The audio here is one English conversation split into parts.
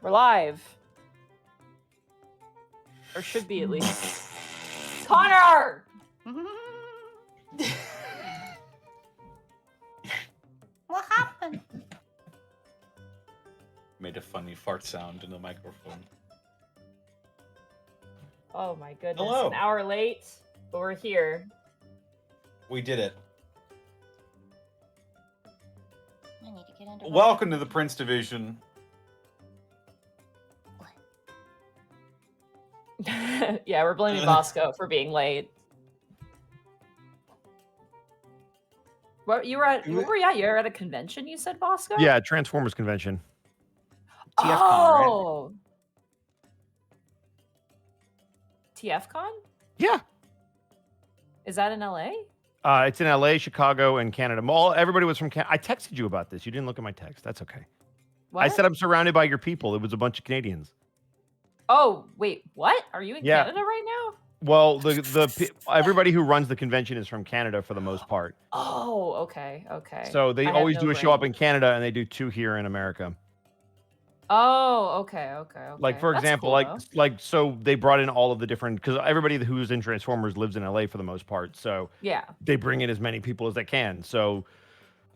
We're live. Or should be, at least. Connor! What happened? Made a funny fart sound in the microphone. Oh my goodness. Hello. An hour late, but we're here. We did it. I need to get under. Welcome to the Prince Division. Yeah, we're blaming Bosco for being late. What you were at? Where were you at? You were at a convention, you said, Bosco? Yeah, Transformers convention. Oh! TFCon? Yeah. Is that in LA? It's in LA, Chicago, and Canada. Everybody was from Canada. I texted you about this. You didn't look at my text. That's okay. What? I said I'm surrounded by your people. It was a bunch of Canadians. Oh, wait, what? Are you in Canada right now? Well, everybody who runs the convention is from Canada for the most part. Oh, okay. So they always do a show up in Canada, and they do 2 here in America. Oh, okay. Like, for example, cool, so they brought in all of the different, because everybody who's in Transformers lives in LA for the most part. So yeah, they bring in as many people as they can. So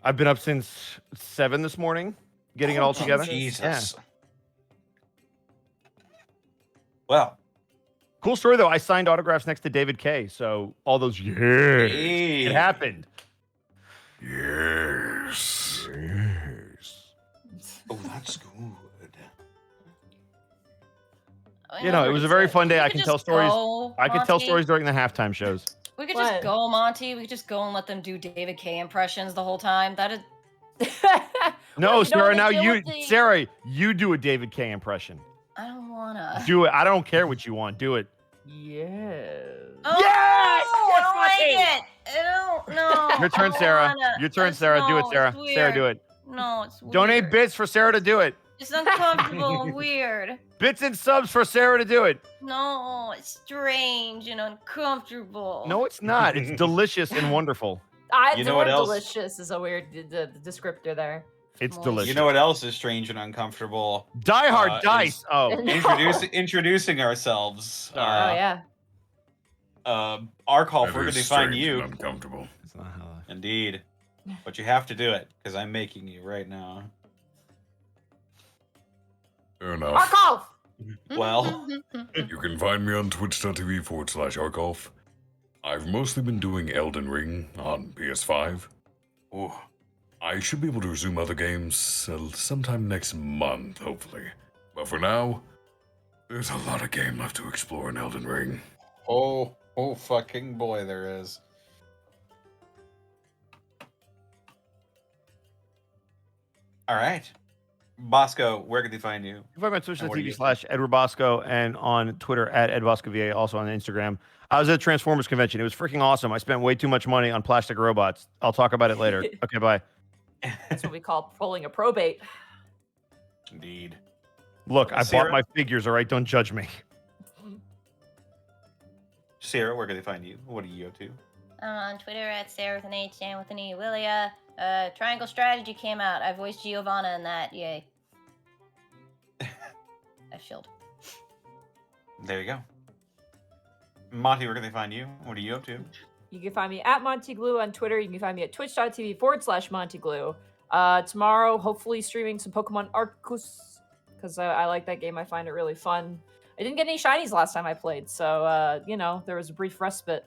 I've been up since 7 this morning, getting it all together. Jesus. Yeah. Well. Cool story, though. I signed autographs next to David K. So all those, it happened. Yes. Oh, that's good. You know, it was a very fun day. I can tell stories. I could tell stories during the halftime shows. We could just go, Monty. We could just go and let them do David K impressions the whole time. That is. No, Sarah. Now Sarah, you do a David K impression. I don't wanna. Do it. I don't care what you want. Do it. Yes. Oh, yes! I don't like it. I don't know. Your turn, Sarah. Your turn, Sarah. Do it, Sarah. Sarah, do it. No, it's weird. Donate bits for Sarah to do it. It's uncomfortable and weird. Bits and subs for Sarah to do it. No, it's strange and uncomfortable. No, it's not. It's delicious and wonderful. You know what else? Delicious is a weird descriptor there. It's delicious. You know what else is strange and uncomfortable? Die Hard Dice. Introducing ourselves. Yeah. Arkolf, we're going to find you. Uncomfortable. It's not how. Indeed. But you have to do it, because I'm making you right now. Fair enough. Arkolf! Well. You can find me on twitch.tv/Arkolf. I've mostly been doing Elden Ring on PS5. Ooh. I should be able to resume other games sometime next month, hopefully. But for now, there's a lot of game left to explore in Elden Ring. Oh fucking boy, there is. All right. Bosco, where can they find you? You can find me on twitch.tv/Edward Bosco and on Twitter @EdBoscoVA, also on Instagram. I was at a Transformers convention. It was freaking awesome. I spent way too much money on plastic robots. I'll talk about it later. Okay, bye. That's what we call pulling a probate. Indeed. Look, I bought my figures, all right? Don't judge me. Sarah, where can they find you? What are you up to? I'm on Twitter @Sarah with an H and with an E. Willia. Triangle Strategy came out. I voiced Giovanna in that. Yay. I shilled. There you go. Monty, where can they find you? What are you up to? You can find me at MontyGlue on Twitter. You can find me at twitch.tv/MontyGlue. Tomorrow, hopefully streaming some Pokemon Arceus, because I like that game. I find it really fun. I didn't get any shinies last time I played, so, there was a brief respite.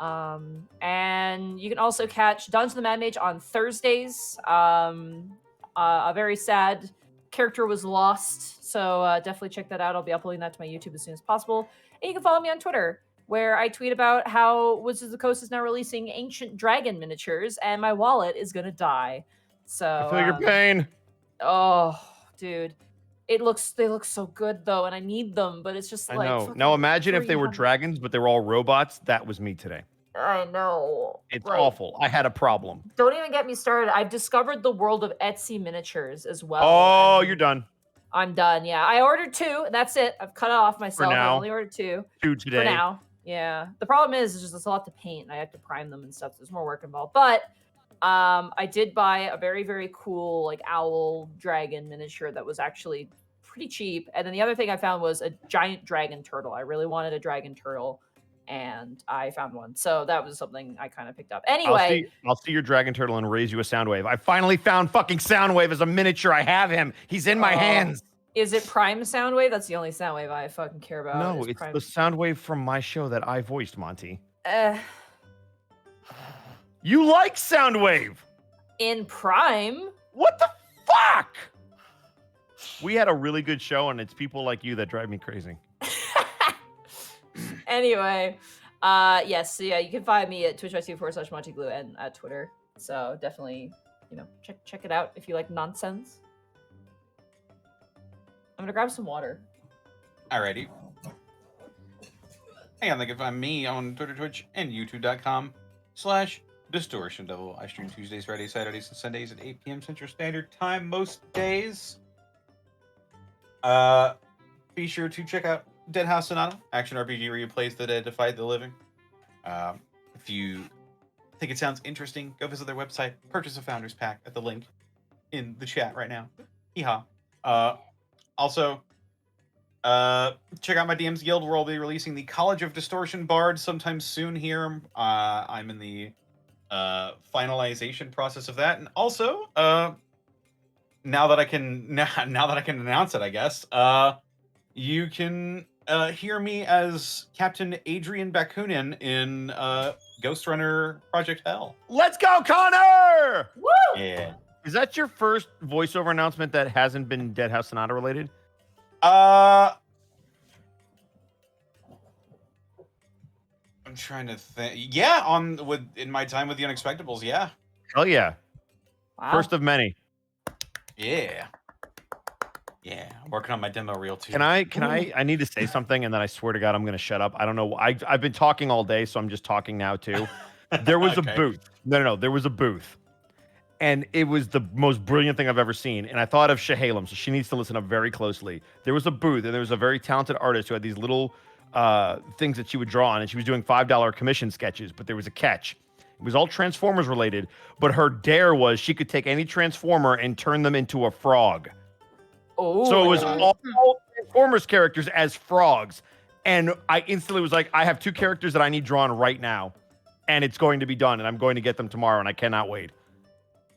And you can also catch Dungeons the Mad Mage on Thursdays. A very sad character was lost, so definitely check that out. I'll be uploading that to my YouTube as soon as possible. And you can follow me on Twitter, where I tweet about how Wizards of the Coast is now releasing Ancient Dragon miniatures, and my wallet is gonna die. So I feel your pain. Oh, dude. They look so good though, and I need them, but it's just like. I know. Now imagine if they were dragons, but they were all robots. That was me today. I know. It's awful. I had a problem. Don't even get me started. I've discovered the world of Etsy miniatures as well. Oh, you're done. I'm done. Yeah, I ordered 2. That's it. I've cut it off myself. I only ordered 2. 2 today. For now. Yeah. The problem is just it's a lot to paint, and I have to prime them and stuff. There's more work involved, but. I did buy a very, very cool owl dragon miniature that was actually pretty cheap. And then the other thing I found was a giant dragon turtle. I really wanted a dragon turtle, and I found one. So that was something I kind of picked up. Anyway, I'll see your dragon turtle and raise you a Soundwave. I finally found fucking Soundwave as a miniature. I have him. He's in my hands. Is it Prime Soundwave? That's the only Soundwave I fucking care about. No, is it's Prime. the Soundwave from my show that I voiced, Monty. You like Soundwave? In Prime? What the fuck? We had a really good show, and it's people like you that drive me crazy. Anyway, yes, so yeah, you can find me at twitch.tv/MontyGlue and at Twitter. So definitely, check it out if you like nonsense. I'm gonna grab some water. Alrighty. Hey, they can find me on Twitter, Twitch, and YouTube.com/Distortion Devil. I stream Tuesdays, Fridays, Saturdays, and Sundays at 8 p.m. Central Standard Time most days. Be sure to check out Dead House Sonata, action RPG where you plays the dead to fight the living. If you think it sounds interesting, go visit their website, purchase a Founders Pack at the link in the chat right now. Yeehaw. Also, check out my DM's Guild where I'll be releasing the College of Distortion Bard sometime soon here. I'm in the finalization process of that. And also, now that I can announce it, I guess, you can hear me as Captain Adrian Bakunin in Ghost Runner Project Hell. Let's go, Connor! Woo! Yeah. Is that your first voiceover announcement that hasn't been Dead House Sonata related? I'm trying to think. Yeah, in my time with the Unexpectables, yeah. Hell yeah. Wow. First of many. Yeah. Yeah. I'm working on my demo reel too. I need to say something, and then I swear to God, I'm going to shut up. I don't know. I've been talking all day, so I'm just talking now too. There was Okay. a booth. No. There was a booth. And it was the most brilliant thing I've ever seen. And I thought of Shahalem, so she needs to listen up very closely. There was a booth, and there was a very talented artist who had these little things that she would draw on, and she was doing $5 commission sketches, but there was a catch. It was all Transformers related, but her dare was she could take any Transformer and turn them into a frog. Oh. So it was all Transformers characters as frogs. And I instantly was like, I have 2 characters that I need drawn right now, and it's going to be done, and I'm going to get them tomorrow, and I cannot wait.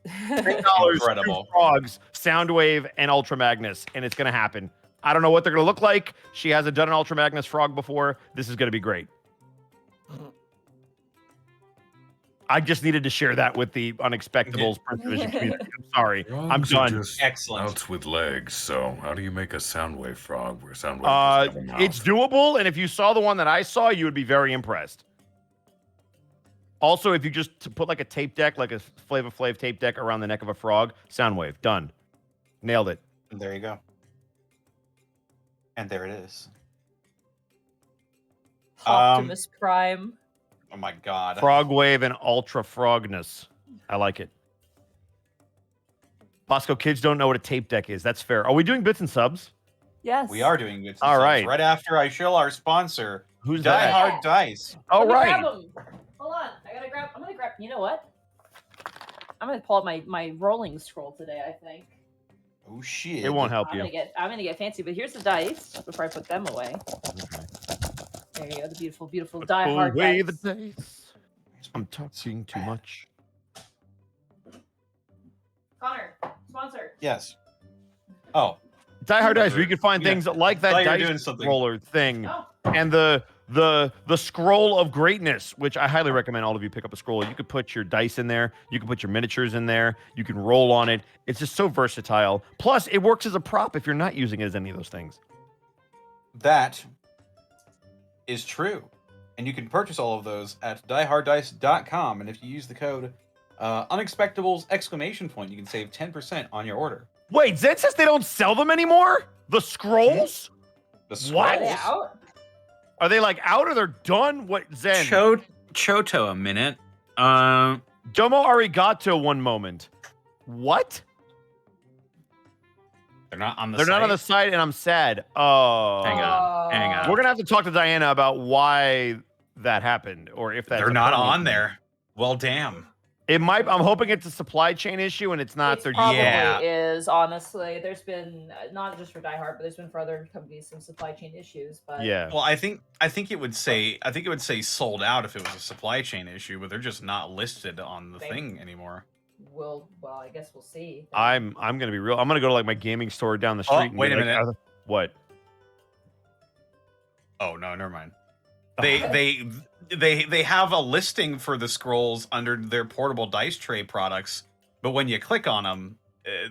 $10, Incredible. 2 frogs, Soundwave, and Ultra Magnus, and it's going to happen. I don't know what they're going to look like. She hasn't done an Ultra Magnus frog before. This is going to be great. I just needed to share that with the Unexpectables Prince Division community. I'm sorry. I'm Frogs are done. just Excellent. Outs with legs. So how do you make a Soundwave frog where Soundwave doesn't have a mouth? It's doable, and if you saw the one that I saw, you would be very impressed. Also, if you just put like a tape deck, like a Flava Flav tape deck around the neck of a frog, Soundwave, done. Nailed it. And there you go. And there it is. Optimus Prime. Oh my god. Frog Wave and Ultra Frogness. I like it. Bosco, kids don't know what a tape deck is. That's fair. Are we doing bits and subs? Yes. We are doing good. All right. Right after I show our sponsor, Who's Die that? Hard Dice. All Let me right. grab 'em. Hold on. I'm gonna grab. You know what? I'm gonna pull out my rolling scroll today, I think. Oh shit. It won't help I'm you. gonna get fancy, but here's the dice before I put them away. There you go, the beautiful, beautiful Die Put Hard away dice. the dice. I'm talking too much. Connor, sponsor. Yes. Oh. Die Hard Dice, where you can find Yeah. things like Thought that you were dice doing something. roller thing. Oh. And the scroll of greatness, which I highly recommend all of you pick up a scroll. You could put your dice in there, you can put your miniatures in there, you can roll on it. It's just so versatile. Plus, it works as a prop if you're not using it as any of those things. That is true. And you can purchase all of those at dieharddice.com. And if you use the code Unexpectables ! You can save 10% on your order. Wait, Zen says they don't sell them anymore? The scrolls? The What? Are they scrolls. out? Are they like out or they're done? What, Zen? Choto a minute. Domo arigato one moment. What? They're not on the They're site. not on the site, and I'm sad. Oh. Hang on. We're going to have to talk to Diana about why that happened, or if that's They're a not permanent on thing. there. Well, damn. It might. I'm hoping it's a supply chain issue and it's not. It They're probably Yeah. is, honestly. There's been not just for Die Hard, but there's been for other companies some supply chain issues. But yeah. Well, I think it would say sold out if it was a supply chain issue, but they're just not listed on the thing anymore. well, I guess we'll see. I'm gonna be real. I'm gonna go to like my gaming store down the street. And wait be a like, minute. What? Oh no, never mind. They have a listing for the scrolls under their portable dice tray products, but when you click on them,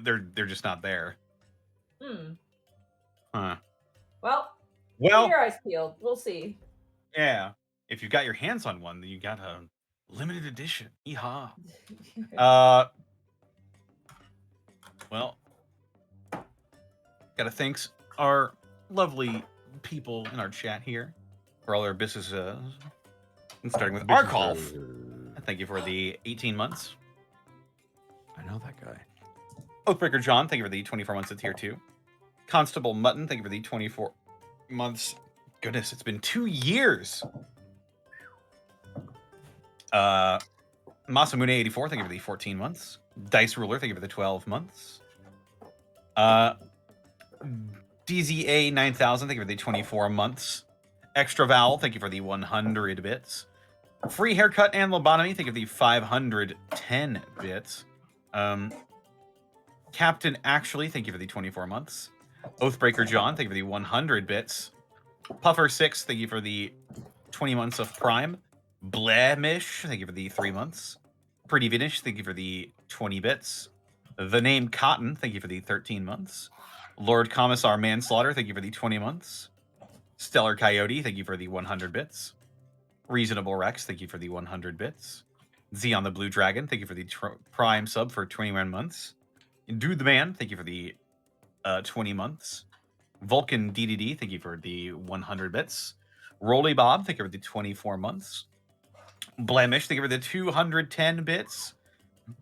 they're just not there. Huh. Well, Well, keep your eyes peeled. We'll see. yeah. If you've got your hands on one, then you got a limited edition. Yeehaw. Well, gotta thanks our lovely people in our chat here for all their businesses. And starting with Arkolf. Thank you for the 18 months. I know that guy. Oathbreaker John, thank you for the 24 months of tier 2. Constable Mutton, thank you for the 24 months. Goodness, it's been 2 years. Masamune84, thank you for the 14 months. Dice Ruler, thank you for the 12 months. DZA9000, thank you for the 24 months. Extra Vowel, thank you for the 100 bits. Free Haircut and Lobotomy, thank you for the 510 bits. Captain Actually, thank you for the 24 months. Oathbreaker John, thank you for the 100 bits. Puffer6, thank you for the 20 months of Prime. Blemish, thank you for the 3 months. Pretty Vinish, thank you for the 20 bits. The Name Cotton, thank you for the 13 months. Lord Commissar Manslaughter, thank you for the 20 months. Stellar Coyote, thank you for the 100 bits. Reasonable Rex, thank you for the 100 bits. Zeon the Blue Dragon, thank you for the Prime sub for 21 months. Dude the Man, thank you for the 20 months. Vulcan DDD, thank you for the 100 bits. Roly Bob, thank you for the 24 months. Blemish, thank you for the 210 bits.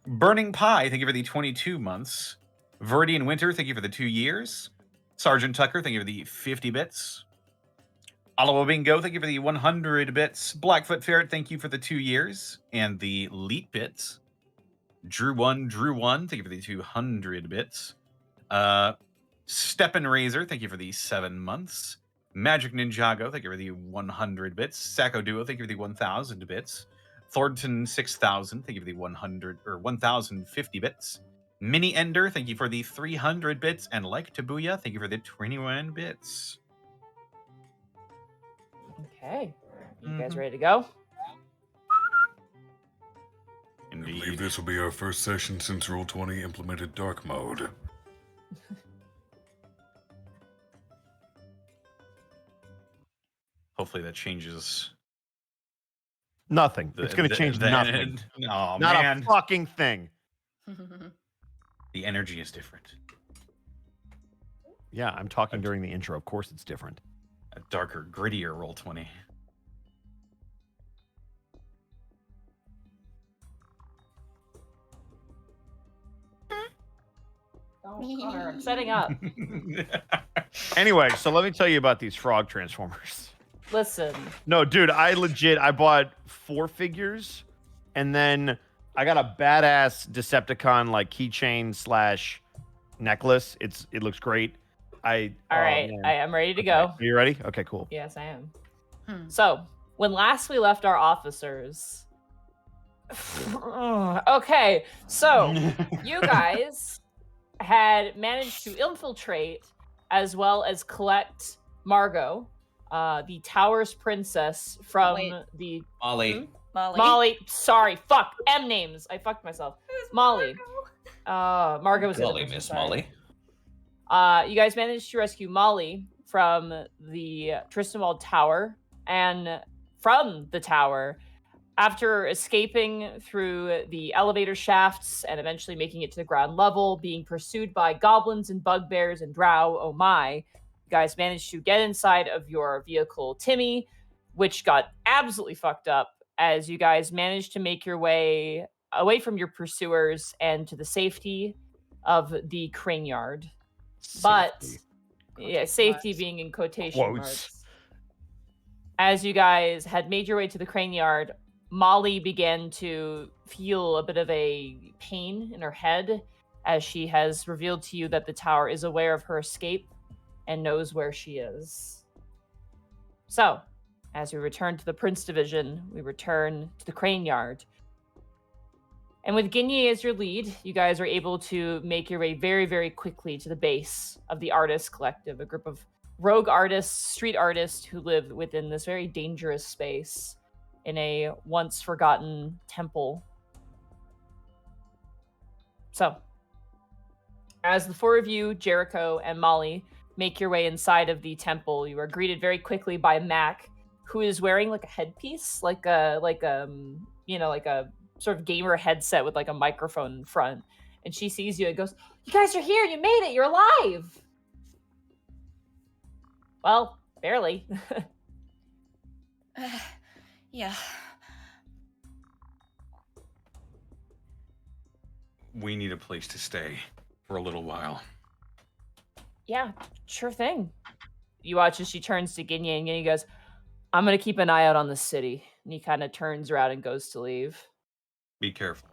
Burning Pie, thank you for the 22 months. Verdian Winter, thank you for the 2 years. Sergeant Tucker, thank you for the 50 bits. Alawa Bingo, thank you for the 100 bits. Blackfoot Ferret, thank you for the 2 years. And the Leet bits. Drew1, thank you for the 200 bits. Steppen Razor, thank you for the 7 months. Magic Ninjago, thank you for the 100 bits. Sacco Duo, thank you for the 1,000 bits. Thornton 6000, thank you for the 1,050 bits. Mini Ender, thank you for the 300 bits. And Like Tabuya, thank you for the 21 bits. Okay. You guys ready to go? I believe this will be our first session since Roll20 implemented dark mode. Hopefully that changes. Nothing. It's going to change nothing. Oh, Not man. a fucking thing. The energy is different. Yeah, I'm talking during the intro. Of course it's different. A darker, grittier Roll20. Oh, Connor, I'm setting up. Anyway, so let me tell you about these frog transformers. Listen. No, dude, I bought 4 figures, and then I got a badass Decepticon like keychain / necklace. It looks great. All right, I am ready to go. Are you ready? Okay, cool. Yes, I am. So, when last we left our officers. Okay, so you guys had managed to infiltrate as well as collect Margot, the Tower's princess from the Molly. Molly. Sorry, fuck M names. I fucked myself. Molly. Margot was Golly, Miss Molly. You guys managed to rescue Molly from the Tristanwald Tower, and from the tower, after escaping through the elevator shafts and eventually making it to the ground level, being pursued by goblins and bugbears and drow, oh my, you guys managed to get inside of your vehicle, Timmy, which got absolutely fucked up as you guys managed to make your way away from your pursuers and to the safety of the crane yard. But, yeah, safety being in quotation marks. As you guys had made your way to the crane yard, Molly began to feel a bit of a pain in her head as she has revealed to you that the tower is aware of her escape and knows where she is. So, as we return to the Prince Division, we return to the Crane Yard. And with Ginye as your lead, you guys are able to make your way very, very quickly to the base of the Artist Collective, a group of rogue artists, street artists who live within this very dangerous space in a once forgotten temple. So, as the four of you, Jericho and Molly, make your way inside of the temple, you are greeted very quickly by Mac, who is wearing like a headpiece, like a sort of gamer headset with like a microphone in front. And she sees you and goes, "You guys are here! You made it! You're alive!" Well, barely. Yeah. We need a place to stay for a little while. Yeah, sure thing. You watch as she turns to Ginye, and Ginye goes, "I'm going to keep an eye out on the city." And he kind of turns around and goes to leave. Be careful.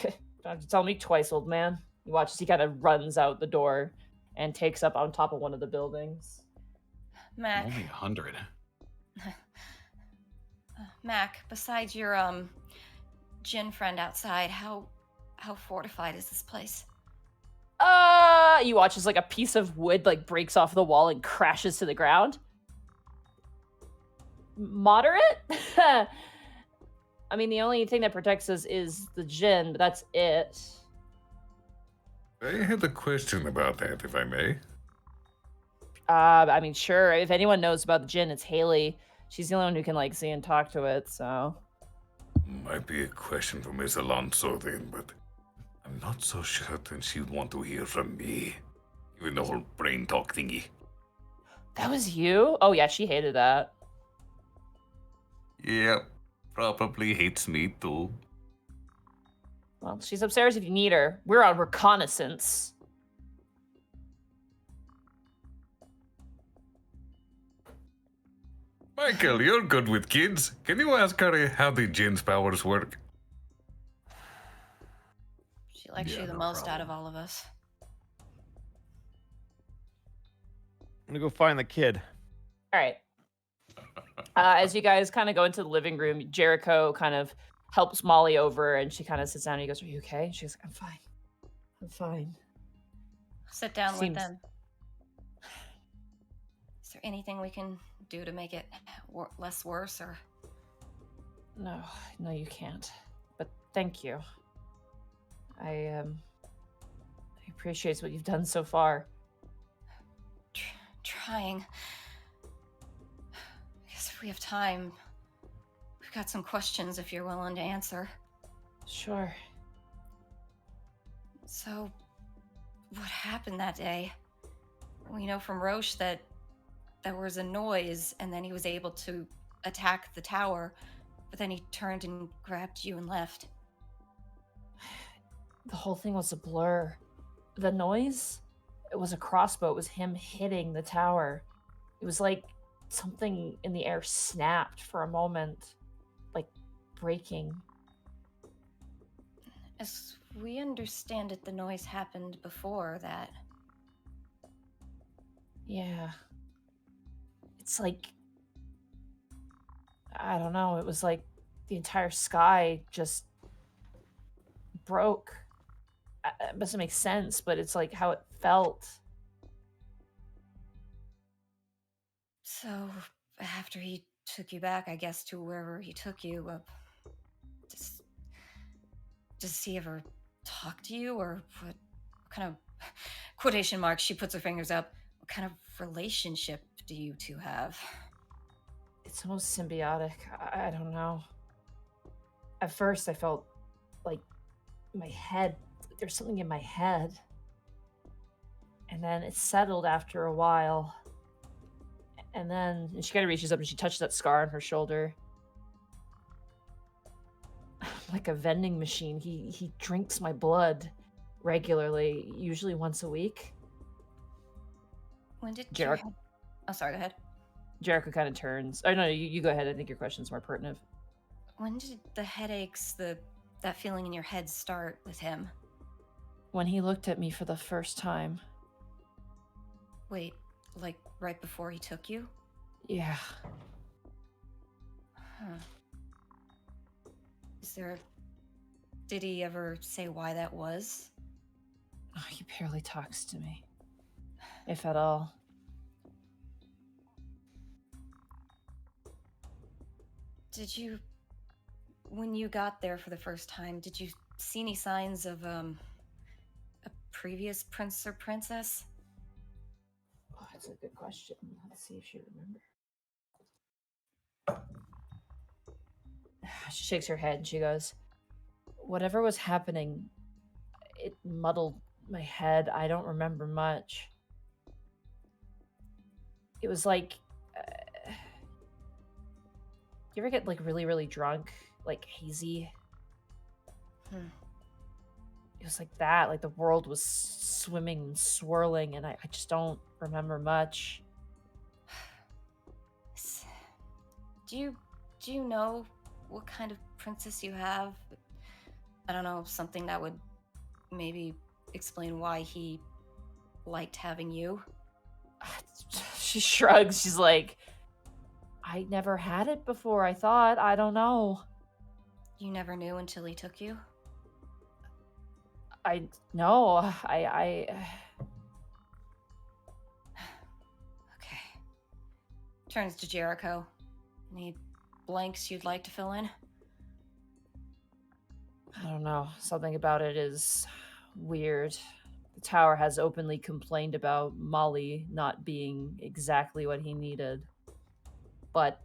Don't have to tell me twice, old man. You watch as he kind of runs out the door and takes up on top of one of the buildings. Mac. Only 100. Mac, besides your Jin friend outside, how fortified is this place? You watch as like a piece of wood like breaks off the wall and crashes to the ground. Moderate? I mean, the only thing that protects us is the Jin, but that's it. I had a question about that, if I may. I mean, sure. If anyone knows about the Jin, it's Haley. She's the only one who can like see and talk to it, so. Might be a question for Miss Alonso then, but I'm not so certain she'd want to hear from me. Even the whole brain talk thingy. That was you? Oh yeah, she hated that. Yep, probably hates me too. Well, she's upstairs if you need her. We're on reconnaissance. Michael, you're good with kids. Can you ask her how the Jin's powers work? She likes Yeah, you the no most out problem. of all of us. I'm gonna go find the kid. All right. As you guys kind of go into the living room, Jericho kind of helps Molly over, and she kind of sits down and he goes, "Are you okay?" And she's like, "I'm fine. I'm fine." Sit down Seems- with them. Is there anything we can do to make it less worse, or? No, you can't. But thank you. I appreciate what you've done so far. Trying. I guess if we have time, we've got some questions if you're willing to answer. Sure. So, what happened that day? We know from Roche that there was a noise, and then he was able to attack the tower, but then he turned and grabbed you and left. The whole thing was a blur. The noise, it was a crossbow. It was him hitting the tower. It was like something in the air snapped for a moment, like breaking. As we understand it, the noise happened before that. Yeah. It's like, I don't know, it was like the entire sky just broke. It doesn't make sense, but it's like how it felt. So, after he took you back, I guess, to wherever he took you, does he ever talk to you, or what kind of, quotation marks, she puts her fingers up, what kind of relationship do you two have? It's almost symbiotic. I don't know. At first, I felt like my head, there's something in my head. And then it settled after a while. And then she kind of reaches up and she touches that scar on her shoulder. Like a vending machine. He drinks my blood regularly, usually once a week. When did Jericho. you... Oh, sorry, go ahead. Jericho kind of turns. Oh, no, you go ahead. I think your question's more pertinent. When did the headaches, that feeling in your head start with him? When he looked at me for the first time. Wait, like right before he took you? Yeah. Huh. Did he ever say why that was? Oh, he barely talks to me. If at all. When you got there for the first time, did you see any signs of, a previous prince or princess? Oh, that's a good question. Let's see if she remembers. She shakes her head and she goes, whatever was happening, it muddled my head. I don't remember much. It was like, you ever get like really, really drunk, like hazy? It was like that. Like the world was swimming and swirling, and I just don't remember much. Do you know what kind of princess you have? I don't know, something that would maybe explain why he liked having you? She shrugs. She's like, I never had it before, I thought. I don't know. You never knew until he took you? No. Okay. Turns to Jericho. Any blanks you'd like to fill in? I don't know. Something about it is weird. The tower has openly complained about Molly not being exactly what he needed, but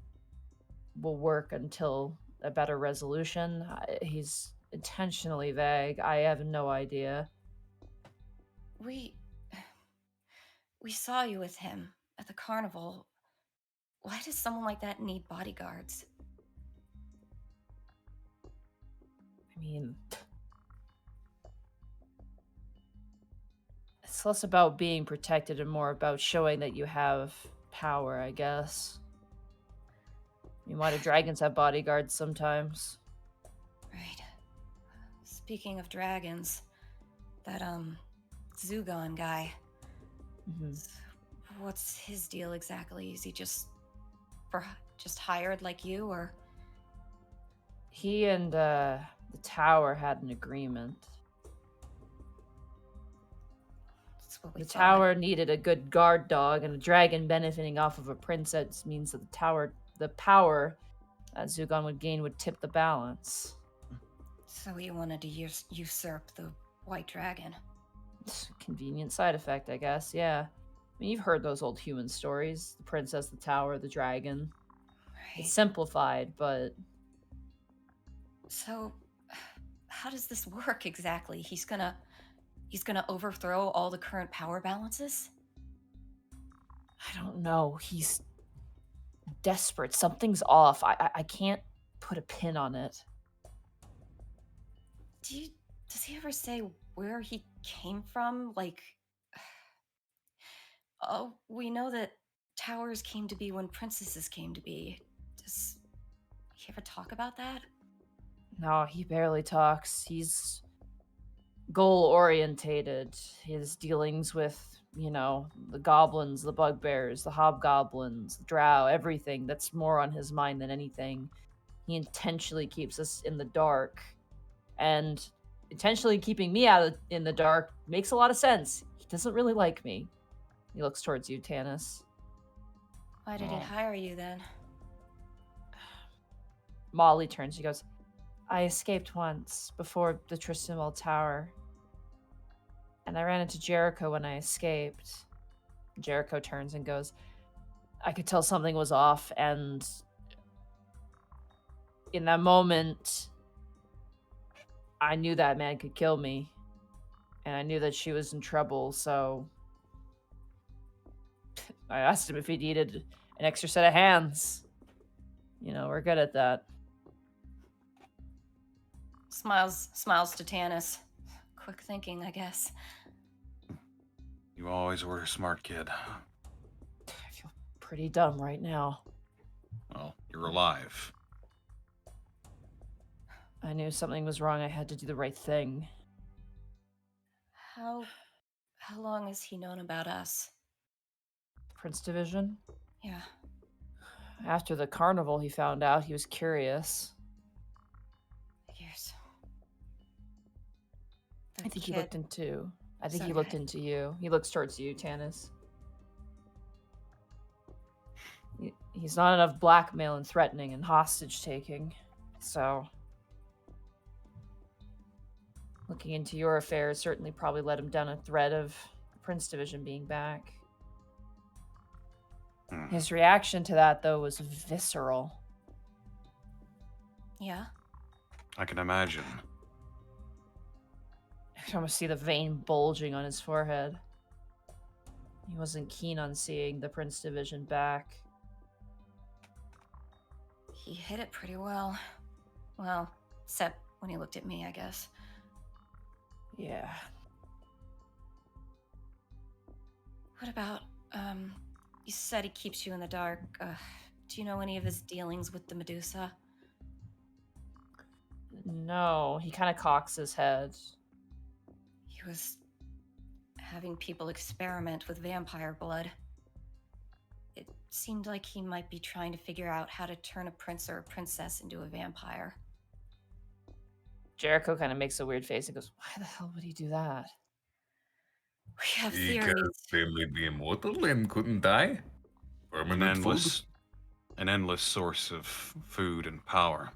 will work until a better resolution. He's intentionally vague. I have no idea. We saw you with him at the carnival. Why does someone like that need bodyguards? I mean, it's less about being protected and more about showing that you have power, I guess. I mean, why do dragons have bodyguards sometimes? Right. Speaking of dragons, that, Zugon guy. Mm-hmm. What's his deal exactly? Is he just hired like you, or? He and the tower had an agreement. That's what we The thought. tower needed a good guard dog, and a dragon benefiting off of a princess means that the power that Zugon would gain would tip the balance. So he wanted to usurp the white dragon. Convenient side effect, I guess, yeah. I mean, you've heard those old human stories. The princess, the tower, the dragon. Right. It's simplified, but... So, how does this work exactly? He's gonna overthrow all the current power balances? I don't know. He's desperate. Something's off. I can't put a pin on it. Does he ever say where he came from? Like, oh, we know that towers came to be when princesses came to be. Does he ever talk about that? No, he barely talks. He's goal-orientated. His dealings with, the goblins, the bugbears, the hobgoblins, the drow, everything. That's more on his mind than anything. He intentionally keeps us in the dark. And intentionally keeping me in the dark makes a lot of sense. He doesn't really like me. He looks towards you, Tanis. Why did he hire you then? Molly turns. She goes, I escaped once before the Tristanwell Tower. And I ran into Jericho when I escaped. Jericho turns and goes, I could tell something was off, and in that moment, I knew that man could kill me. And I knew that she was in trouble, so I asked him if he needed an extra set of hands. We're good at that. Smiles to Tanis. Quick thinking, I guess. You always were a smart kid. I feel pretty dumb right now. Well, you're alive. I knew something was wrong. I had to do the right thing. How long has he known about us? Prince Division? Yeah. After the carnival, he found out. He was curious. Years. I think he looked into... I think he Sorry. looked into you. He looks towards you, Tanis. He's not enough blackmail and threatening and hostage-taking. So... looking into your affairs certainly probably led him down a thread of the Prince Division being back. His reaction to that, though, was visceral. Yeah? I can imagine. I could almost see the vein bulging on his forehead. He wasn't keen on seeing the Prince Division back. He hid it pretty well. Well, except when he looked at me, I guess. Yeah. What about, you said he keeps you in the dark. Do you know any of his dealings with the Medusa? No, he kind of cocks his head. He was having people experiment with vampire blood. It seemed like he might be trying to figure out how to turn a prince or a princess into a vampire. Jericho kind of makes a weird face and goes, why the hell would he do that? We have He theories. could simply be immortal and couldn't die. An Permanent food. endless source of food and power.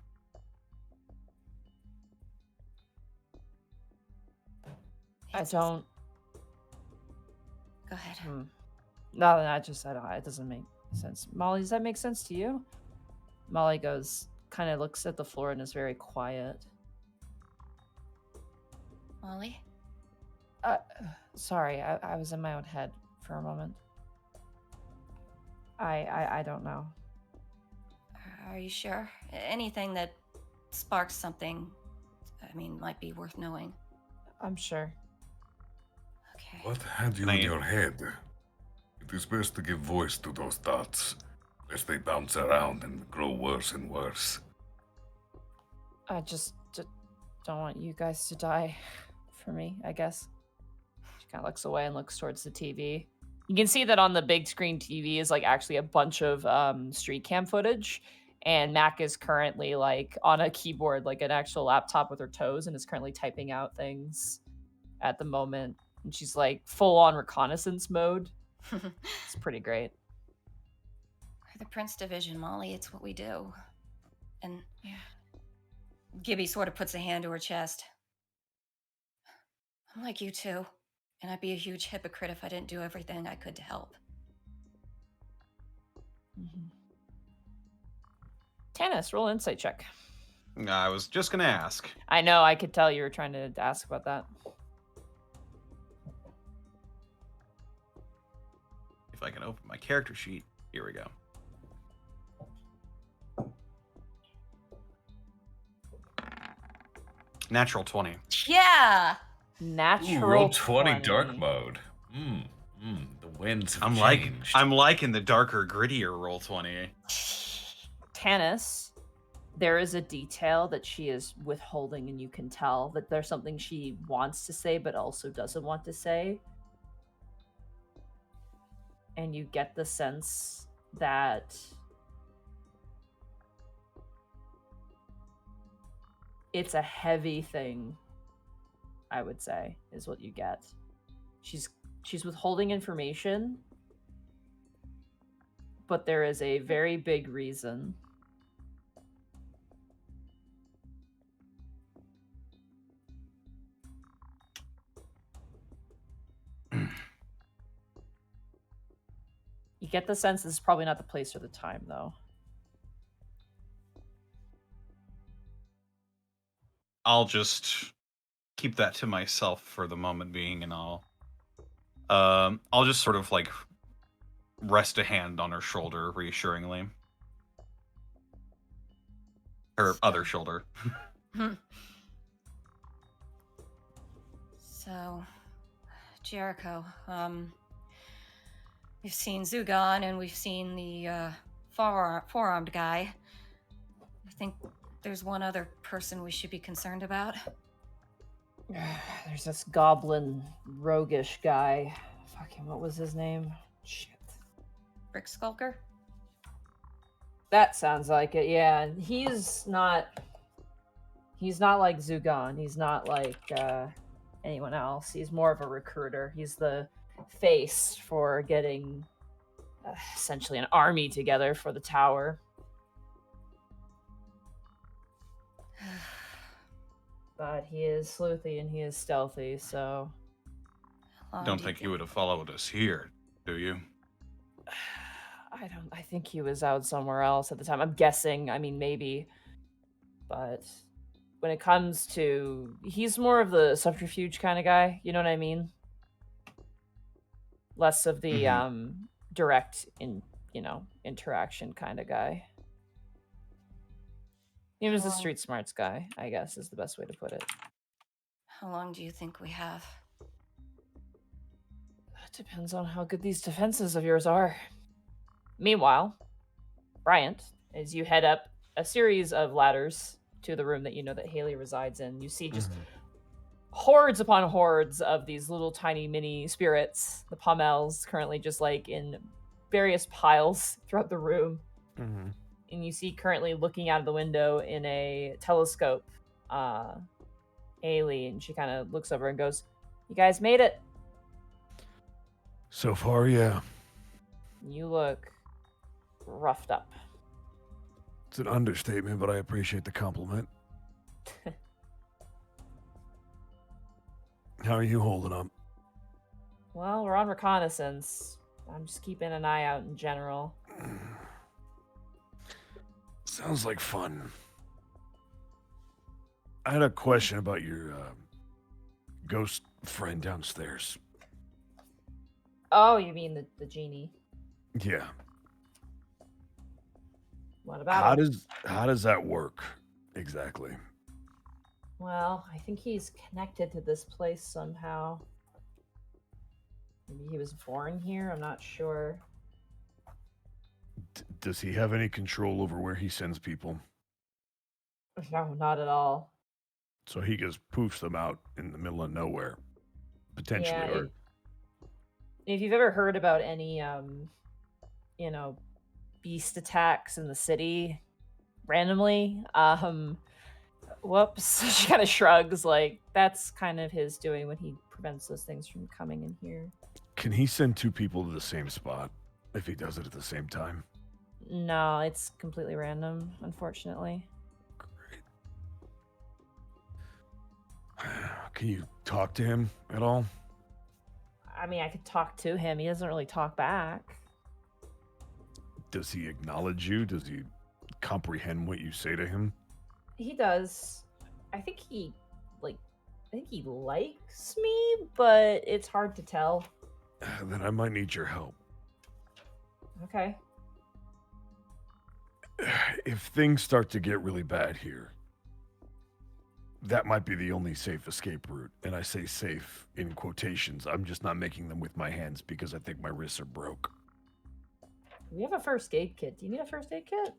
I don't... Go ahead. No, I don't, it doesn't make sense. Molly, does that make sense to you? Molly goes, kind of looks at the floor and is very quiet. Molly? Sorry, I was in my own head for a moment. I don't know. Are you sure? Anything that sparks something, might be worth knowing. I'm sure. Okay. What had you in your head? It is best to give voice to those thoughts, lest they bounce around and grow worse and worse. I just don't want you guys to die for me, I guess. She kind of looks away and looks towards the TV. You can see that on the big screen TV is like actually a bunch of street cam footage. And Mac is currently like on a keyboard, like an actual laptop with her toes, and is currently typing out things at the moment. And she's like full on reconnaissance mode. It's pretty great. We're the Prince Division, Molly. It's what we do. And Gibby sort of puts a hand to her chest. I'm like you too. And I'd be a huge hypocrite if I didn't do everything I could to help. Tanis, roll an insight check. I was just gonna ask. I know, I could tell you were trying to ask about that. If I can open my character sheet, here we go. Natural 20. Yeah! Natural Roll 20 20. dark mode. The winds have I'm changed. liking the darker, grittier roll 20. Tanis, there is a detail that she is withholding, and you can tell that there's something she wants to say but also doesn't want to say. And you get the sense that it's a heavy thing, I would say, is what you get. She's withholding information, but there is a very big reason. You get the sense this is probably not the place or the time, though. I'll just keep that to myself for the moment being, and I'll just sort of like rest a hand on her shoulder reassuringly. Her other shoulder. So, Jericho, we've seen Zugon and we've seen the four-armed guy. I think there's one other person we should be concerned about. There's this goblin roguish guy. Fucking, what was his name? Shit. Brick Skulker? That sounds like it, yeah. And he's not like Zugon. He's not like anyone else. He's more of a recruiter. He's the face for getting essentially an army together for the tower. But he is sleuthy and he is stealthy, so How long Don't do think you would have followed us here, do you? I think he was out somewhere else at the time. I'm guessing. I mean, maybe. But when it comes to, he's more of the subterfuge kind of guy. You know what I mean? Less of the direct interaction kind of guy. He was the street smarts guy, I guess, is the best way to put it. How long do you think we have? That depends on how good these defenses of yours are. Meanwhile, Bryant, as you head up a series of ladders to the room that you know that Haley resides in, you see just hordes upon hordes of these little tiny mini spirits, the Pommels, currently just like in various piles throughout the room. Mm-hmm. And you see currently looking out of the window in a telescope, Haley, and she kind of looks over and goes, "You guys made it." So far, yeah. You look roughed up. It's an understatement, but I appreciate the compliment. How are you holding up? Well, we're on reconnaissance. I'm just keeping an eye out in general. Sounds like fun. I had a question about your ghost friend downstairs. Oh, you mean the genie? Yeah. What about him? How does that work exactly? Well, I think he's connected to this place somehow. Maybe he was born here, I'm not sure. Does he have any control over where he sends people? No, not at all. So he just poofs them out in the middle of nowhere, potentially. Yeah, Or if you've ever heard about any, beast attacks in the city randomly, whoops, she kind of shrugs, like, that's kind of his doing when he prevents those things from coming in here. can he send two people to the same spot if he does it at the same time? No, it's completely random, unfortunately. Can you talk to him at all? I mean, I could talk to him. He doesn't really talk back. Does he acknowledge you? Does he comprehend what you say to him? He does. I think he likes me, but it's hard to tell. Then I might need your help. Okay. If things start to get really bad here, that might be the only safe escape route. And I say safe in quotations. I'm just not making them with my hands because I think my wrists are broke. We have a first aid kit. Do you need a first aid kit?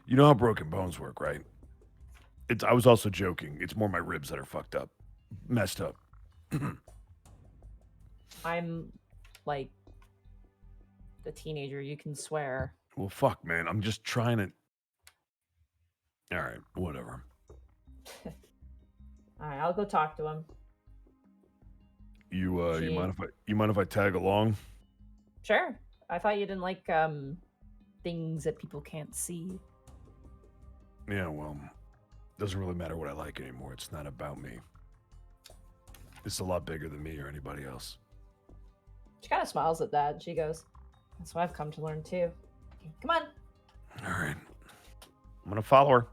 You know how broken bones work, right? I was also joking. It's more my ribs that are fucked up. Messed up. I'm like the teenager. You can swear. Well, fuck, man. I'm just trying to... All right, whatever. All right, I'll go talk to him. You mind if I tag along? Sure. I thought you didn't like things that people can't see. Yeah, well, doesn't really matter what I like anymore. It's not about me. It's a lot bigger than me or anybody else. She kind of smiles at that. She goes, "That's what I've come to learn too." Okay, come on. All right. I'm gonna follow her.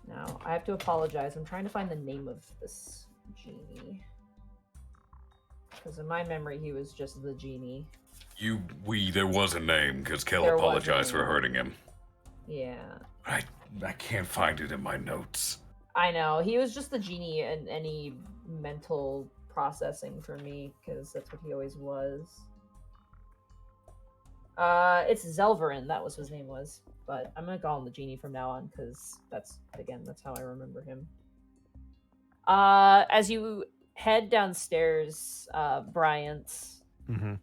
Now, I have to apologize. I'm trying to find the name of this genie. Because in my memory, he was just the genie. There was a name, because Kel There was a apologized for name. hurting him. Yeah. I can't find it in my notes. I know. He was just the genie in any mental processing for me, because that's what he always was. It's Zelverin. That was what his name was. But I'm gonna call him the genie from now on because that's how I remember him. As you head downstairs, Bryant, Mm-hmm.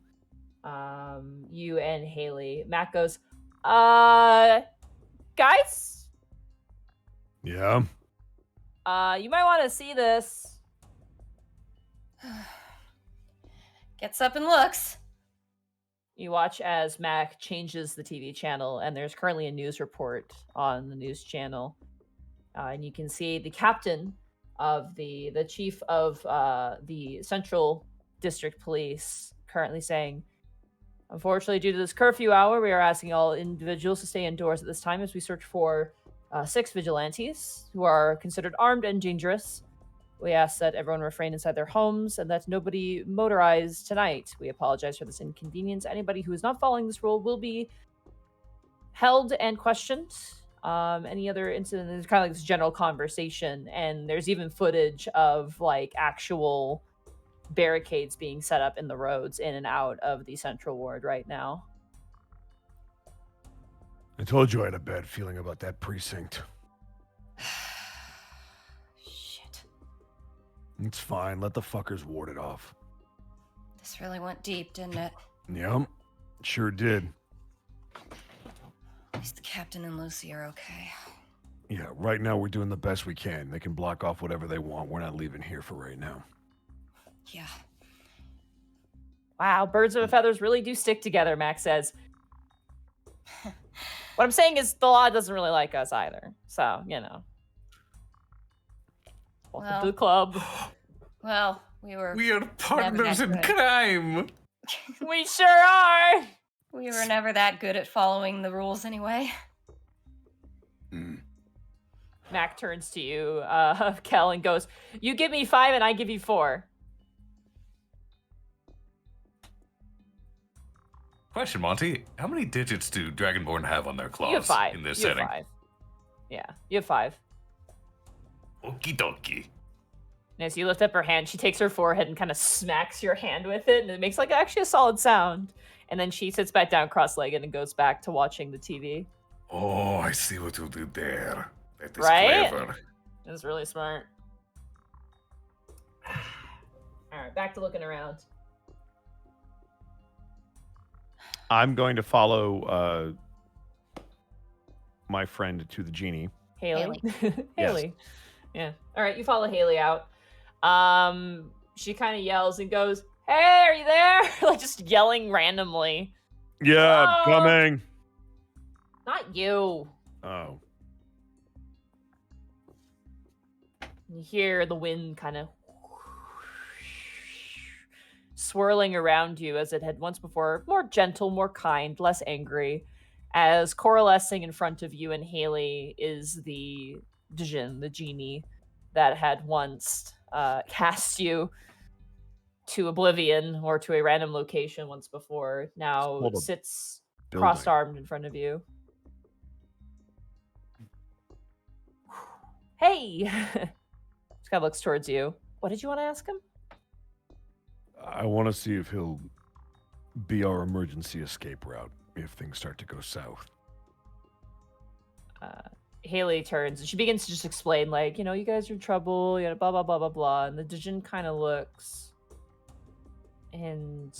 you and Haley, Mac goes, guys, Yeah. you might want to see this. Gets up and looks. You watch as Mac changes the TV channel, and there's currently a news report on the news channel. And you can see the captain of the chief of the Central District Police currently saying, unfortunately, due to this curfew hour, we are asking all individuals to stay indoors at this time as we search for 6 vigilantes who are considered armed and dangerous. We ask that everyone refrain inside their homes and that nobody motorize tonight. We apologize for this inconvenience. Anybody who is not following this rule will be held and questioned. Any other incident? There's kind of like this general conversation, and there's even footage of like actual barricades being set up in the roads in and out of the Central Ward right now. I told you I had a bad feeling about that precinct. Shit. It's fine. Let the fuckers ward it off. This really went deep, didn't it? Yep. Sure did. At least the captain and Lucy are okay. Yeah, right now we're doing the best we can. They can block off whatever they want. We're not leaving here for right now. Yeah. Wow, birds of a feathers really do stick together, Max says. What I'm saying is the law doesn't really like us either. So, you know. Welcome to the club. Well, we We are never partners that in good. crime. We sure are. We were never that good at following the rules anyway. Mac turns to you, Kel, and goes, you give me 5 and I give you 4. Question, Monty. How many digits do Dragonborn have on their claws You have 5. in this You have setting? 5. Yeah, you have 5. Okie dokie. And as you lift up her hand, she takes her forehead and kind of smacks your hand with it, and it makes like actually a solid sound. And then she sits back down cross-legged and goes back to watching the TV. Oh, I see what you did there. That is Right? clever. It's really smart. All right, back to looking around. I'm going to follow my friend to the genie. Haley. Haley. Haley. Yeah. All right, you follow Haley out. She kind of yells and goes, "Hey, are you there?" Like just yelling randomly. Yeah, Oh. coming. Not you. Oh. You hear the wind kind of swirling around you as it had once before, more gentle, more kind, less angry. As coalescing in front of you and Haley is the djinn, the genie, that had once cast you to oblivion or to a random location once before. Now Hold up. sits Building. crossed-armed in front of you. Hey! This guy looks towards you. What did you want to ask him? I want to see if he'll be our emergency escape route if things start to go south. Haley turns and she begins to just explain, like, you know, you guys are in trouble, you know, blah, blah, blah, blah, blah. And the djinn kind of looks and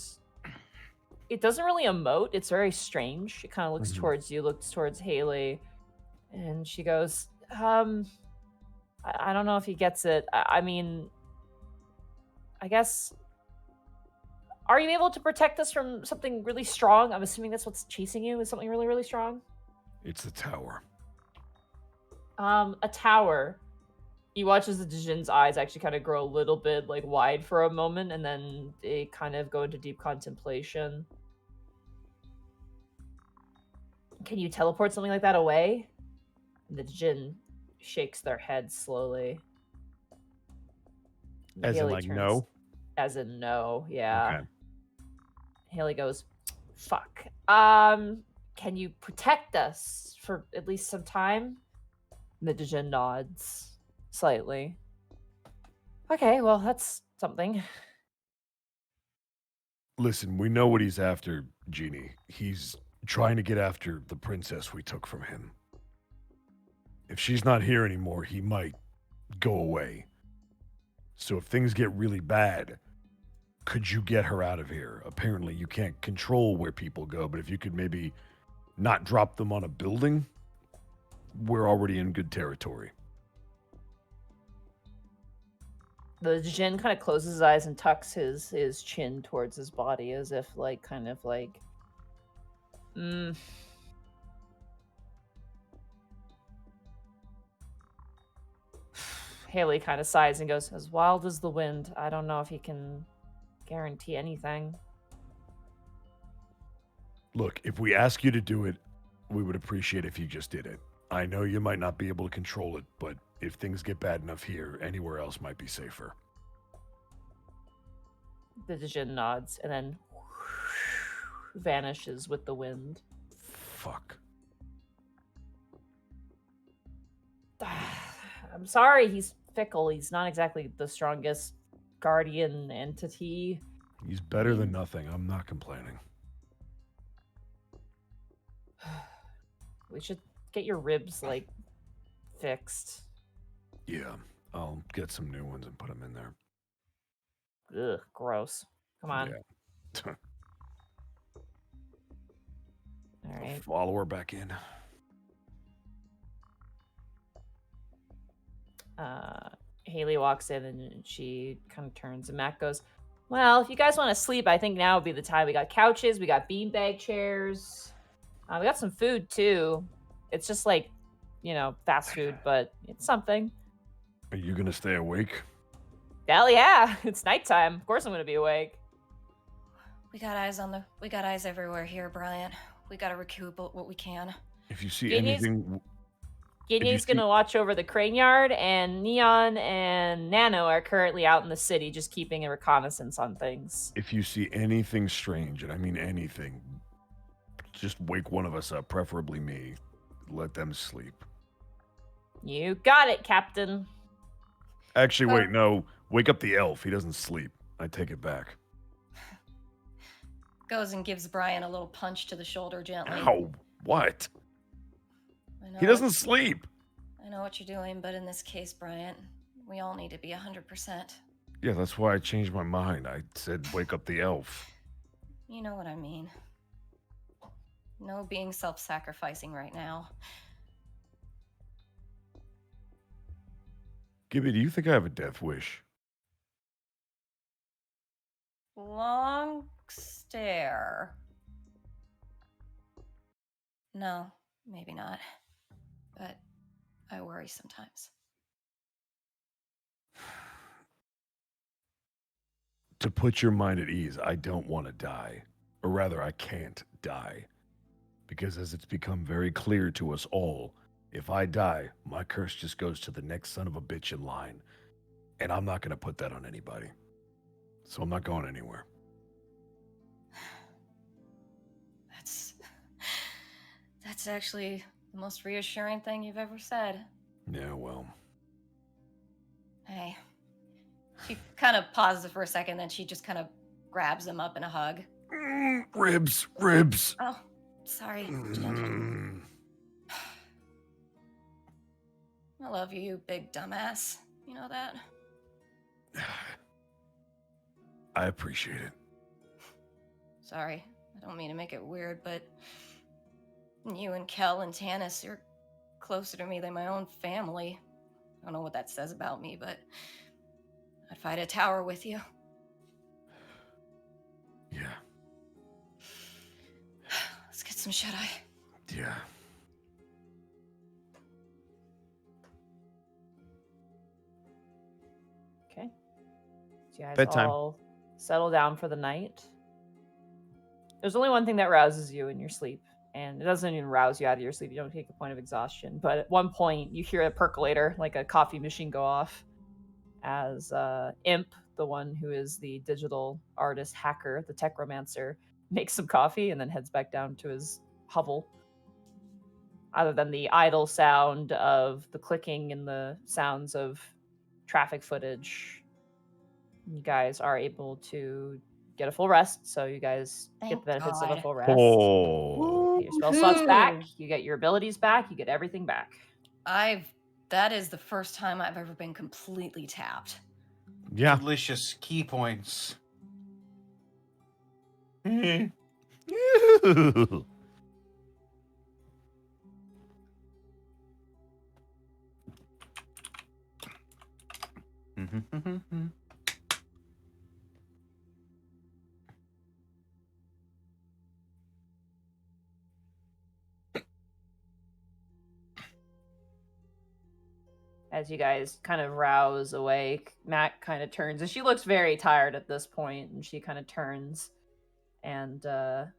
it doesn't really emote. It's very strange. It kind of looks towards you, looks towards Haley, and she goes, I don't know if he gets it. I mean, I guess, are you able to protect us from something really strong? I'm assuming that's what's chasing you, is something really, really strong? It's the tower. A tower. You watch as the djinn's eyes actually kind of grow a little bit like wide for a moment, and then they kind of go into deep contemplation. Can you teleport something like that away? And the djinn shakes their head slowly. As in, Haley like, turns- no? As in no, yeah. Okay. Haley goes, fuck. Can you protect us for at least some time? And the djinn nods slightly. Okay, well, that's something. Listen, we know what he's after, Genie. He's trying to get after the princess we took from him. If she's not here anymore, he might go away. So if things get really bad, could you get her out of here? Apparently, you can't control where people go, but if you could maybe not drop them on a building, we're already in good territory. The Jin kind of closes his eyes and tucks his chin towards his body as if Haley kind of sighs and goes, as wild as the wind. I don't know if he can guarantee anything. Look, if we ask you to do it, we would appreciate if you just did it. I know you might not be able to control it, but if things get bad enough here, anywhere else might be safer. The Jin nods and then vanishes with the wind. Fuck. I'm sorry, he's fickle. He's not exactly the strongest guardian entity. He's better than nothing. I'm not complaining. We should get your ribs, fixed. Yeah, I'll get some new ones and put them in there. Ugh, gross. Come on. Yeah. All right. Follow her back in. Haley walks in and she kind of turns and Matt goes, well, if you guys want to sleep, I think now would be the time. We got couches, we got beanbag chairs. We got some food too. It's just fast food, but it's something. Are you gonna stay awake? Hell yeah, it's nighttime. Of course I'm gonna be awake. We got eyes everywhere here, Bryant. We gotta recoup what we can. If you see Guinea's- anything, Ginny's gonna watch over the crane yard, and Neon and Nano are currently out in the city just keeping a reconnaissance on things. if you see anything strange, and I mean anything, just wake one of us up, preferably me. Let them sleep. You got it, Captain. Actually, wait, no. Wake up the elf. He doesn't sleep. I take it back. Goes and gives Brian a little punch to the shoulder gently. Ow! What? I know He doesn't sleep. I know what you're doing, but in this case, Bryant, we all need to be 100%. Yeah, that's why I changed my mind. I said wake up the elf. You know what I mean. No being self-sacrificing right now. Gibby, do you think I have a death wish? Long stare. No, maybe not. But I worry sometimes. To put your mind at ease, I don't want to die. Or rather, I can't die. Because as it's become very clear to us all, if I die, my curse just goes to the next son of a bitch in line. And I'm not going to put that on anybody. So I'm not going anywhere. That's actually the most reassuring thing you've ever said. Yeah, well. Hey. She kind of pauses for a second, then she just kind of grabs him up in a hug. Ribs. Oh, sorry, gentle. I love you, you big dumbass. You know that? I appreciate it. Sorry, I don't mean to make it weird, but you and Kel and Tanis, you're closer to me than my own family. I don't know what that says about me, but I'd fight a tower with you. Yeah. Let's get some shut-eye. Yeah. Okay. So you guys Bedtime. all settle down for the night. There's only one thing that rouses you in your sleep, and it doesn't even rouse you out of your sleep. You don't take a point of exhaustion. But at one point, you hear a percolator, like a coffee machine, go off as Imp, the one who is the digital artist hacker, the techromancer, makes some coffee and then heads back down to his hovel. Other than the idle sound of the clicking and the sounds of traffic footage, you guys are able to get a full rest, so you guys get Thank the benefits of a God. full rest. Oh. Get your spell slots back. Woohoo! You get your abilities back. You get everything back. That is the first time I've ever been completely tapped. Yeah. Delicious key points. As you guys kind of rouse awake, Mac kind of turns, and she looks very tired at this point, and she kind of turns and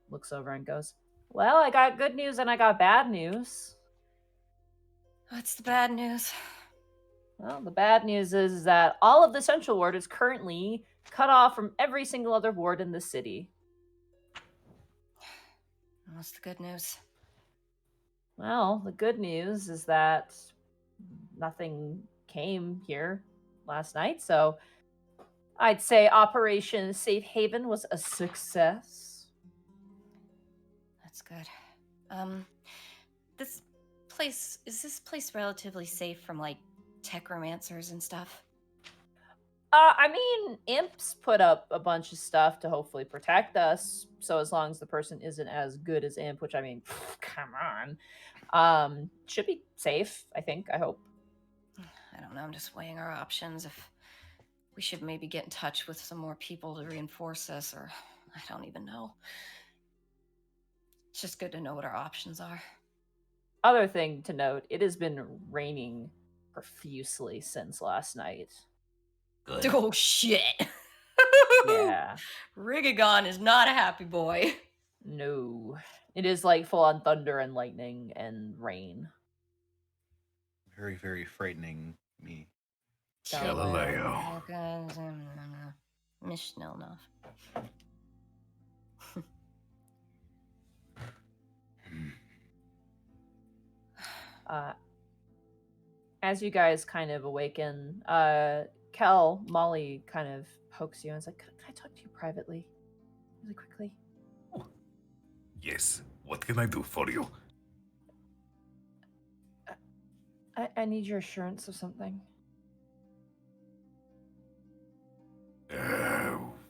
looks over and goes, "Well, I got good news and I got bad news." What's the bad news? Well, the bad news is that all of the Central Ward is currently cut off from every single other ward in the city. What's the good news? Well, the good news is that nothing came here last night, so I'd say Operation Safe Haven was a success. That's good. This this place relatively safe from like techromancers and stuff? I mean, imps put up a bunch of stuff to hopefully protect us. So as long as the person isn't as good as imp, which I mean, come on, should be safe. I think. I hope. I don't know. I'm just weighing our options. If we should maybe get in touch with some more people to reinforce us, or I don't even know. It's just good to know what our options are. Other thing to note: it has been raining profusely since last night. Good. Oh shit! Yeah. Rigagon is not a happy boy. No. It is like full on thunder and lightning and rain. Very, very frightening me. Galileo. Mishnelnov. As you guys kind of awaken, Kel, Molly kind of pokes you and is like, "Can I talk to you privately? Really quickly?" Yes. What can I do for you? I need your assurance of something.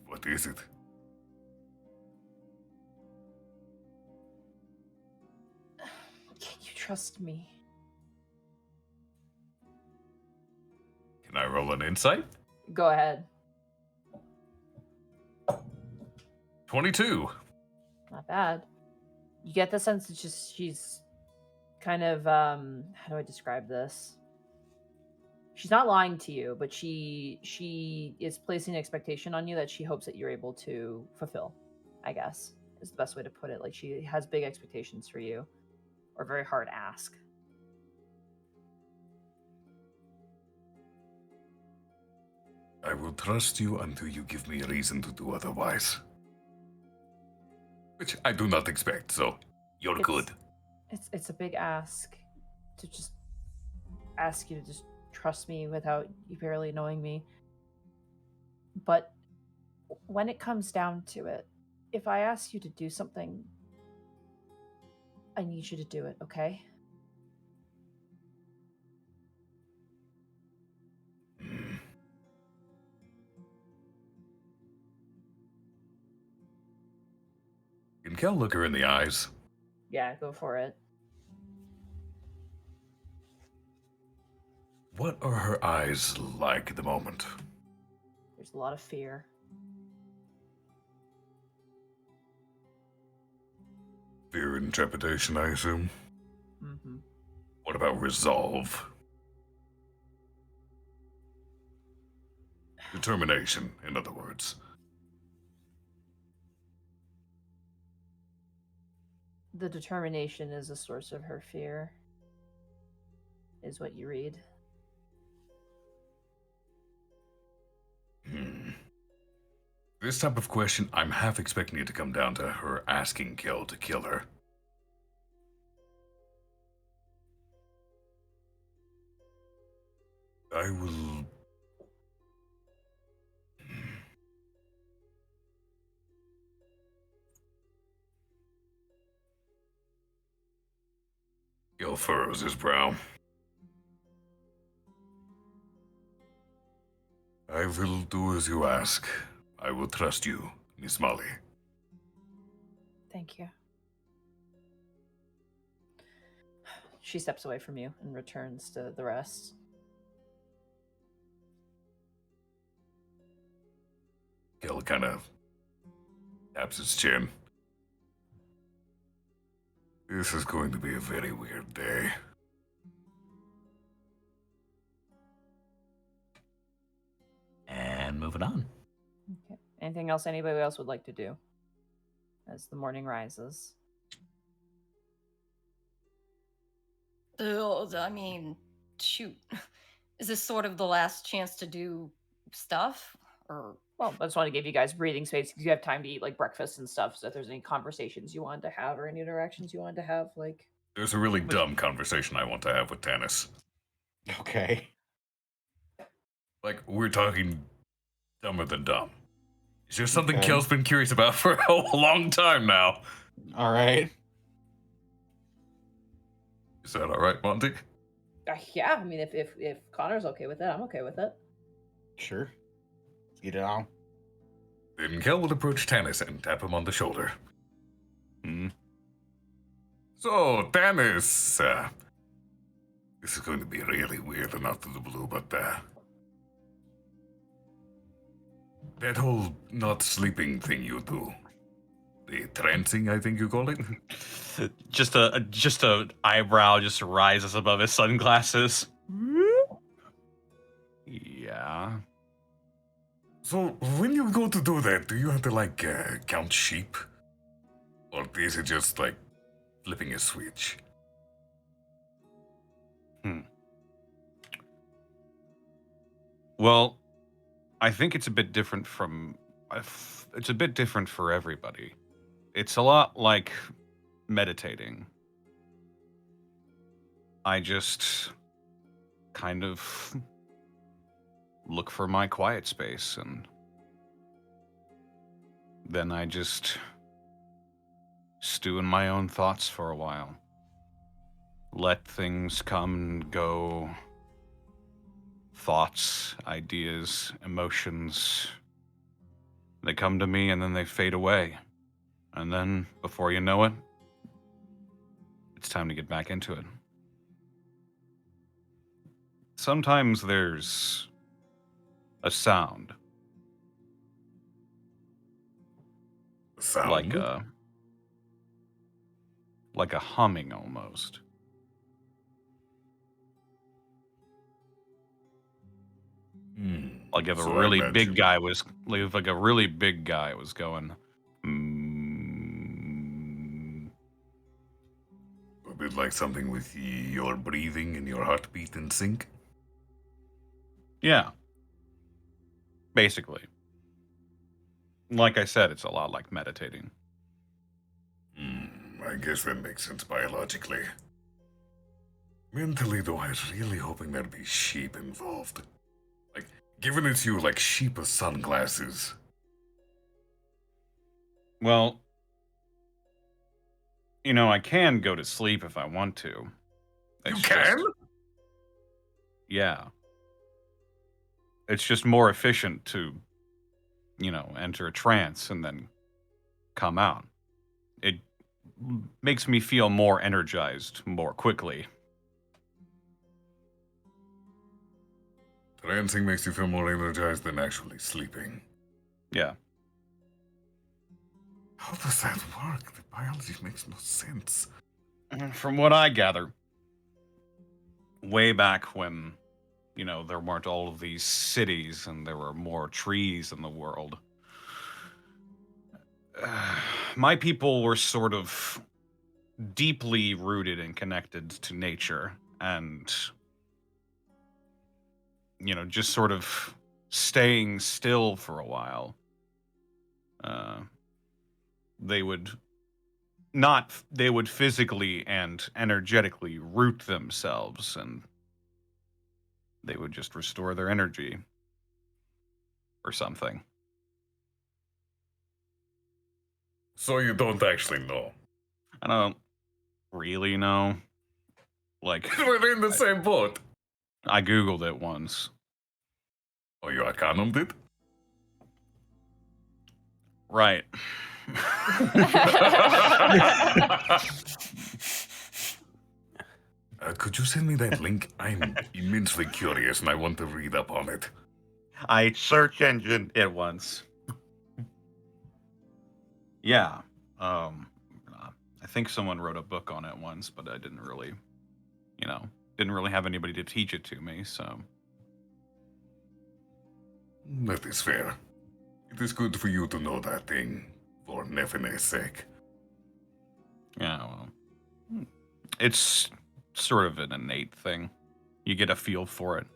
What is it? Can you trust me? Can I roll an insight? Go ahead. 22. Not bad. You get the sense that she's kind of how do I describe this? She's not lying to you, but she is placing an expectation on you that she hopes that you're able to fulfill, I guess, is the best way to put it. Like she has big expectations for you, or very hard ask. I will trust you until you give me a reason to do otherwise. Which I do not expect, so you're good. It's a big ask to just ask you to just trust me without you barely knowing me. But when it comes down to it, if I ask you to do something, I need you to do it, okay? Can Kel look her in the eyes? Yeah, go for it. What are her eyes like at the moment? There's a lot of fear. Fear and trepidation, I assume. Mm-hmm. What about resolve? Determination, in other words. The determination is a source of her fear, is what you read. This type of question, I'm half expecting it to come down to her asking Kel to kill her. I will... Hmm. Gil furrows his brow. I will do as you ask. I will trust you, Miss Molly. Thank you. She steps away from you and returns to the rest. Gil kind of taps his chin. This is going to be a very weird day. And moving on. Okay. Anything else anybody else would like to do as the morning rises? I mean, shoot. Is this sort of the last chance to do stuff? Or Well, I just want to give you guys breathing space because you have time to eat like breakfast and stuff. So if there's any conversations you wanted to have or any interactions you wanted to have, like There's a really dumb conversation I want to have with Tannis. Okay. Like, we're talking dumber than dumb. Is there something Okay. Kel's been curious about for a long time now? All right. Is that all right, Monty? yeah, I mean, if Connor's okay with it, I'm okay with it. Sure. Let's get it on. Then Kel will approach Tannis and tap him on the shoulder. So, Tannis, this is going to be really weird and out of the blue, but that whole not sleeping thing you do, the trancing, I think you call it. Just a eyebrow just rises above his sunglasses. Yeah. So, when you go to do that, do you have to, like, count sheep? Or is it just, like, flipping a switch? Well, I think it's a bit different from. It's a bit different for everybody. It's a lot like meditating. I just kind of look for my quiet space and then I just stew in my own thoughts for a while. Let things come and go. Thoughts, ideas, emotions. They come to me and then they fade away. And then, before you know it, it's time to get back into it. Sometimes there's a sound. Sound? Like a humming almost. Like if So a I really imagine- big guy was, like a really big guy was going. A bit like something with your breathing and your heartbeat in sync? Yeah. Basically. Like I said, it's a lot like meditating. I guess that makes sense biologically. Mentally, though, I was really hoping there'd be sheep involved. Like, giving it to you like sheep with sunglasses. Well, you know, I can go to sleep if I want to. You It's can? just- yeah. It's just more efficient to, you know, enter a trance and then come out. It makes me feel more energized more quickly. Trancing makes you feel more energized than actually sleeping. Yeah. How does that work? The biology makes no sense. From what I gather, way back when, you know, there weren't all of these cities and there were more trees in the world, my people were sort of deeply rooted and connected to nature and, you know, just sort of staying still for a while. They would physically and energetically root themselves and they would just restore their energy or something. So you don't actually know. I don't really know. Like, We're in the same boat. I Googled it once. Oh, you Arcanum did? Right. Could you send me that link? I'm immensely curious and I want to read up on it. I search engine it once. Yeah. I think someone wrote a book on it once, but I didn't really, didn't really have anybody to teach it to me, so. That is fair. It is good for you to know that thing, for Nephine's sake. Yeah, well. It's sort of an innate thing. You get a feel for it.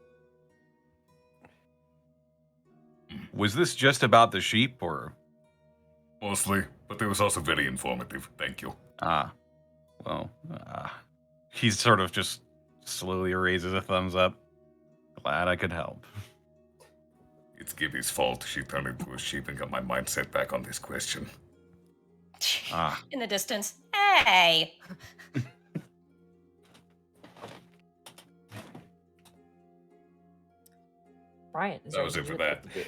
Was this just about the sheep, or? Mostly, but it was also very informative. Thank you. He sort of just slowly raises a thumbs up. Glad I could help. It's Gibby's fault. She turned into a sheep and got my mindset back on this question. In the distance. Hey! Brian, is That there was it anything for you'd that. like to do?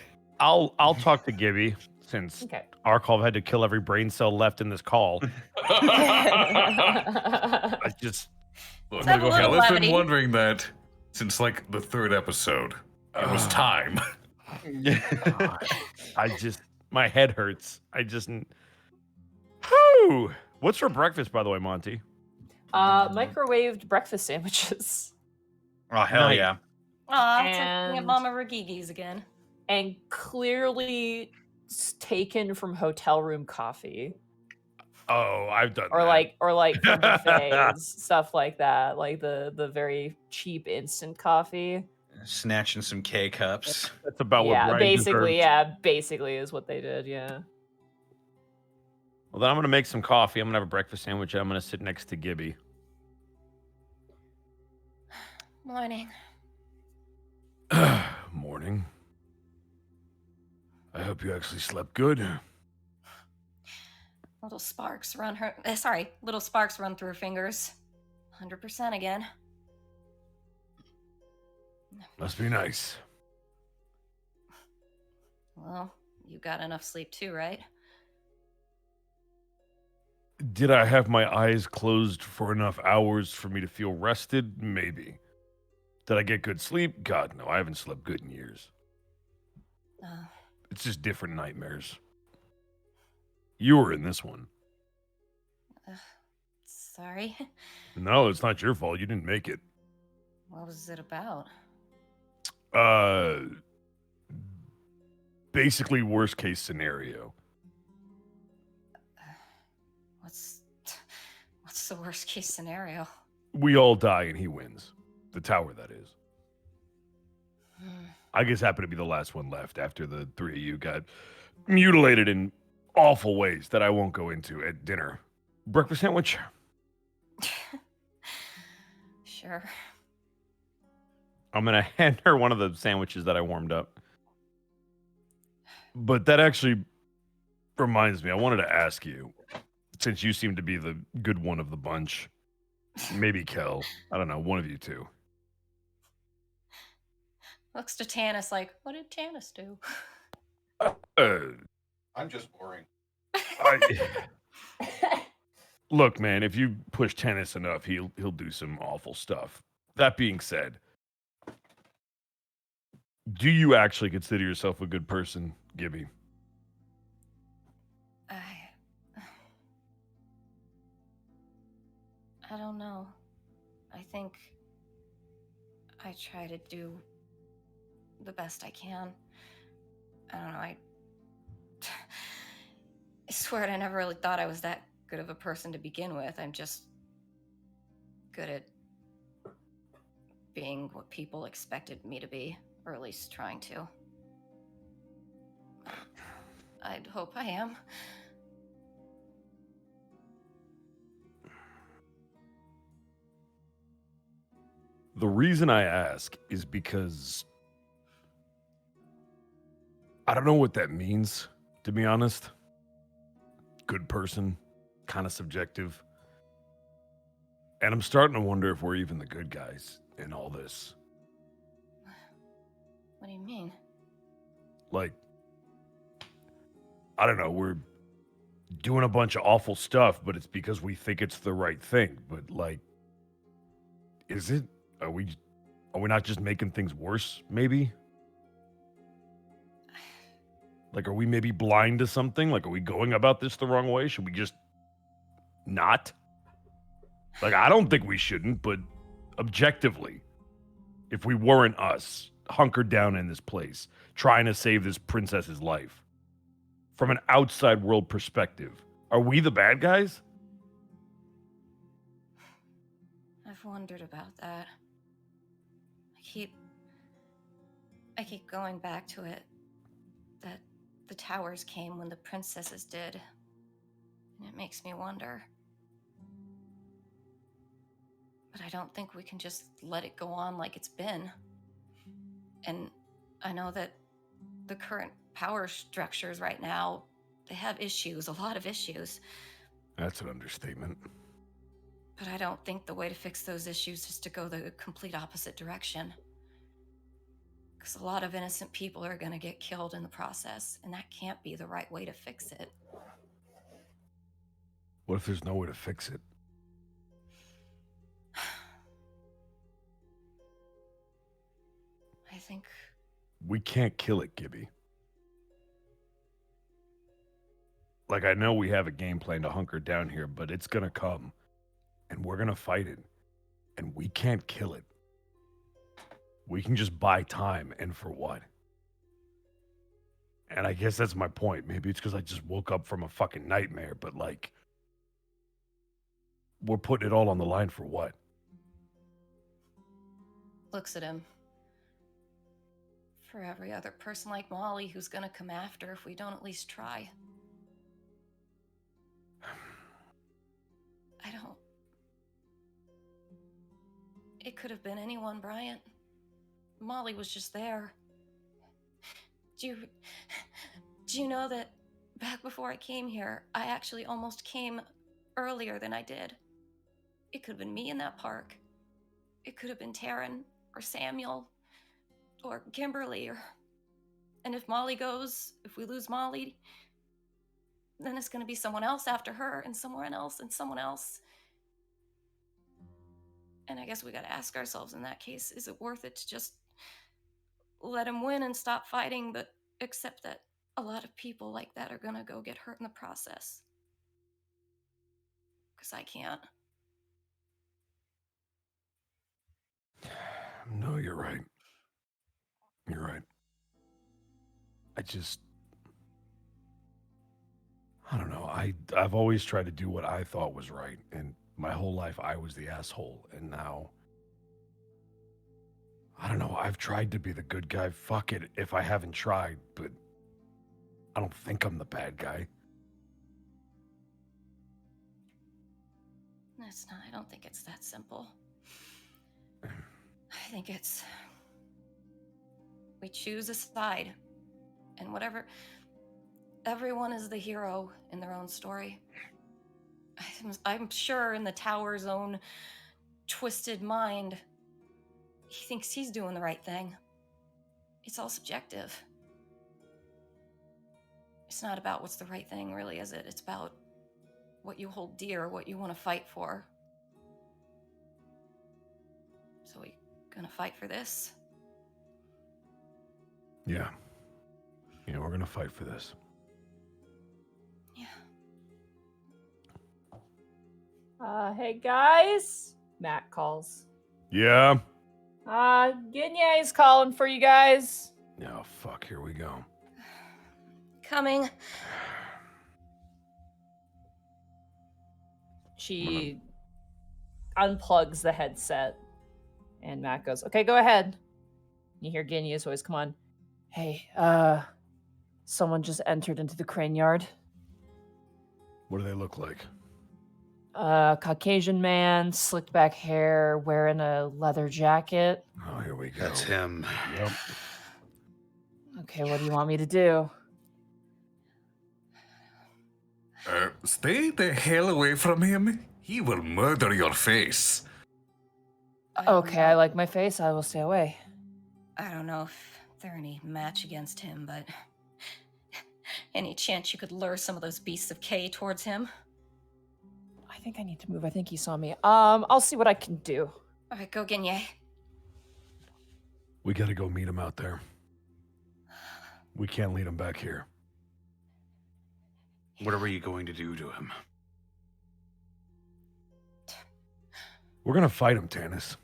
I'll talk to Gibby since Okay. Arcov had to kill every brain cell left in this call. I just Look, Have a little Kelly's been levity. wondering that since like the third episode. It was time. my head hurts. Whew. What's for breakfast, by the way, Monty? Microwaved breakfast sandwiches. Oh, hell Nice. yeah. Aw, it's like being at And- Mama Ragigi's again. And clearly taken from hotel room coffee. Oh, I've done Or that. like from buffets, stuff like that. Like the very cheap instant coffee. Snatching some K-cups. That's about what yeah, Brian basically, deserves. basically is what they did, yeah. Well, then I'm gonna make some coffee. I'm gonna have a breakfast sandwich, and I'm gonna sit next to Gibby. Morning. Morning. I hope you actually slept good. Little sparks run through her fingers. 100% again. Must be nice. Well, you got enough sleep too, right? Did I have my eyes closed for enough hours for me to feel rested? Maybe. Did I get good sleep? God, no. I haven't slept good in years. It's just different nightmares. You were in this one. Sorry. No, it's not your fault. You didn't make it. What was it about? Basically worst case scenario. What's the worst case scenario? We all die and he wins. The tower, that is. I just happen to be the last one left after the three of you got mutilated in awful ways that I won't go into at dinner. Breakfast sandwich? Sure. I'm gonna hand her one of the sandwiches that I warmed up. But that actually reminds me, I wanted to ask you, since you seem to be the good one of the bunch, maybe Kel, I don't know, one of you two. Looks to Tannis like, what did Tannis do? I'm just boring. Look, man, if you push Tennis enough, he'll do some awful stuff. That being said, do you actually consider yourself a good person, Gibby? I don't know. I think I try to do the best I can. I don't know, I swear I never really thought I was that good of a person to begin with. I'm just good at being what people expected me to be, or at least trying to. I'd hope I am. The reason I ask is because I don't know what that means, to be honest. Good person, kind of subjective. And I'm starting to wonder if we're even the good guys in all this. What do you mean? Like, I don't know, we're doing a bunch of awful stuff, but it's because we think it's the right thing. But like, is it? Are we not just making things worse, maybe? Like, are we maybe blind to something? Like, are we going about this the wrong way? Should we just not? Like, I don't think we shouldn't, but objectively, if we weren't us, hunkered down in this place, trying to save this princess's life, from an outside world perspective, are we the bad guys? I've wondered about that. I keep going back to it. That the towers came when the princesses did. And it makes me wonder. But I don't think we can just let it go on like it's been. And I know that the current power structures right now, they have issues, a lot of issues. That's an understatement. But I don't think the way to fix those issues is to go the complete opposite direction. Because a lot of innocent people are going to get killed in the process, and that can't be the right way to fix it. What if there's no way to fix it? I think We can't kill it, Gibby. Like, I know we have a game plan to hunker down here, but it's gonna come. And we're gonna fight it. And we can't kill it. We can just buy time, and for what? And I guess that's my point. Maybe it's because I just woke up from a fucking nightmare, but like, we're putting it all on the line for what? looks at him. For every other person like Molly who's going to come after if we don't at least try. I don't... It could have been anyone, Bryant. Molly was just there. Do you know that back before I came here, I actually almost came earlier than I did? It could have been me in that park. It could have been Taryn or Samuel or Kimberly and if Molly goes, if we lose Molly, then it's going to be someone else after her and someone else and someone else. And I guess we got to ask ourselves in that case, is it worth it to just let him win and stop fighting, but accept that a lot of people like that are going to go get hurt in the process? Because I can't. No, you're right. You're right. I don't know. I've always tried to do what I thought was right, and my whole life I was the asshole, and now I don't know. I've tried to be the good guy. Fuck it if I haven't tried, but I don't think I'm the bad guy. It's not. I don't think it's that simple. I think it's... we choose a side, and whatever... Everyone is the hero in their own story. I'm sure in the tower's own twisted mind, he thinks he's doing the right thing. It's all subjective. It's not about what's the right thing, really, is it? It's about what you hold dear, what you want to fight for. So we gonna fight for this? Yeah. Yeah, we're gonna fight for this. Yeah. Hey guys, Matt calls. Yeah. Ginye's calling for you guys. Oh, fuck, here we go. Coming. She unplugs the headset, and Matt goes, "Okay, go ahead." You hear Ginye's voice, "Come on. Hey, someone just entered into the crane yard. What do they look like? Caucasian man, slicked back hair, wearing a leather jacket." Oh, here we go. That's him. Yep. "Okay, what do you want me to do?" Stay the hell away from him. He will murder your face. I don't Okay, I know. like my face. I will stay away. I don't know if they're any match against him, but any chance you could lure some of those beasts of K towards him? I think I need to move. I think he saw me. I'll see what I can do. All right, go Ginye. We gotta go meet him out there. We can't lead him back here. What are you going to do to him? We're gonna fight him, Tanis.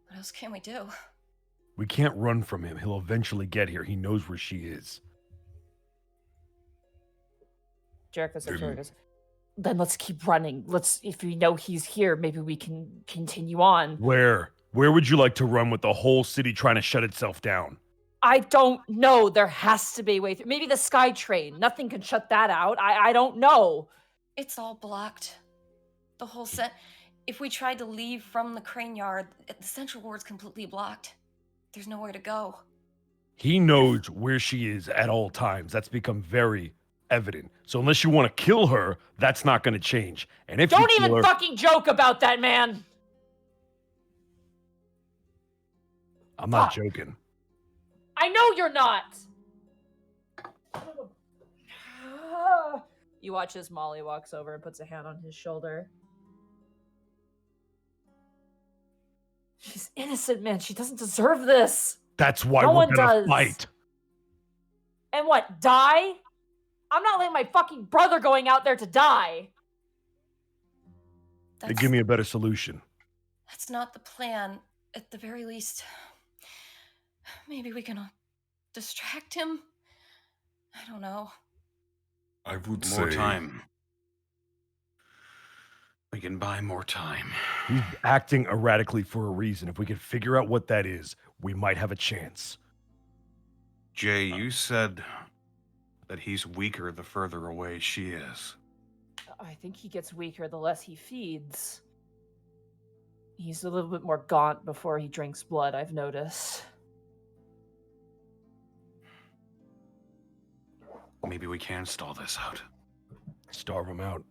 What else can we do? We can't run from him. He'll eventually get here. He knows where she is. Jericho says, Didn't- then let's keep running. If we know he's here, maybe we can continue on. Where? Where would you like to run with the whole city trying to shut itself down? I don't know. There has to be a way through. Maybe the sky train. Nothing can shut that out. I don't know. It's all blocked. The whole set. If we tried to leave from the crane yard, the central ward's completely blocked. There's nowhere to go. He knows where she is at all times. That's become very evident. So unless you want to kill her, that's not going to change. And if Don't you kill even her, fucking joke about that, man. I'm not Fuck. joking. I know you're not. You watch as Molly walks over and puts a hand on his shoulder. She's innocent, man. She doesn't deserve this. That's why No we're one going to does. fight. And what, die? I'm not letting my fucking brother going out there to die. They give me a better solution. That's not the plan. At the very least, maybe we can distract him. I don't know. I would More say time. We can buy more time. He's acting erratically for a reason. If we could figure out what that is, we might have a chance. Jay, you said that he's weaker the further away she is. I think he gets weaker the less he feeds. He's a little bit more gaunt before he drinks blood, I've noticed. Maybe we can stall this out. Starve him out.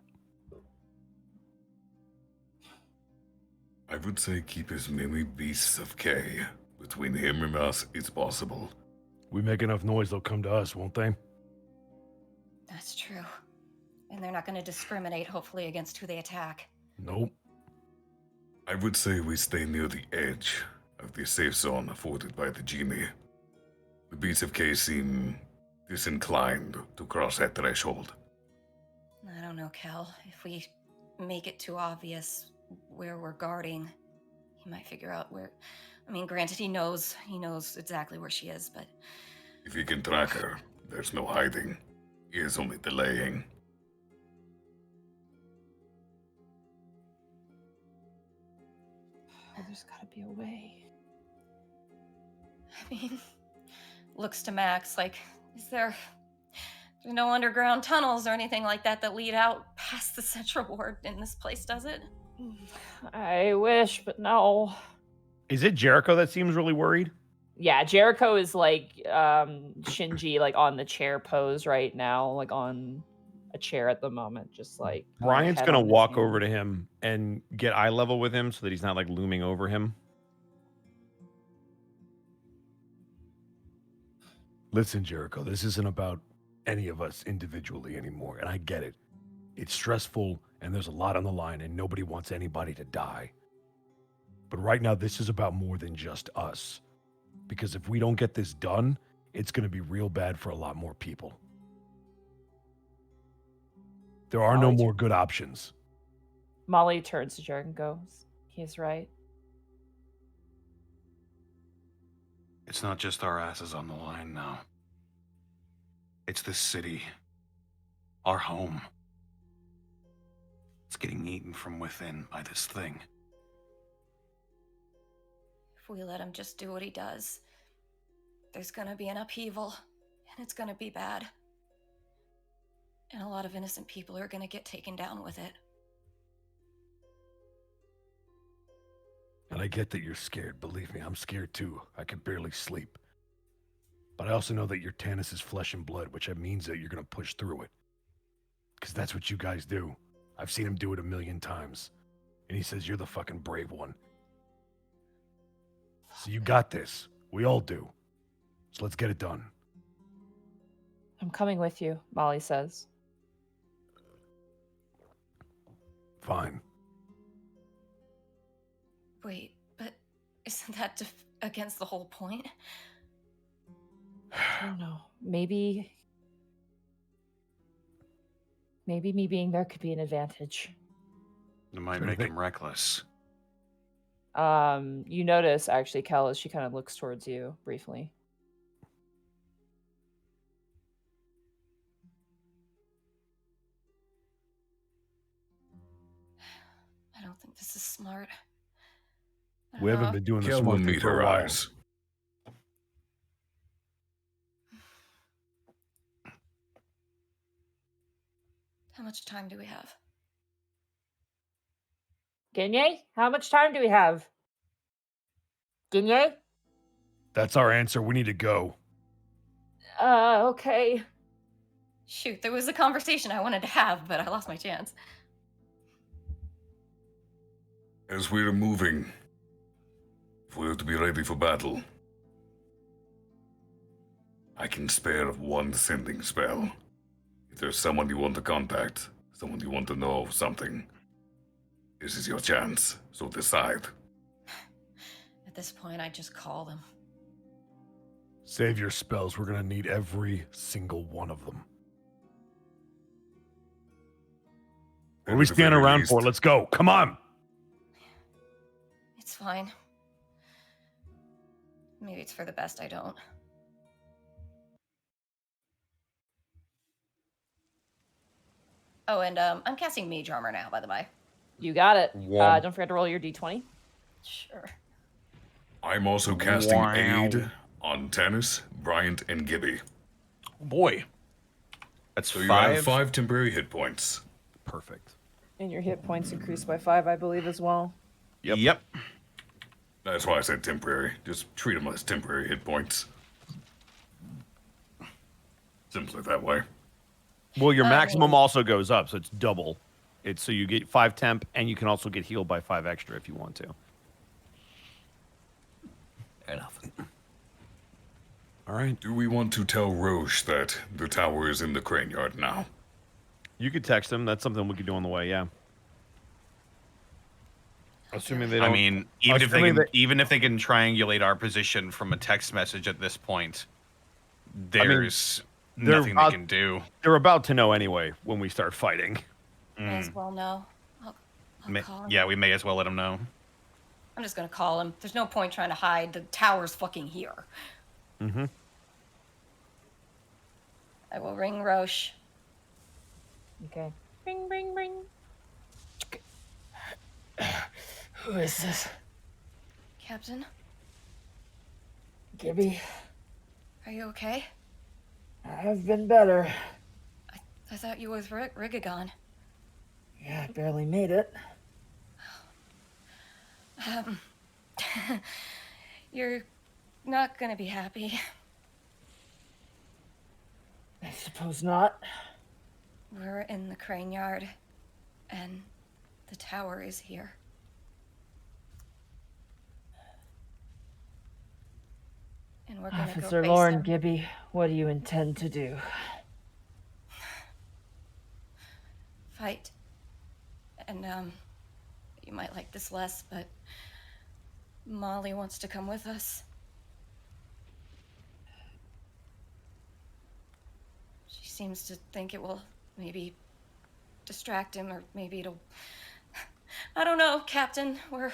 I would say keep as many beasts of K between him and us as possible. We make enough noise, they'll come to us, won't they? That's true. And they're not going to discriminate, hopefully, against who they attack. Nope. I would say we stay near the edge of the safe zone afforded by the genie. The beasts of K seem disinclined to cross that threshold. I don't know, Kel. If we make it too obvious where we're guarding, he might figure out where. I mean, granted, he knows exactly where she is, but If he can track her, there's no hiding. He is only delaying. Oh, there's gotta be a way. I mean, looks to Max like, there's no underground tunnels or anything like that that lead out past the central ward in this place, does it? I wish, but no. Is it Jericho that seems really worried? Yeah, Jericho is like Shinji, like on the chair pose right now, like on a chair at the moment, just like Brian's head gonna on his walk hand. over to him and get eye level with him so that he's not like looming over him. Listen, Jericho, this isn't about any of us individually anymore, and I get it. It's stressful, and there's a lot on the line, and nobody wants anybody to die. But right now, this is about more than just us. Because if we don't get this done, it's going to be real bad for a lot more people. There are no Molly more good options. Molly turns to Jericho and goes, "He's right." It's not just our asses on the line now. It's this city. Our home. It's getting eaten from within by this thing. If we let him just do what he does, there's gonna be an upheaval, and it's gonna be bad. And a lot of innocent people are gonna get taken down with it. And I get that you're scared. Believe me, I'm scared too. I can barely sleep. But I also know that you're Tanis' flesh and blood, which means that you're going to push through it. Because that's what you guys do. I've seen him do it 1,000,000 times. And he says you're the fucking brave one. So you got this. We all do. So let's get it done. I'm coming with you, Molly says. Fine. Wait, but isn't that against the whole point? I don't know. Maybe me being there could be an advantage. It might Trying to make think. him reckless. You notice actually, Kel, as she kind of looks towards you briefly. I don't think this is smart. I We don't haven't know. been doing the Kel will smart thing meet for her a while. eyes. How much time do we have? Ginye, how much time do we have? Ginye? That's our answer. We need to go. Okay. Shoot, there was a conversation I wanted to have, but I lost my chance. As we're moving, if we're to be ready for battle, I can spare one sending spell. If there's someone you want to contact, someone you want to know something, this is your chance, so decide. At this point, I just call them. Save your spells. We're going to need every single one of them. What are we At the standing very around least, for? Let's go. Come on. It's fine. Maybe it's for the best I don't. Oh, and I'm casting Mage Armor now, by the way. You got it. Wow. Don't forget to roll your d20. Sure. I'm also casting Wow. Aid on Tannis, Bryant, and Gibby. Oh boy. That's So you 5. have 5 temporary hit points. Perfect. And your hit points increased by 5, I believe, as well. Yep. That's why I said temporary. Just treat them as temporary hit points. Simply that way. Well, your Oh. maximum also goes up, so it's double. It's so you get 5 temp, and you can also get healed by 5 extra if you want to. Enough. All right. Do we want to tell Roche that the tower is in the crane yard now? You could text them. That's something we could do on the way. Yeah. Assuming they don't. I mean, even if assuming they can triangulate our position from a text message at this point, there's they're nothing they about- can do. they're about to know anyway when we start fighting. May as well know. I'll call him. Yeah, we may as well let them know. I'm just gonna call him. There's no point trying to hide. The tower's fucking here. Mm-hmm. I will ring Roche. Okay. Ring, ring, ring. Who is this? Captain, Gibby. are you okay? I've been better. I thought you were with Rigagon. Yeah, I barely made it. You're not gonna be happy. I suppose not. We're in the crane yard, and the tower is here. And we're gonna Officer go Lauren face them. Gibby, what do you intend to do? Fight. And, you might like this less, but Molly wants to come with us. She seems to think it will maybe distract him, or maybe it'll... I don't know, Captain. We're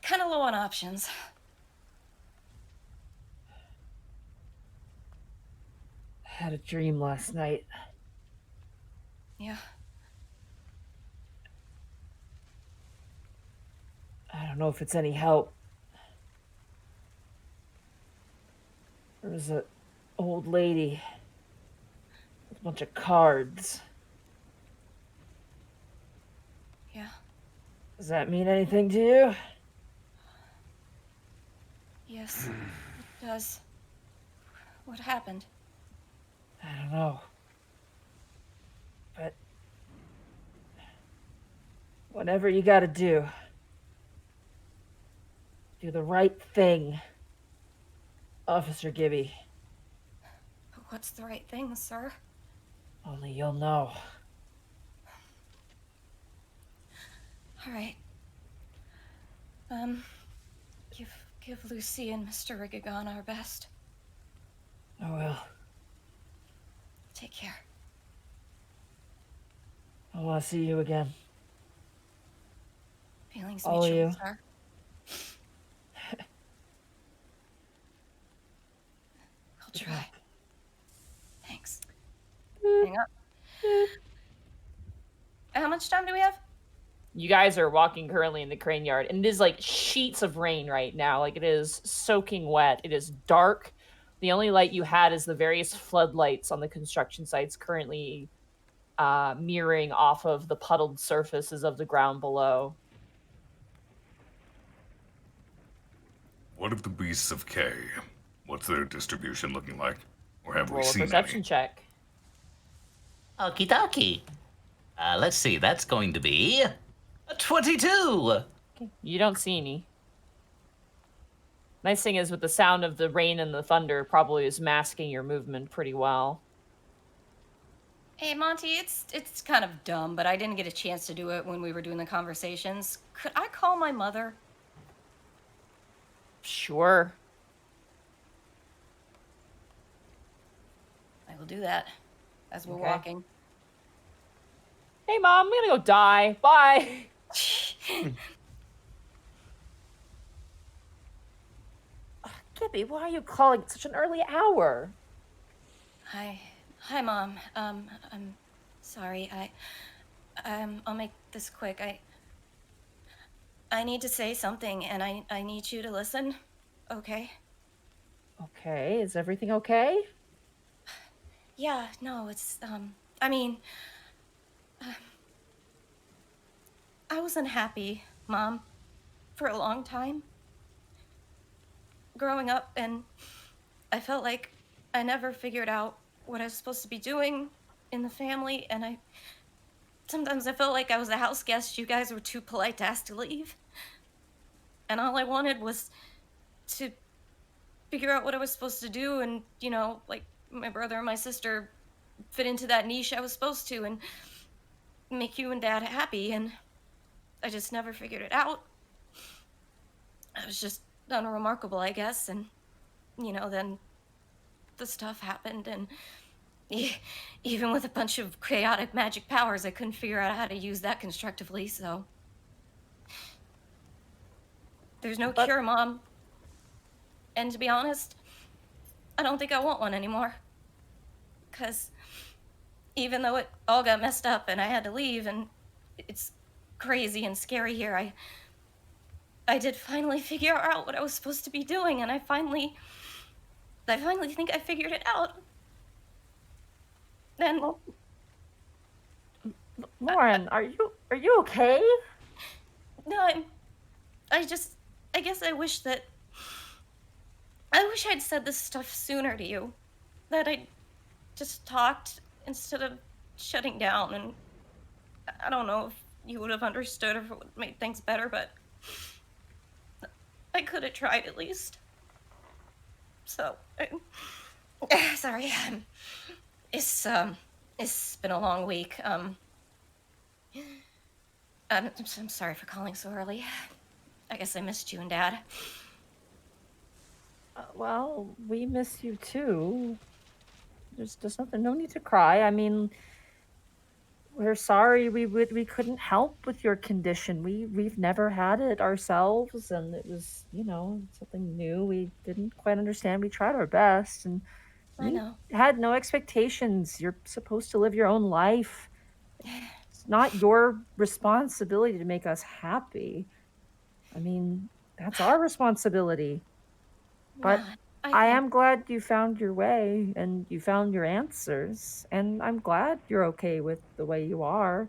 kind of low on options. I had a dream last night. Yeah. I don't know if it's any help. There was an old lady with a bunch of cards. Yeah. Does that mean anything to you? Yes, it does. What happened? I don't know. But Whatever you gotta do. Do the right thing, Officer Gibby. What's the right thing, sir? Only you'll know. All right. Give Lucy and Mr. Rigagon our best. I will. Take care. I want to see you again. Feelings All mutual, you. sir. I'll try. Thanks. Hang up. How much time do we have? You guys are walking currently in the crane yard, and it is like sheets of rain right now. Like, it is soaking wet. It is dark. The only light you had is the various floodlights on the construction sites currently mirroring off of the puddled surfaces of the ground below. What of the beasts of K? What's their distribution looking like? Or have we Roll a seen perception any? check. Okie dokie. Let's see, that's going to be a 22. You don't see any. Nice thing is, with the sound of the rain and the thunder, probably is masking your movement pretty well. Hey, Monty, it's kind of dumb, but I didn't get a chance to do it when we were doing the conversations. Could I call my mother? Sure. I will do that as we're Okay. walking. Hey, Mom, I'm gonna go die. Bye. Gibby, why are you calling at such an early hour? Hi, Mom. I'm sorry. I'll make this quick. I need to say something, and I need you to listen. Okay? Okay, is everything okay? Yeah. No, it's I mean, I was unhappy, Mom, for a long time. Growing up, and I felt like I never figured out what I was supposed to be doing in the family, and sometimes I felt like I was a house guest. You guys were too polite to ask to leave. And all I wanted was to figure out what I was supposed to do, and, you know, like my brother and my sister fit into that niche I was supposed to, and make you and Dad happy, and I just never figured it out. I was just unremarkable, I guess, and, you know, then the stuff happened, and even with a bunch of chaotic magic powers, I couldn't figure out how to use that constructively, so... There's no cure, Mom. And to be honest, I don't think I want one anymore. 'Cause even though it all got messed up and I had to leave, and it's crazy and scary here, I did finally figure out what I was supposed to be doing, and I finally think I figured it out. Then Lauren, are you okay? no, I guess I wish I'd said this stuff sooner to you. That I just talked instead of shutting down, and I don't know if you would have understood or if it would have made things better, but I could have tried at least. So, sorry. It's been a long week. I'm sorry for calling so early. I guess I missed you and Dad. Well, we miss you too. There's nothing, no need to cry. I mean, we're sorry we couldn't help with your condition. We've never had it ourselves, and it was, you know, something new. We didn't quite understand. We tried our best, and I know. had no expectations. You're supposed to live your own life. It's not your responsibility to make us happy. I mean, that's our responsibility. But Yeah, I am glad you found your way and you found your answers. And I'm glad you're okay with the way you are.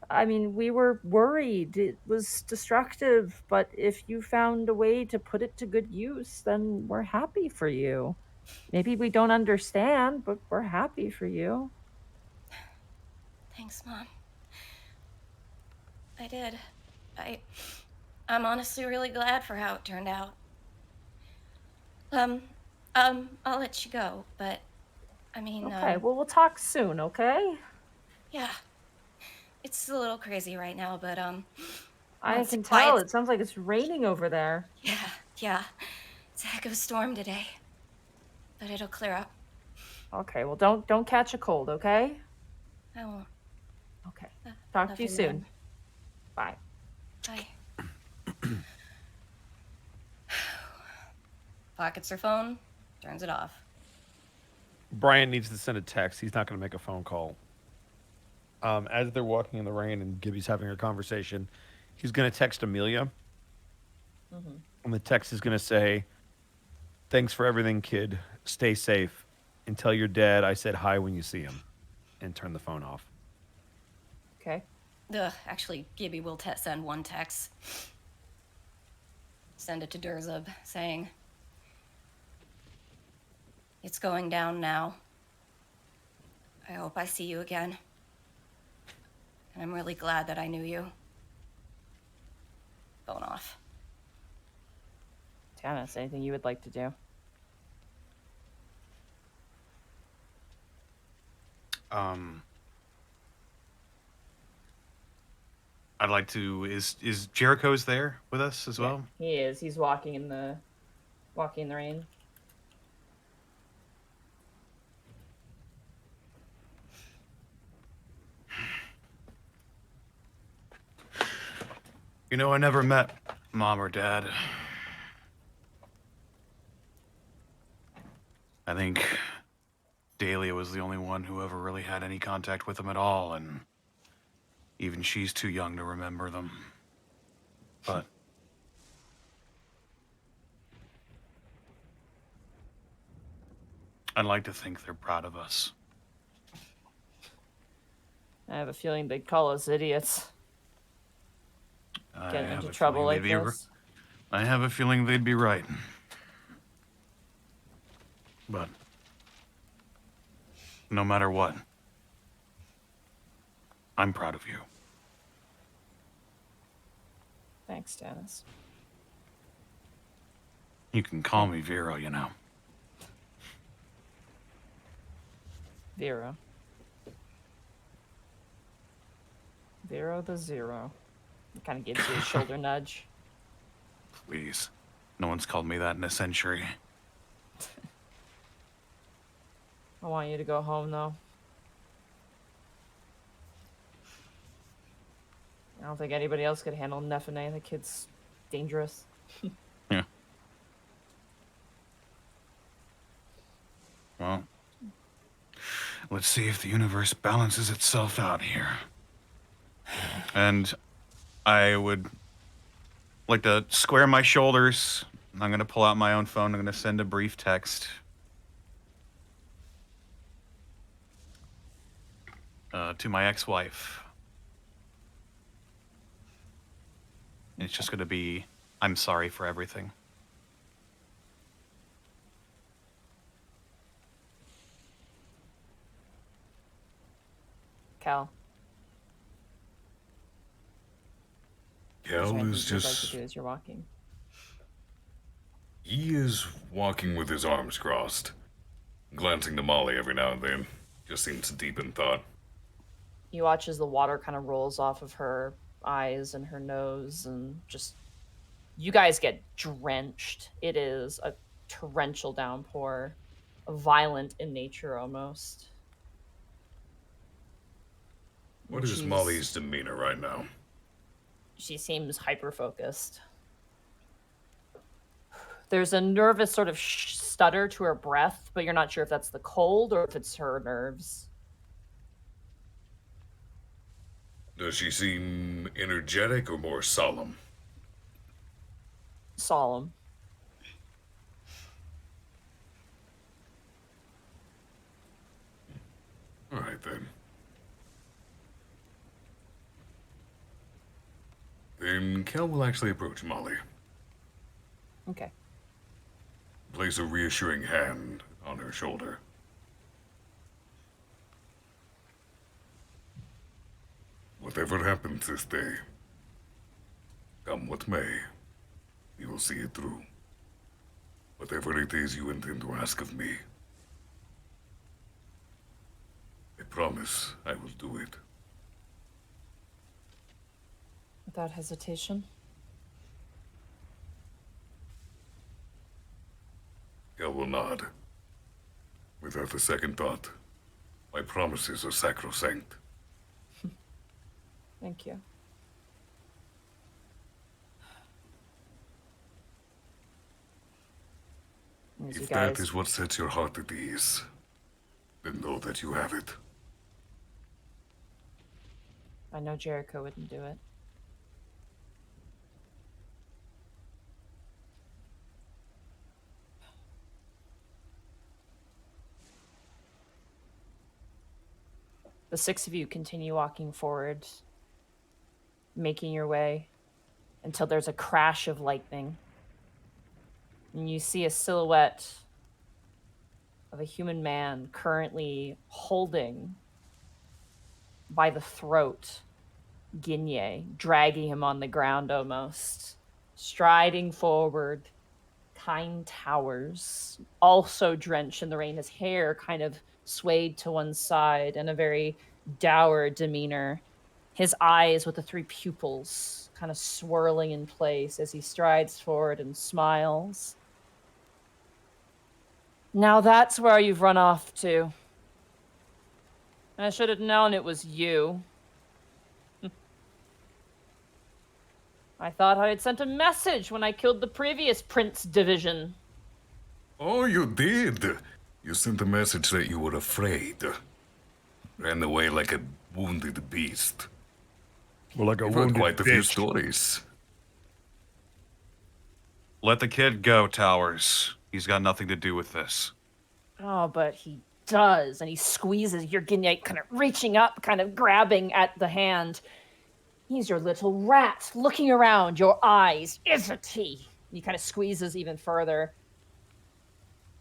I mean, we were worried. It was destructive. But if you found a way to put it to good use, then we're happy for you. Maybe we don't understand, but we're happy for you. Thanks, Mom. I did. I'm honestly really glad for how it turned out. I'll let you go, but I mean, Okay, well, we'll talk soon, okay? yeah, it's a little crazy right now, but I once it can tell. quiets, It sounds like it's raining over there. yeah, it's a heck of a storm today, but it'll clear up. Okay, well, don't catch a cold, okay? I won't. Okay. Talk Love to you you, soon. man. Bye. Bye. Pockets her phone, turns it off. Brian needs to send a text. He's not going to make a phone call. As they're walking in the rain and Gibby's having a conversation, he's going to text Amelia. Mm-hmm. And the text is going to say, "Thanks for everything, kid. Stay safe. And tell your dad I said hi when you see him." And turn the phone off. Okay. Actually, Gibby will send one text. Send it to Durzub, saying, "It's going down now. I hope I see you again. And I'm really glad that I knew you." Phone off. Tannis, anything you would like to do? I'd like to. Is Jericho's there with us as well? He is. He's walking in the rain. You know, I never met Mom or Dad. I think Dahlia was the only one who ever really had any contact with them at all, and even she's too young to remember them. But I'd like to think they're proud of us. I have a feeling they'd call us idiots. I Get have into a trouble feeling like they'd be this. I have a feeling they'd be right. But no matter what, I'm proud of you. Thanks, Tannis. You can call me Vero, you know. Vero. Vero the Zero. He kind of gives you a shoulder nudge. Please. No one's called me that in a century. I want you to go home, though. I don't think anybody else could handle Nephine. The kid's dangerous. Yeah. Well, let's see if the universe balances itself out here. And I would like to square my shoulders. I'm going to pull out my own phone. I'm going to send a brief text. To my ex-wife. It's just going to be, "I'm sorry for everything." Cal. Cal there anything is you'd like to just. do as you're walking? He is walking with his arms crossed, glancing to Molly every now and then. Just seems deep in thought. You watch as the water kind of rolls off of her eyes and her nose, and just you guys get drenched. It is a torrential downpour, violent in nature almost. What is Molly's demeanor right now? She seems hyper focused. There's a nervous sort of stutter to her breath, but you're not sure if that's the cold or if it's her nerves. Does she seem energetic or more solemn? Solemn. All right, then. Then Kel will actually approach Molly. Okay. Place a reassuring hand on her shoulder. Whatever happens this day, Come what may, we will see it through. Whatever it is you intend to ask of me, I promise I will do it. Without hesitation. Kel will nod. Without a second thought, my promises are sacrosanct. Thank you. As you If guys, that is what sets your heart at ease, then know that you have it. I know Jericho wouldn't do it. The six of you continue walking forward, making your way until there's a crash of lightning. And you see a silhouette of a human man currently holding by the throat Ginye, dragging him on the ground almost, striding forward. Kind towers, also drenched in the rain, his hair kind of swayed to one side and a very dour demeanor. His eyes with the three pupils kind of swirling in place as he strides forward and smiles. Now that's where you've run off to. I should have known it was you. I thought I had sent a message when I killed the previous Prince Division. Oh, you did. You sent a message that you were afraid. Ran away like a wounded beast. Well, like a You've heard wounded quite a few bitch. stories. Let the kid go, Towers. He's got nothing to do with this. Oh, but he does. And he squeezes your Ginye, kind of reaching up, kind of grabbing at the hand. He's your little rat looking around your eyes, isn't he? He kind of squeezes even further.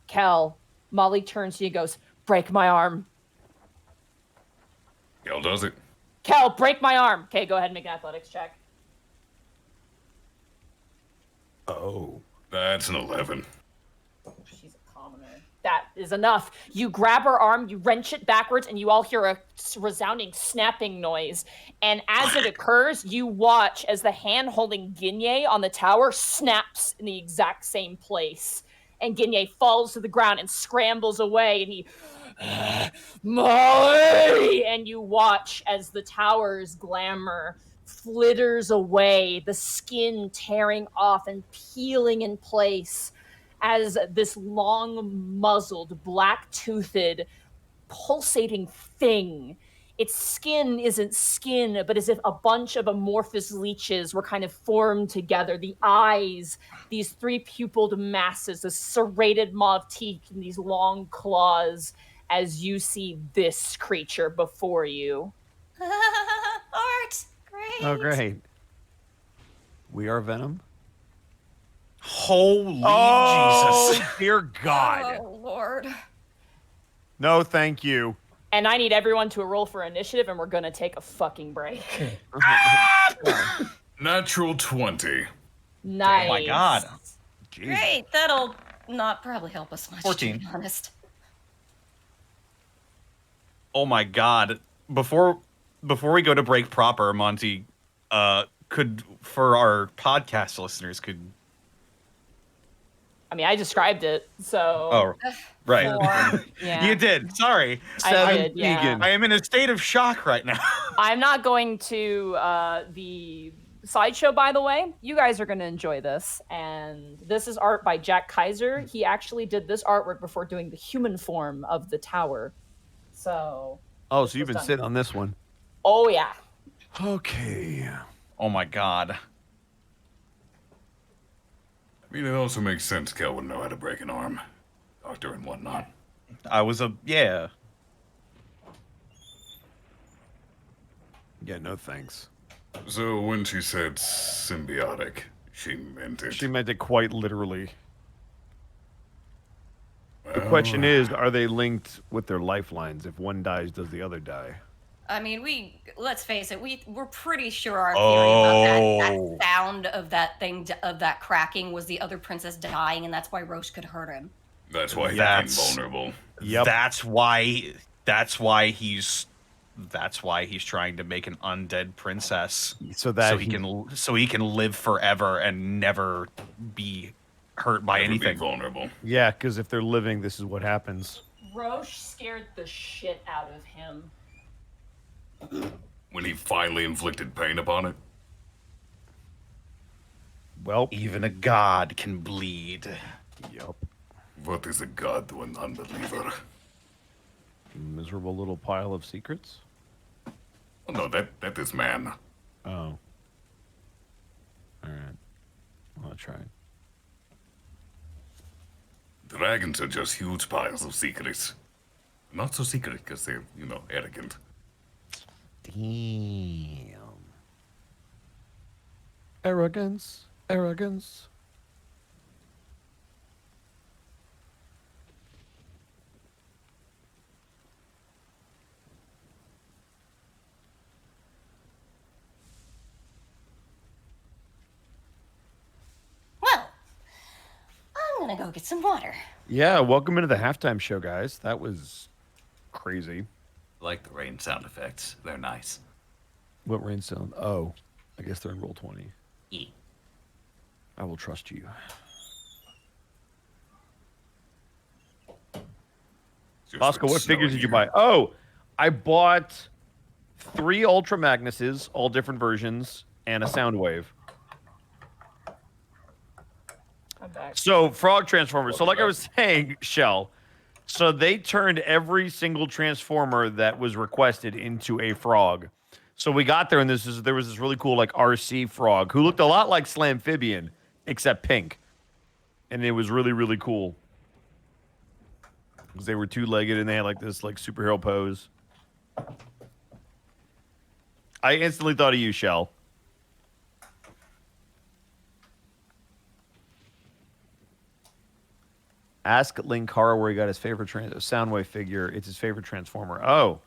Kel, Molly turns to you and goes, break my arm. Kel does it. Kel, break my arm. Okay, go ahead and make an athletics check. Oh. That's an 11. She's a commoner. That is enough. You grab her arm, you wrench it backwards, and you all hear a resounding snapping noise. And as it occurs, you watch as the hand holding Ginye on the tower snaps in the exact same place. And Ginye falls to the ground and scrambles away, and he, Molly! And you watch as the tower's glamour flitters away, the skin tearing off and peeling in place, as this long-muzzled, black-toothed, pulsating thing. Its skin isn't skin, but as if a bunch of amorphous leeches were kind of formed together. The eyes, these three-pupiled masses, this serrated mauve teeth, and these long claws, as you see this creature before you. Art! Great! Oh, great. We are Venom? Holy Oh, Jesus. dear God. Oh, Lord. No, thank you. And I need everyone to roll for initiative, and we're gonna take a fucking break. Natural 20. Nice. Oh my God. Jesus. Great. That'll not probably help us much, 14. to be honest. Oh my God. Before we go to break proper, Monty, could, for our podcast listeners, could... I mean, I described it, so. Oh, right. Yeah. You did. Sorry. I did, yeah. Vegan. I am in a state of shock right now. I'm not going to the sideshow, by the way. You guys are going to enjoy this. And this is art by Jack Kaiser. He actually did this artwork before doing the human form of the tower. So. Oh, so you've been done. sitting on this one. Oh, yeah. Okay. Oh my God. I mean, it also makes sense Kel would know how to break an arm. Doctor and whatnot. Yeah. Yeah, no thanks. So when she said symbiotic, she meant it. She meant it quite literally. The Well, question is, are they linked with their lifelines? If one dies, does the other die? I mean, let's face it, we're pretty sure our theory about that Oh. sound of that thing of that cracking was the other princess dying, and that's why Roche could hurt him. That's why he became That's- vulnerable. Yep. That's why he's trying to make an undead princess So that so he can live forever and never be hurt by Never be anything. vulnerable. Yeah, because if they're living, this is what happens. Roche scared the shit out of him. When he finally inflicted pain upon it. Well, Even a god can bleed. yep. What is a god to an unbeliever? Miserable little pile of secrets. Oh, no, that is man. Oh. All right. I'll try. Dragons are just huge piles of secrets. Not so secret because they're, arrogant. Damn. Arrogance. Arrogance. Well, I'm gonna go get some water. Yeah, welcome into the halftime show, guys. That was crazy. I like the rain sound effects. They're nice. What rain sound? Oh, I guess they're in roll 20. E. I will trust you. Just Bosco, been what figures snowing did you here. buy? Oh, I bought 3 Ultra Magnuses, all different versions, and a Soundwave. I'm back. So, Frog Transformers. So, like I was saying, Shell, so they turned every single Transformer that was requested into a frog. So we got there, and there was this really cool, like, RC frog who looked a lot like Slamphibian, except pink. And it was really, really cool. Because they were 2-legged, and they had, like, this, like, superhero pose. I instantly thought of you, Shell. Ask Linkara where he got his favorite Soundwave figure. It's his favorite Transformer. Oh,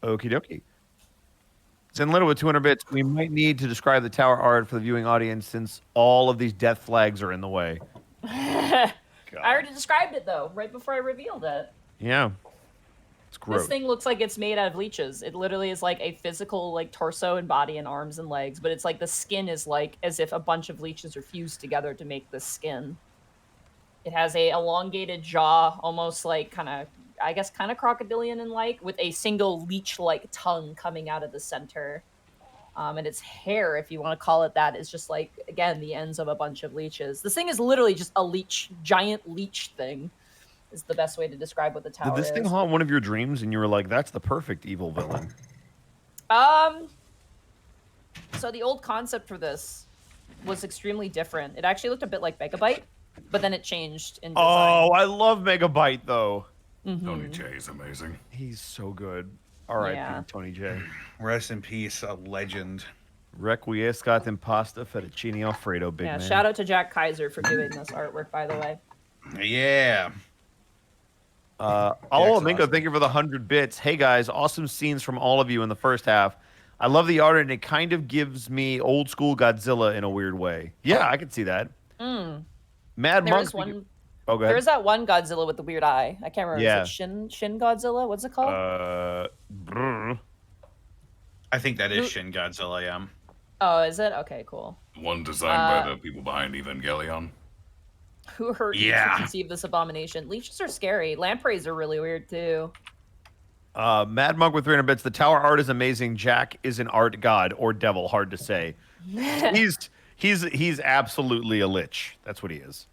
okie dokie. Zenlittle with 200 bits. We might need to describe the tower art for the viewing audience since all of these death flags are in the way. I already described it though, right before I revealed it. Yeah. It's gross. This thing looks like it's made out of leeches. It literally is like a physical like torso and body and arms and legs, but it's like the skin is like as if a bunch of leeches are fused together to make this skin. It has a elongated jaw, almost like kind of crocodilian and like, with a single leech-like tongue coming out of the center. And its hair, if you want to call it that, is just like, again, the ends of a bunch of leeches. This thing is literally just a giant leech thing, is the best way to describe what the tower Did this is. thing haunt one of your dreams and you were like, that's the perfect evil villain? So the old concept for this was extremely different. It actually looked a bit like Megabyte, but then it changed in design. Oh, I love Megabyte, though. Tony J is amazing. He's so good. R.I.P. Yeah. Tony J. Rest in peace, a legend. Requiescat in pasta fettuccine alfredo, big Yeah, man. shout out to Jack Kaiser for doing this artwork, by the way. Yeah. Oh, Jack's Mingo, awesome. thank you for the 100 bits. Hey, guys, awesome scenes from all of you in the first half. I love the art, and it kind of gives me old school Godzilla in a weird way. Yeah, I can see that. Mad There Monk. is one. Oh, go ahead. There's that one Godzilla with the weird eye. I can't remember. Yeah. Is it Shin Godzilla? What's it called? Brr. I think that is Shin Godzilla, yeah. Oh, is it? Okay, cool. One designed by the people behind Evangelion. Who hurt you Yeah. to conceive this abomination? Leeches are scary. Lampreys are really weird too. Mad Monk with 300 bits. The tower art is amazing. Jack is an art god or devil. Hard to say. He's absolutely a lich. That's what he is.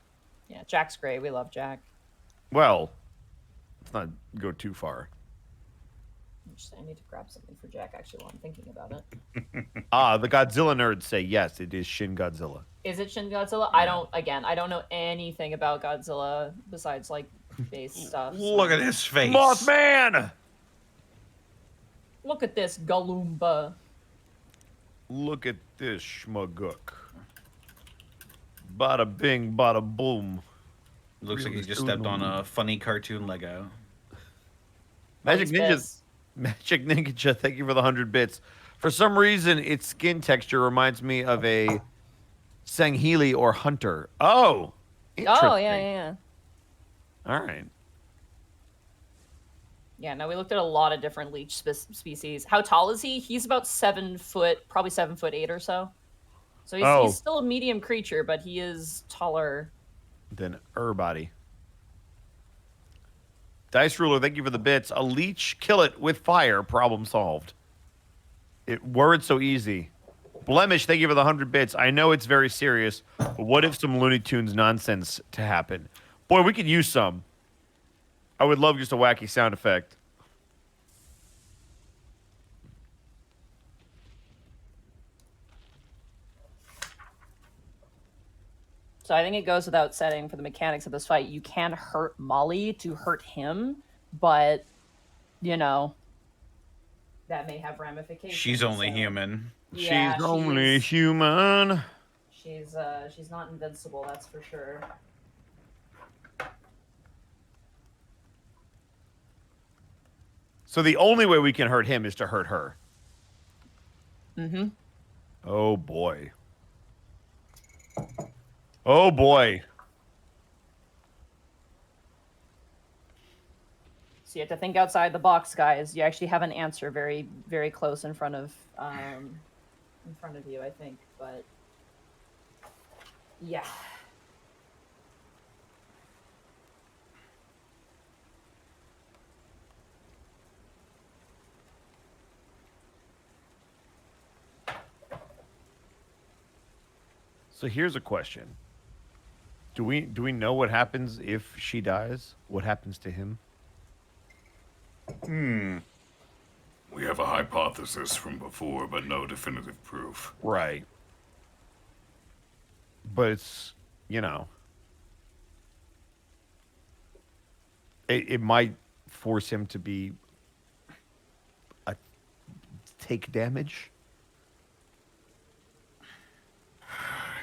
Yeah, Jack's great. We love Jack. Well, let's not go too far. I need to grab something for Jack actually while I'm thinking about it. The Godzilla nerds say yes, it is Shin Godzilla. Is it Shin Godzilla? I don't know anything about Godzilla besides like base stuff. so- Look at his face. Mothman! Look at this Galumba. Look at this schmaguk. Bada bing, bada boom. Looks like he Really just stepped on cool. a funny cartoon Lego. Magic He's Ninja. pissed. Magic Ninja, thank you for the 100 bits. For some reason, its skin texture reminds me of a Sanghili or Hunter. Oh, interesting. Oh, yeah. All right. Yeah, no, we looked at a lot of different leech species. How tall is he? He's about 7 foot, probably 7'8" or so. So he's still a medium creature, but he is taller Than everybody. Dice Ruler, thank you for the bits. A leech, kill it with fire. Problem solved. Word so easy. Blemish, thank you for the 100 bits. I know it's very serious, but what if some Looney Tunes nonsense to happen? Boy, we could use some. I would love just a wacky sound effect. So I think it goes without saying for the mechanics of this fight, you can hurt Molly to hurt him, but, you know, that may have ramifications. She's only so- human. Yeah, She's only human. She's not invincible, that's for sure. So the only way we can hurt him is to hurt her. Mm-hmm. Oh, boy. Oh, boy. So you have to think outside the box, guys. You actually have an answer very, very close in front of you, I think. But yeah. So here's a question. Do we know what happens if she dies? What happens to him? We have a hypothesis from before, but no definitive proof. Right. But it's, you know, it might force him to be take damage.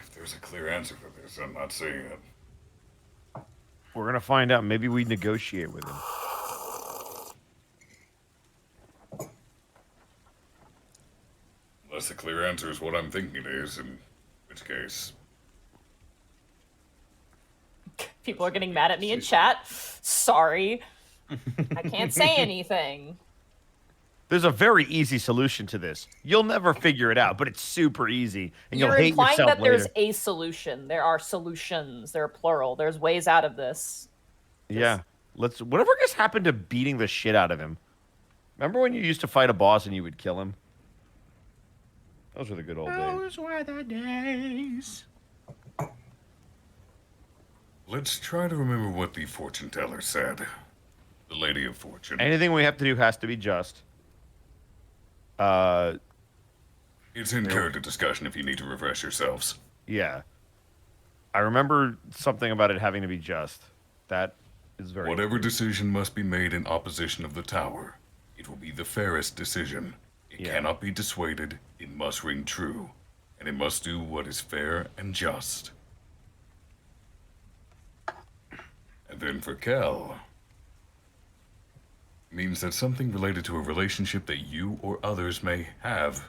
If there's a clear answer for this, I'm not saying it. We're gonna find out. Maybe we negotiate with him. Unless the clear answer is what I'm thinking it is, in which case... People are getting mad at me in chat. Sorry. I can't say anything. There's a very easy solution to this. You'll never figure it out, but it's super easy, and You're you'll hate implying yourself that later. there's a solution. There are solutions. They're plural. There's ways out of this. Yeah. Whatever just happened to beating the shit out of him. Remember when you used to fight a boss and you would kill him? Those were the good old days. Those were the days. Let's try to remember what the fortune teller said. The Lady of Fortune. Anything we have to do has to be just. It's in character discussion if you need to refresh yourselves. Yeah. I remember something about it having to be just. That is very Whatever decision must be made in opposition of the tower, it will be the fairest decision. It Yeah. cannot be dissuaded, it must ring true, and it must do what is fair and just. And then for Kel, means that something related to a relationship that you or others may have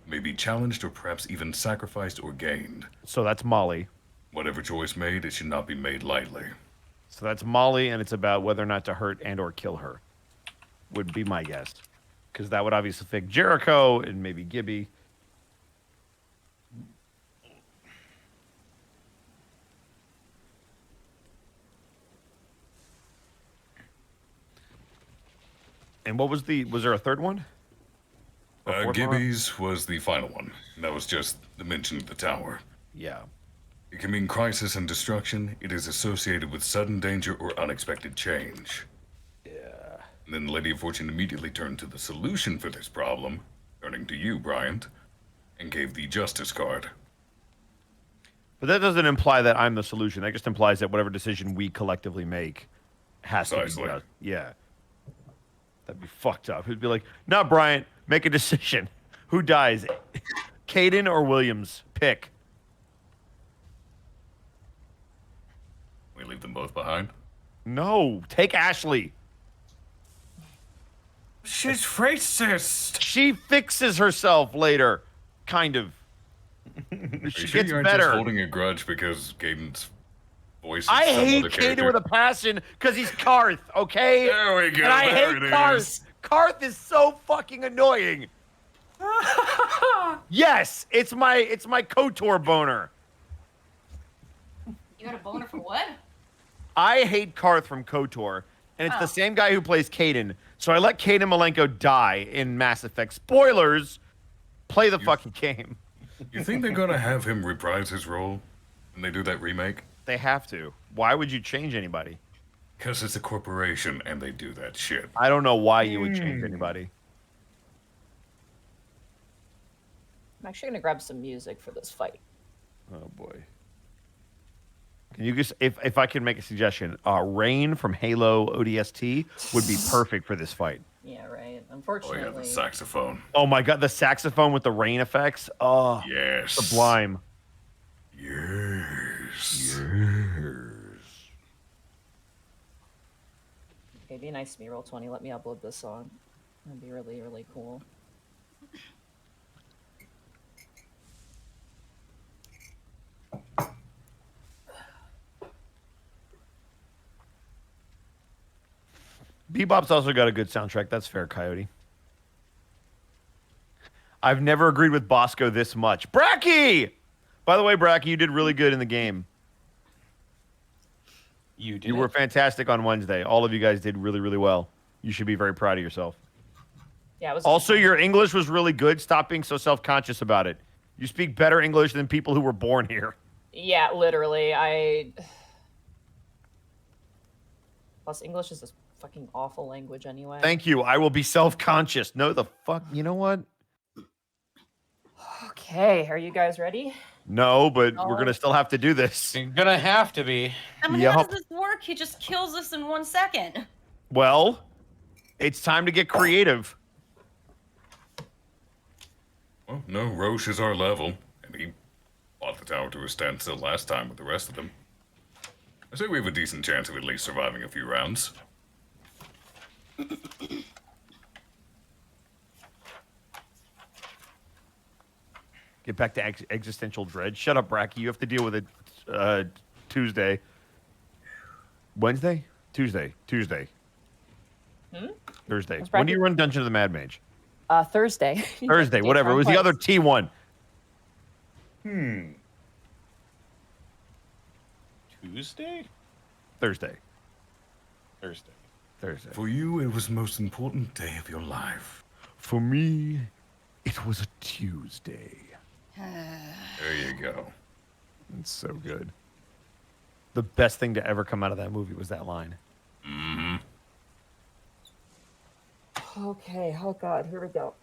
may be challenged or perhaps even sacrificed or gained. So that's Molly. Whatever choice made, it should not be made lightly. So that's Molly, and it's about whether or not to hurt and or kill her. Would be my guess. Because that would obviously fit Jericho and maybe Gibby. And what was there a third one? Or fourth one? Gibby's was the final one. That was just the mention of the tower. Yeah. It can mean crisis and destruction. It is associated with sudden danger or unexpected change. Yeah. And then the Lady of Fortune immediately turned to the solution for this problem, turning to you, Bryant, and gave the Justice card. But that doesn't imply that I'm the solution. That just implies that whatever decision we collectively make has to be Precisely. just. Yeah. That'd be fucked up. It'd be like, no, Bryant, make a decision. Who dies? Caden or Williams? Pick. We leave them both behind? No, take Ashley. She's racist. She fixes herself later, kind of. Are you She sure gets you aren't just better. holding a grudge because Caden's voice is I some hate other Kaden character? with a passion because he's Karth, okay? There we go. And I there hate it Karth. is. Karth is so fucking annoying. Yes, it's my KOTOR boner. You got a boner for what? I hate Karth from KOTOR, and it's Oh. the same guy who plays Kaden. So I let Kaden Malenko die in Mass Effect. Spoilers. Play the fucking game. You think they're gonna have him reprise his role when they do that remake? They have to. Why would you change anybody? Because it's a corporation and they do that shit. I don't know why you would change anybody. I'm actually gonna grab some music for this fight. Oh boy. Can you just, if I can make a suggestion, Rain from Halo ODST would be perfect for this fight. Yeah, right. Oh Unfortunately. yeah, the saxophone. Oh my god, the saxophone with the rain effects. Oh, Yes. sublime. Yes. Okay, be nice to me, Roll20. Let me upload this song. That'd be really, really cool. Bebop's also got a good soundtrack. That's fair, Coyote. I've never agreed with Bosco this much. Bracky! By the way, Bracky, you did really good in the game. You did. You were fantastic on Wednesday. All of you guys did really, really well. You should be very proud of yourself. Yeah, it was Also, your English was really good. Stop being so self-conscious about it. You speak better English than people who were born here. Yeah, literally. Plus, English is this fucking awful language anyway. Thank you. I will be self-conscious. No, the fuck. You know what? Okay, are you guys ready? No, but we're going to still have to do this. You're gonna have to be. I mean, Yup. how does this work? He just kills us in 1 second. Well, it's time to get creative. Well, no, Roche is our level, and he fought the tower to a standstill last time with the rest of them. I say we have a decent chance of at least surviving a few rounds. Get back to existential dread. Shut up, Bracky. You have to deal with it Tuesday. Wednesday? Tuesday. Thursday. What's When do Bracky? you run Dungeon of the Mad Mage? Thursday. Thursday, whatever. It was the other T1. Tuesday? Thursday. Thursday. For you, it was the most important day of your life. For me, it was a Tuesday. There you go. It's so good. The best thing to ever come out of that movie was that line. Mm-hmm. Okay, oh god, here we go.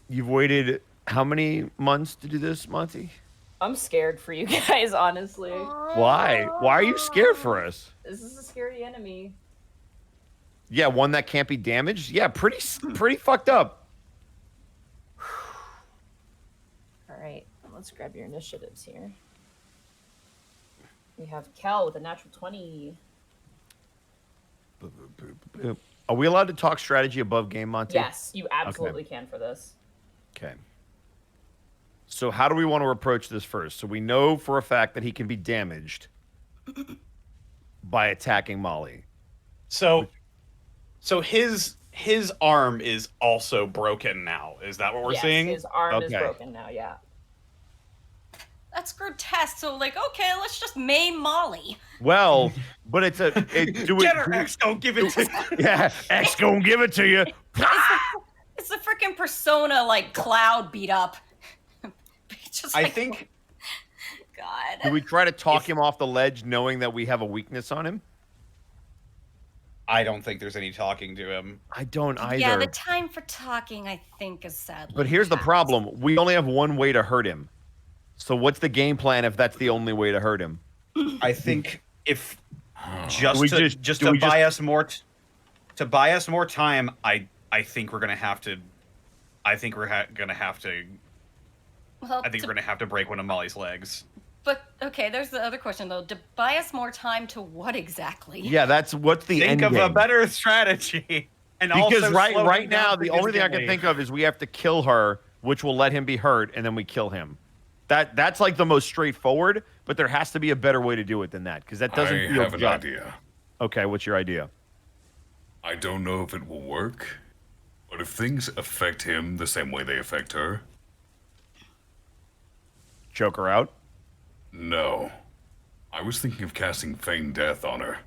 You've waited how many months to do this, Monty? I'm scared for you guys, honestly. Why? Why are you scared for us? This is a scary enemy. Yeah, one that can't be damaged? Yeah, pretty fucked up. Alright, let's grab your initiatives here. We have Kel with a natural 20. Are we allowed to talk strategy above game, Monty? Yes, you absolutely can for this. Okay. So how do we want to approach this first? So we know for a fact that he can be damaged by attacking Molly. So his arm is also broken now. Is that what we're Yes, seing? his arm is Okay. broken now, yeah. That's grotesque. So, like, okay, let's just maim Molly. Well, but it's a do Get it. her, X, go give it to Yeah, X gonna give it to you. It's the freaking Persona, like, Cloud beat up. Just I like, think God. Do we try to talk him off the ledge knowing that we have a weakness on him? I don't think there's any talking to him. I don't either. Yeah, the time for talking, I think, is sadly. But here's the past. problem. We only have one way to hurt him. So what's the game plan if that's the only way to hurt him? I think if Do we just just- to buy us more to buy us more time, I think we're gonna have to. I think we're gonna have to. Well, I think we're gonna have to break one of Molly's legs. But, okay, there's the other question, though. To buy us more time to what exactly? Yeah, that's what's the Think end of game. a better strategy. And Because also right slow him right down now, for the his only thing I get can laid. think of is we have to kill her, which will let him be hurt, and then we kill him. That's like the most straightforward, but there has to be a better way to do it than that, because that doesn't I feel have an just. idea. Okay, what's your idea? I don't know if it will work, but if things affect him the same way they affect her, Choke her out? no. I was thinking of casting Feign Death on her.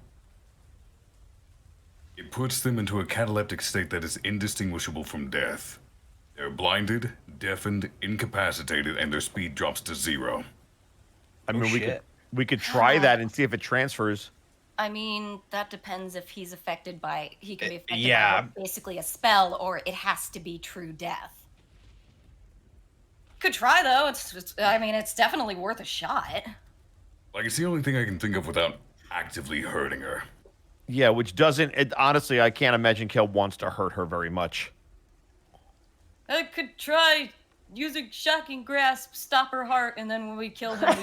It puts them into a cataleptic state that is indistinguishable from death. They're blinded, deafened, incapacitated, and their speed drops to 0. I mean, shit. we could try that and see if it transfers. I mean, that depends if he's affected by. He can be affected yeah. by what's basically a spell, or it has to be true death. Could try though. I mean, it's definitely worth a shot. Like, it's the only thing I can think of without actively hurting her. Yeah, which doesn't. Honestly, I can't imagine Kel wants to hurt her very much. I could try using shocking grasp, stop her heart, and then when we kill him,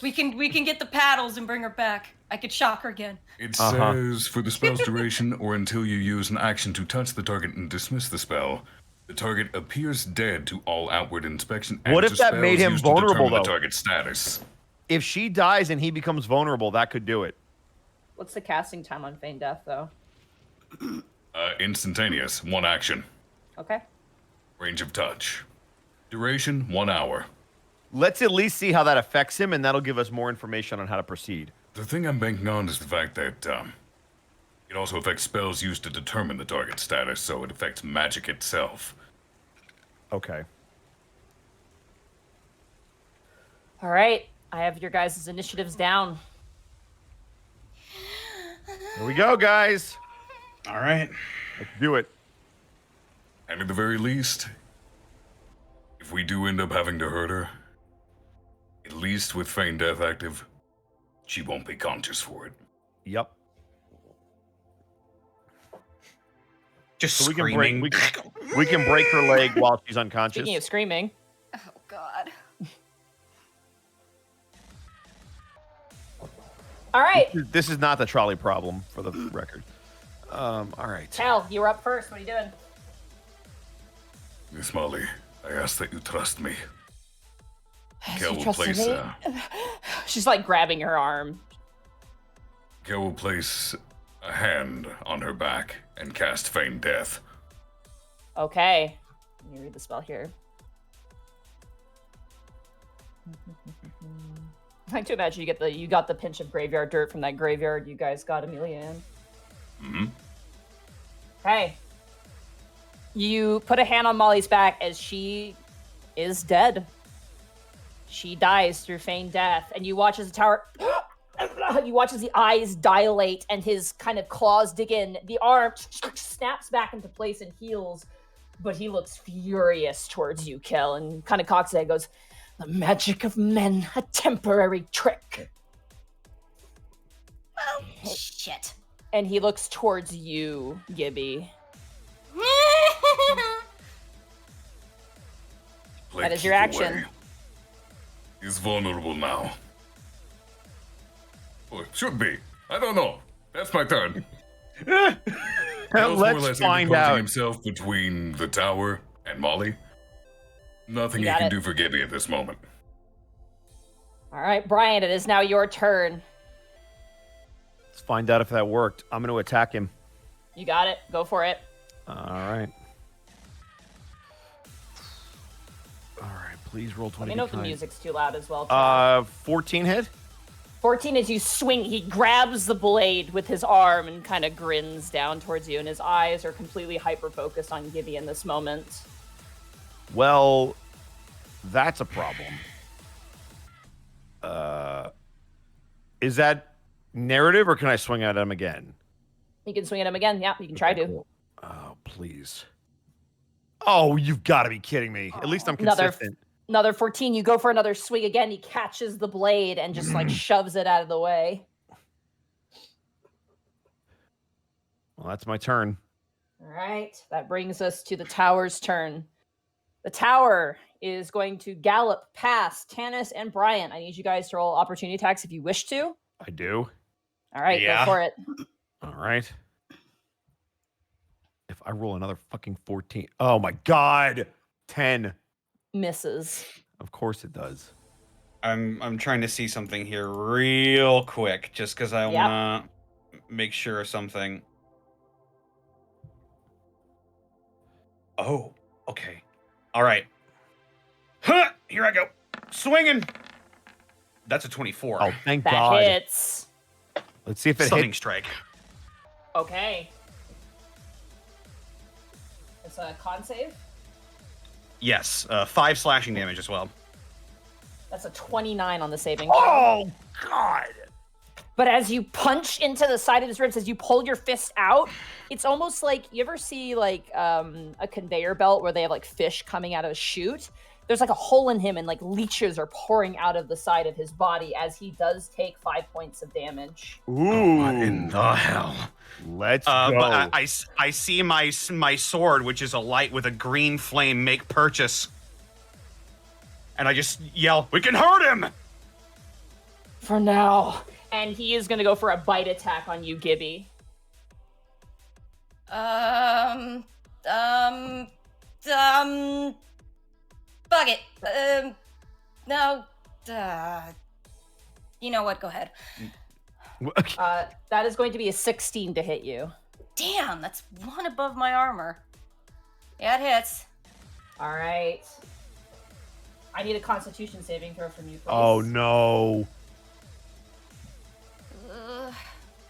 we can get the paddles and bring her back. I could shock her again. It says, for the spell's duration or until you use an action to touch the target and dismiss the spell, the target appears dead to all outward inspection. And What if to that made spells him used to vulnerable, determine the though? target's status. If she dies and he becomes vulnerable, that could do it. What's the casting time on Feign Death, though? Instantaneous, 1 action. Okay. Range of touch. Duration, 1 hour. Let's at least see how that affects him, and that'll give us more information on how to proceed. The thing I'm banking on is the fact that it also affects spells used to determine the target's status, so it affects magic itself. Okay. All right. I have your guys' initiatives down. Here we go, guys. All right. Let's do it. And at the very least, if we do end up having to hurt her, at least with Feign Death active, she won't be conscious for it. Yep. Just So we can screaming. we can break her leg while she's unconscious. Speaking of screaming, Oh God. all right. This is not the trolley problem, for the record. All right. Cal, you were up first. What are you doing? Miss Molly, I ask that you trust me. You Kel will trust place me? She's like grabbing her arm. Kel will place a hand on her back and cast Feign Death. Okay. Let me read the spell here. I like to imagine you got the pinch of graveyard dirt from that graveyard you guys got Amelia in. Mm-hmm. Okay. You put a hand on Molly's back as she is dead. She dies through Feign Death, and you watch as the tower. You watch as the eyes dilate and his kind of claws dig in. The arm snaps back into place and heals, but he looks furious towards you, Kel, and kind of cocks his head and goes, "The magic of men, a temporary trick." Oh shit. And he looks towards you, Gibby. That is your action. He's vulnerable now. Or it should be. I don't know. That's my turn. Kel's more or Let's less find interposing out. himself between the tower and Molly. Nothing You he got can it. do for Gibby at this moment. All right, Brian, it is now your turn. Let's find out if that worked. I'm going to attack him. You got it. Go for it. All right. All right. Please roll 20. Let me know if the music's too loud as well. 14 hit. 14 as you swing, he grabs the blade with his arm and kind of grins down towards you, and his eyes are completely hyper-focused on Gibby in this moment. Well, that's a problem. Is that narrative, or can I swing at him again? You can swing at him again. Yeah, you can try to. Cool. Oh, please. Oh, you've got to be kidding me. At least I'm consistent. Another 14. You go for another swing again. He catches the blade and just like shoves it out of the way. Well, that's my turn. All right. That brings us to the tower's turn. The tower is going to gallop past Tanis and Brian. I need you guys to roll opportunity attacks if you wish to. I do. All right, Yeah. go for it. All right. I roll another fucking 14. Oh my god. 10. Misses. Of course it does. I'm trying to see something here real quick, just because I Yep. wanna make sure of something. Oh, okay. All right. Huh! Here I go. Swinging. That's a 24. Oh, thank That god. hits. Let's see if it Stunning hits. strike. Okay. It's a con save. Yes, 5 slashing damage as well. That's a 29 on the saving throw. Oh god. But as you punch into the side of his ribs, as you pull your fist out, it's almost like you ever see like a conveyor belt where they have like fish coming out of a chute. There's like a hole in him, and like leeches are pouring out of the side of his body as he does take 5 points of damage. Ooh. What in the hell? Let's go. But I see my sword, which is a light with a green flame, make purchase. And I just yell, "We can hurt him!" For now. And he is going to go for a bite attack on you, Gibby. Bug it. No. You know what? Go ahead. That is going to be a 16 to hit you. Damn, that's one above my armor. Yeah, it hits. All right. I need a Constitution saving throw from you, please. Oh no.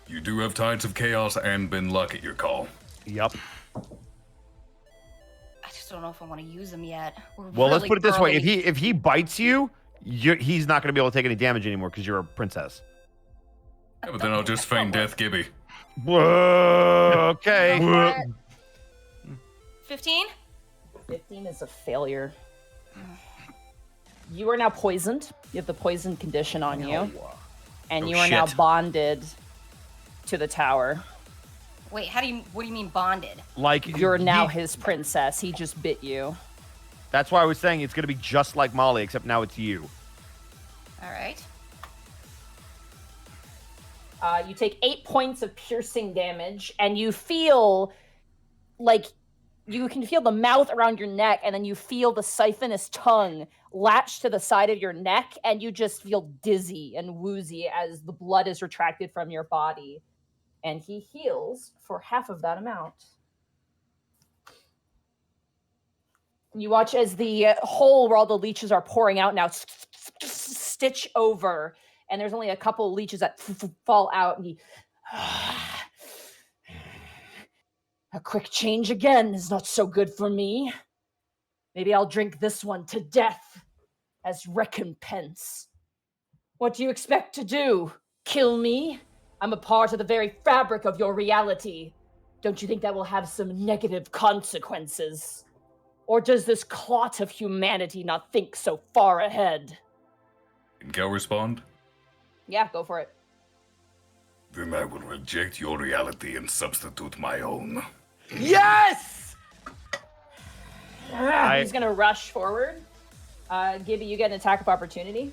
You do have Tides of Chaos and Bin Luck at your call. Yep. I just don't know if I want to use them yet. Well, let's put it this way: if he bites you, he's not going to be able to take any damage anymore because you're a princess. Yeah, but then I'll just feign death, Gibby. Okay. 15? 15 is a failure. You are now poisoned. You have the poison condition on you. And Oh, you are now shit. bonded to the tower. Wait, what do you mean bonded? Like You're now his princess. He just bit you. That's why I was saying it's going to be just like Molly, except now it's you. All right. You take 8 points of piercing damage, and you feel like you can feel the mouth around your neck, and then you feel the siphonous tongue latch to the side of your neck, and you just feel dizzy and woozy as the blood is retracted from your body. And he heals for half of that amount. You watch as the hole where all the leeches are pouring out now stitch over, and there's only a couple of leeches that fall out, and he... A quick change again is not so good for me. Maybe I'll drink this one to death as recompense. What do you expect to do? Kill me? I'm a part of the very fabric of your reality. Don't you think that will have some negative consequences? Or does this clot of humanity not think so far ahead? Can Kel respond? Yeah, go for it. Then I will reject your reality and substitute my own. Yes! He's gonna rush forward. Gibby, you get an attack of opportunity.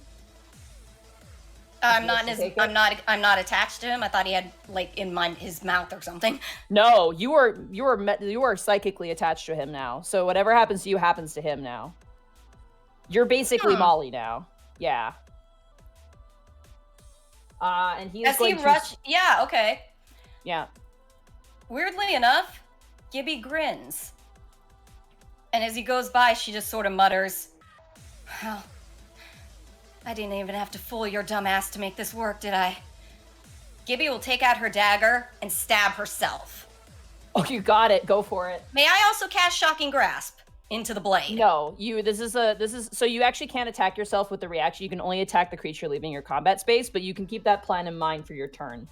I'm Yes, not take it. I'm not attached to him. I thought he had like his mouth or something. No, you are psychically attached to him now. So whatever happens to you happens to him now. You're basically Molly now. Yeah. And he is As he going to rush, yeah, okay. Yeah. Weirdly enough, Gibby grins. And as he goes by, she just sort of mutters, "Well, I didn't even have to fool your dumb ass to make this work, did I?" Gibby will take out her dagger and stab herself. Oh, you got it. Go for it. May I also cast Shocking Grasp into the blade? No, this is so you actually can't attack yourself with the reaction. You can only attack the creature leaving your combat space, but you can keep that plan in mind for your turn.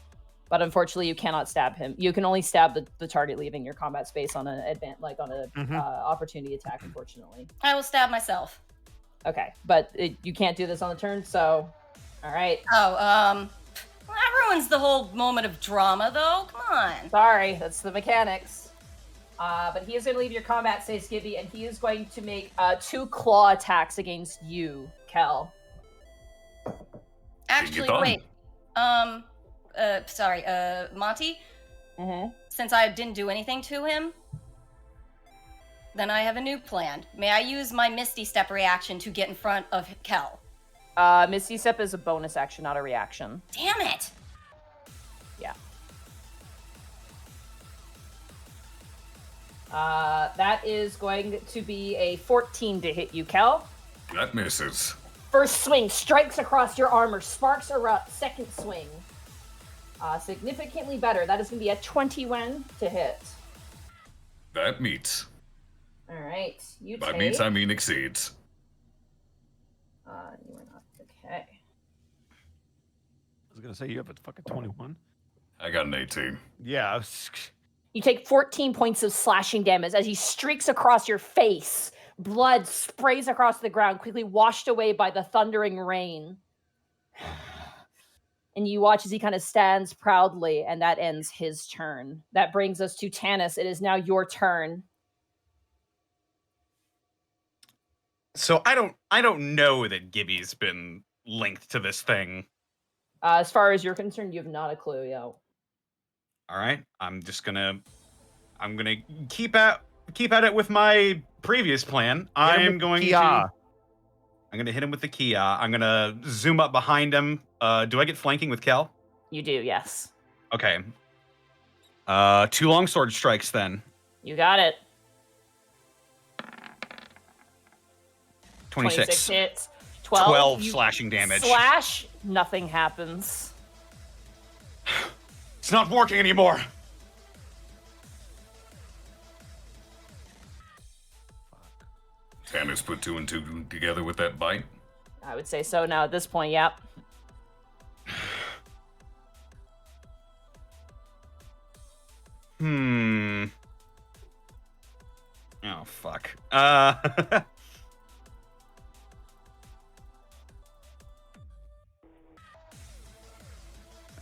But unfortunately, you cannot stab him. You can only stab the target leaving your combat space on an opportunity attack. Unfortunately. I will stab myself. Okay, but you can't do this on the turn. So, all right. Oh, that ruins the whole moment of drama, though. Come on. Sorry, that's the mechanics. But he is going to leave your combat space, Gibby, and he is going to make 2 claw attacks against you, Kel. Actually, wait. Sorry, Monty. Mm-hmm. Since I didn't do anything to him, Then I have a new plan. May I use my Misty Step reaction to get in front of Kel? Misty Step is a bonus action, not a reaction. Damn it! Yeah. That is going to be a 14 to hit you, Kel. That misses. First swing strikes across your armor, sparks erupt. Second swing, significantly better. That is going to be a 21 to hit. That meets. All right, you By take. meets, I mean exceeds. You are not okay. I was gonna say you have a fucking 21. I got an 18. Yeah. You take 14 points of slashing damage as he streaks across your face. Blood sprays across the ground, quickly washed away by the thundering rain. And you watch as he kind of stands proudly, and that ends his turn. That brings us to Tanis. It is now your turn. So I don't know that Gibby's been linked to this thing. As far as you're concerned, you have not a clue, yo. All right, I'm gonna keep at it with my previous plan. I'm going to hit him with the Kia. I'm gonna zoom up behind him. Do I get flanking with Kel? You do, yes. Okay. 2 longsword strikes then. You got it. 26 hits. 12 you slashing damage. Slash, nothing happens. It's not working anymore. Tannis put 2 and 2 together with that bite. I would say so now at this point, yep. Oh, fuck.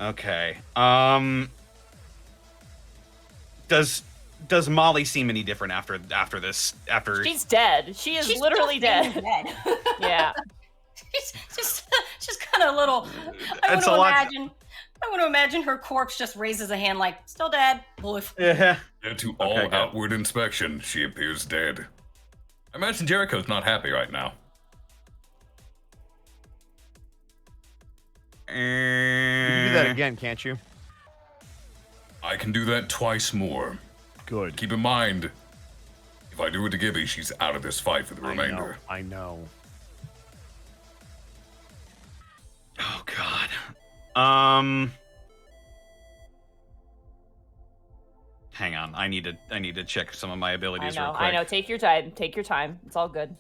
Okay. Does Molly seem any different after this? She's dead. She's literally dead. Yeah. She's just kind of a little. I want to imagine her corpse just raises a hand like, still dead. Woof. Yeah. And to all Okay, outward inspection, she appears dead. I imagine Jericho's not happy right now. You can do that again, can't you? I can do that twice more. Good. Keep in mind, if I do it to Gibby, she's out of this fight for the remainder. I know. Oh God. Hang on. I need to check some of my abilities real quick. I know. Take your time. Take your time. It's all good.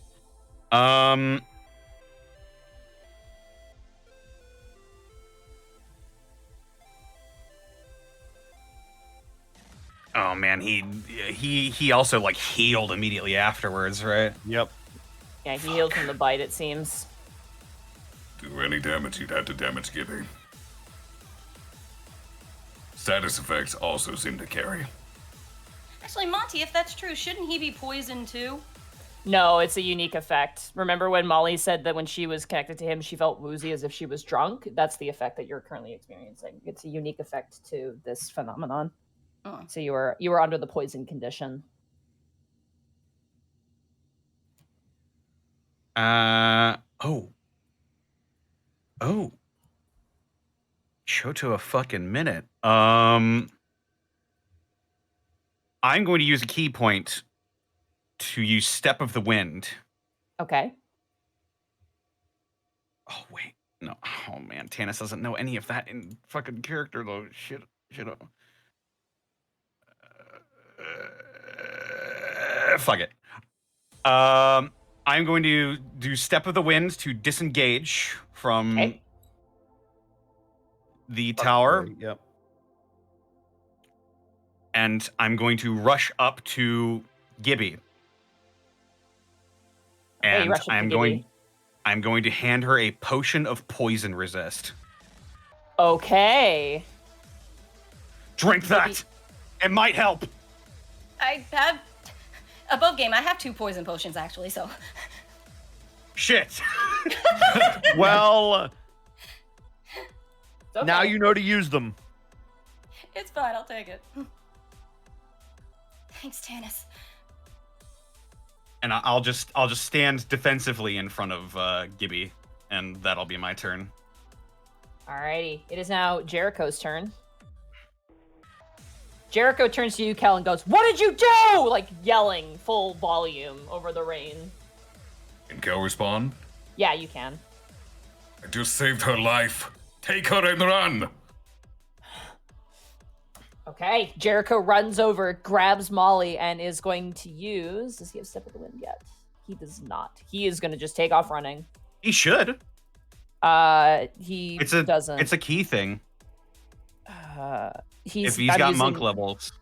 Oh man, he also like healed immediately afterwards, right? Yep. Yeah, he healed from the bite, it seems. Do any damage, you'd have to damage Gibby. Status effects also seem to carry. Actually, Monty, if that's true, shouldn't he be poisoned too? No, it's a unique effect. Remember when Molly said that when she was connected to him, she felt woozy as if she was drunk? That's the effect that you're currently experiencing. It's a unique effect to this phenomenon. Oh. So you were under the poison condition. Oh. Shoto a fucking minute. I'm going to use a key point to use Step of the Wind. Okay. Oh wait. No. Oh man, Tanis doesn't know any of that in fucking character though. Shit. Fuck it. I'm going to do Step of the Wind to disengage from the tower. Yep. And I'm going to rush up to Gibby. And I'm going to hand her a potion of poison resist. Okay. Drink that. It might help. I have above game. I have 2 poison potions actually, so. Shit. Well, Okay. now you know to use them. It's fine. I'll take it. Thanks, Tanis. And I'll just stand defensively in front of Gibby, and that'll be my turn. Alrighty. It is now Jericho's turn. Jericho turns to you, Kel, and goes, "What did you do?" Like yelling full volume over the rain. Can Kel respond? Yeah, you can. I just saved her life. Take her and run. Okay. Jericho runs over, grabs Molly, and is going to use... Does he have Step of the Wind yet? He does not. He is going to just take off running. He should. He It's doesn't. It's a key thing. If If he's got monk levels.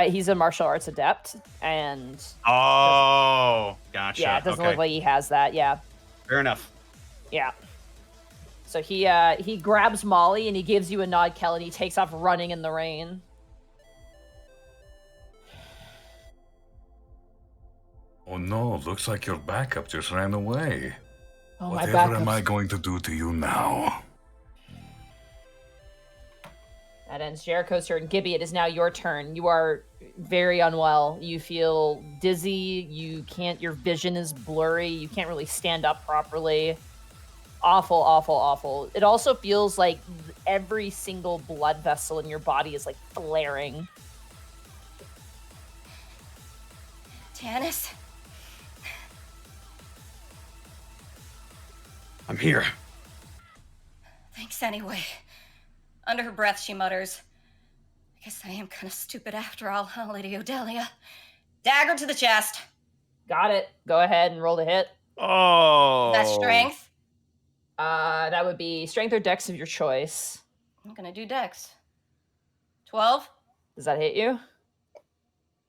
He's a martial arts adept, and... Oh, gotcha. Yeah, it doesn't okay. look like he has that, yeah. Fair enough. Yeah. So he grabs Molly, and he gives you a nod, Kel, and he takes off running in the rain. Oh no, looks like your backup just ran away. Oh, my Whatever am backup's- I going to do to you now? That ends Jericho's turn. Gibby, it is now your turn. You are very unwell. You feel dizzy. Your vision is blurry. You can't really stand up properly. Awful, awful, awful. It also feels like every single blood vessel in your body is like flaring. Tannis? I'm here. Thanks anyway. Under her breath, she mutters, I guess I am kind of stupid after all, huh, Lady Odelia? Dagger to the chest. Got it. Go ahead and roll the hit. Oh. That's strength. That would be strength or dex of your choice. I'm gonna do dex. 12? Does that hit you?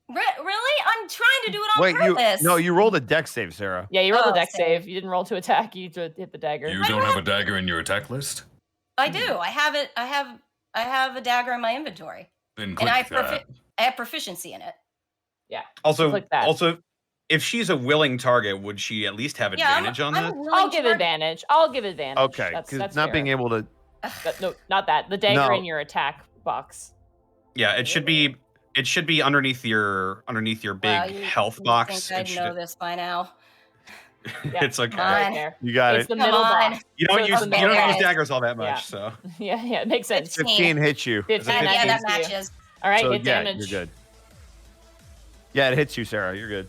Really? I'm trying to do it on Wait, purpose. you rolled a dex save, Sarah. Yeah, you rolled Oh, a dex save. save. You didn't roll to attack. You hit the dagger. You don't have a dagger in your attack list? I do. I have it. I have a dagger in my inventory. Then And click I have, that. I have proficiency in it. Yeah. Also, Click that. if she's a willing target, would she at least have advantage on I'm that? a willing I'll give target. advantage. I'll give advantage. Okay, that's because fair. not being able to. No, not that. The dagger No. in your attack box. Yeah, it should be underneath your big Wow, you health box. think It I'd should- know this by now. Yeah. It's okay. Come on. Right there. You got It's it. the Come middle on. box. You don't So it's use the you middle don't use box. daggers all that much, Yeah. so Yeah, it makes sense. 15 hits you. 15 Does it hit Yeah, you? that matches you. matches. All right, So, hit yeah, damage. you're good. Yeah, it hits you, Sarah. You're good.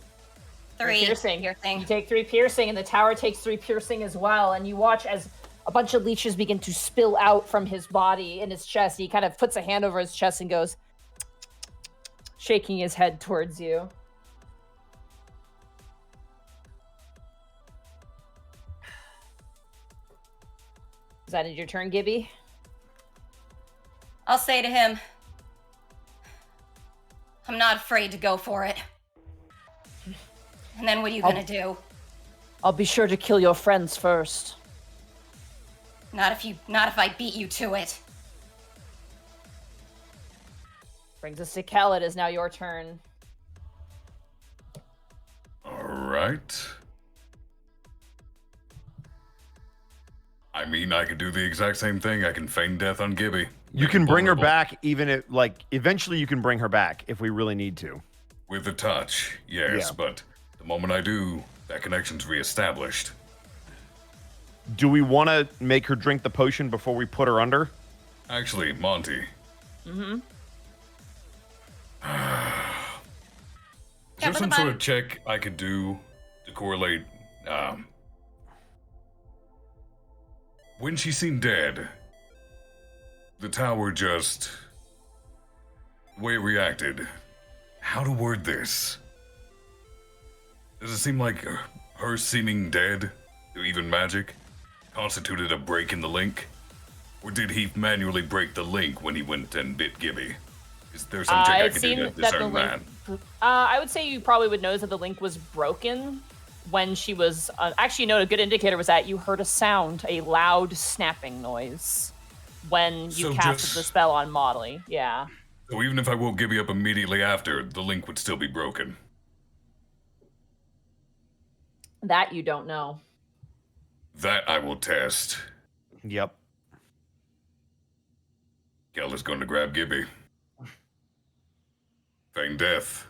3 Piercing. piercing. You take 3 piercing, and the tower takes 3 piercing as well. And you watch as a bunch of leeches begin to spill out from his body in his chest. He kind of puts a hand over his chest and goes, shaking his head towards you. Is that your turn, Gibby? I'll say to him, I'm not afraid to go for it. And then what are you gonna do? I'll be sure to kill your friends first. Not if I beat you to it. Brings us to Kel. It is now your turn. Alright. I mean, I could do the exact same thing. I can feign death on Gibby. You can bring her back, even if, eventually you can bring her back if we really need to. With a touch, yes, Yeah. but the moment I do, that connection's reestablished. Do we want to make her drink the potion before we put her under? Actually, Monty. Mm-hmm. Is there but some the sort button- of check I could do to correlate, when she seemed dead, the tower just... the way it reacted. How to word this? Does it seem like her seeming dead, or even magic, constituted a break in the link? Or did he manually break the link when he went and bit Gibby? Is there some check I It could do to seemed that the discern that? link. I would say you probably would notice that the link was broken when she was. Actually, no. A good indicator was that you heard a sound, a loud snapping noise, when you So casted just- the spell on Motley. Yeah. So even if I woke Gibby up immediately after, the link would still be broken. That you don't know. That I will test. Yep. Kel is going to grab Gibby. Feign death.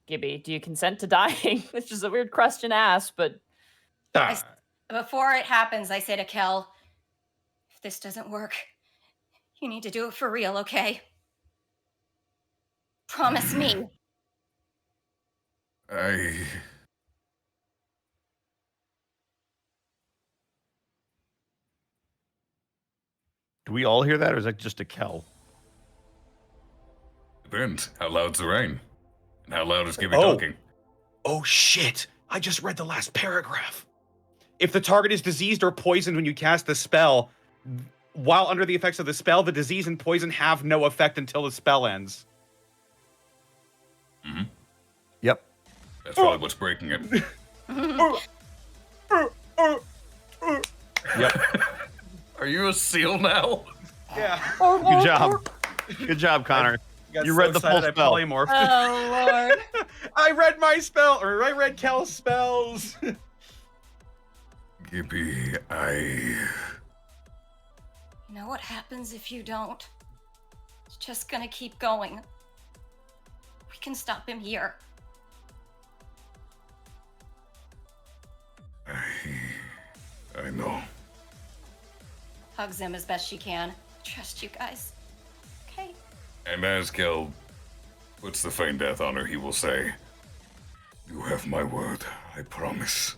Gibby, do you consent to dying? Which is a weird question to ask, but Before it happens, I say to Kel, if this doesn't work, you need to do it for real, okay? Promise me. Do we all hear that, or is that just a Kel? Depends. How loud's the rain? And how loud is Gibby Oh. talking? Oh shit! I just read the last paragraph. If the target is diseased or poisoned when you cast the spell, while under the effects of the spell, the disease and poison have no effect until the spell ends. Mm-hmm. Yep. That's probably what's breaking it. Yep. Are you a seal now? Yeah. Good job. Good job, Connor. You read the full I spell. polymorphed. Oh, Lord. I read my spell, or I read Kel's spells. Gibby, You know what happens if you don't? It's just gonna keep going. We can stop him here. I know. Hugs him as best she can. Trust you guys. Okay. And as Kel puts the feign death on her, he will say, "You have my word, I promise."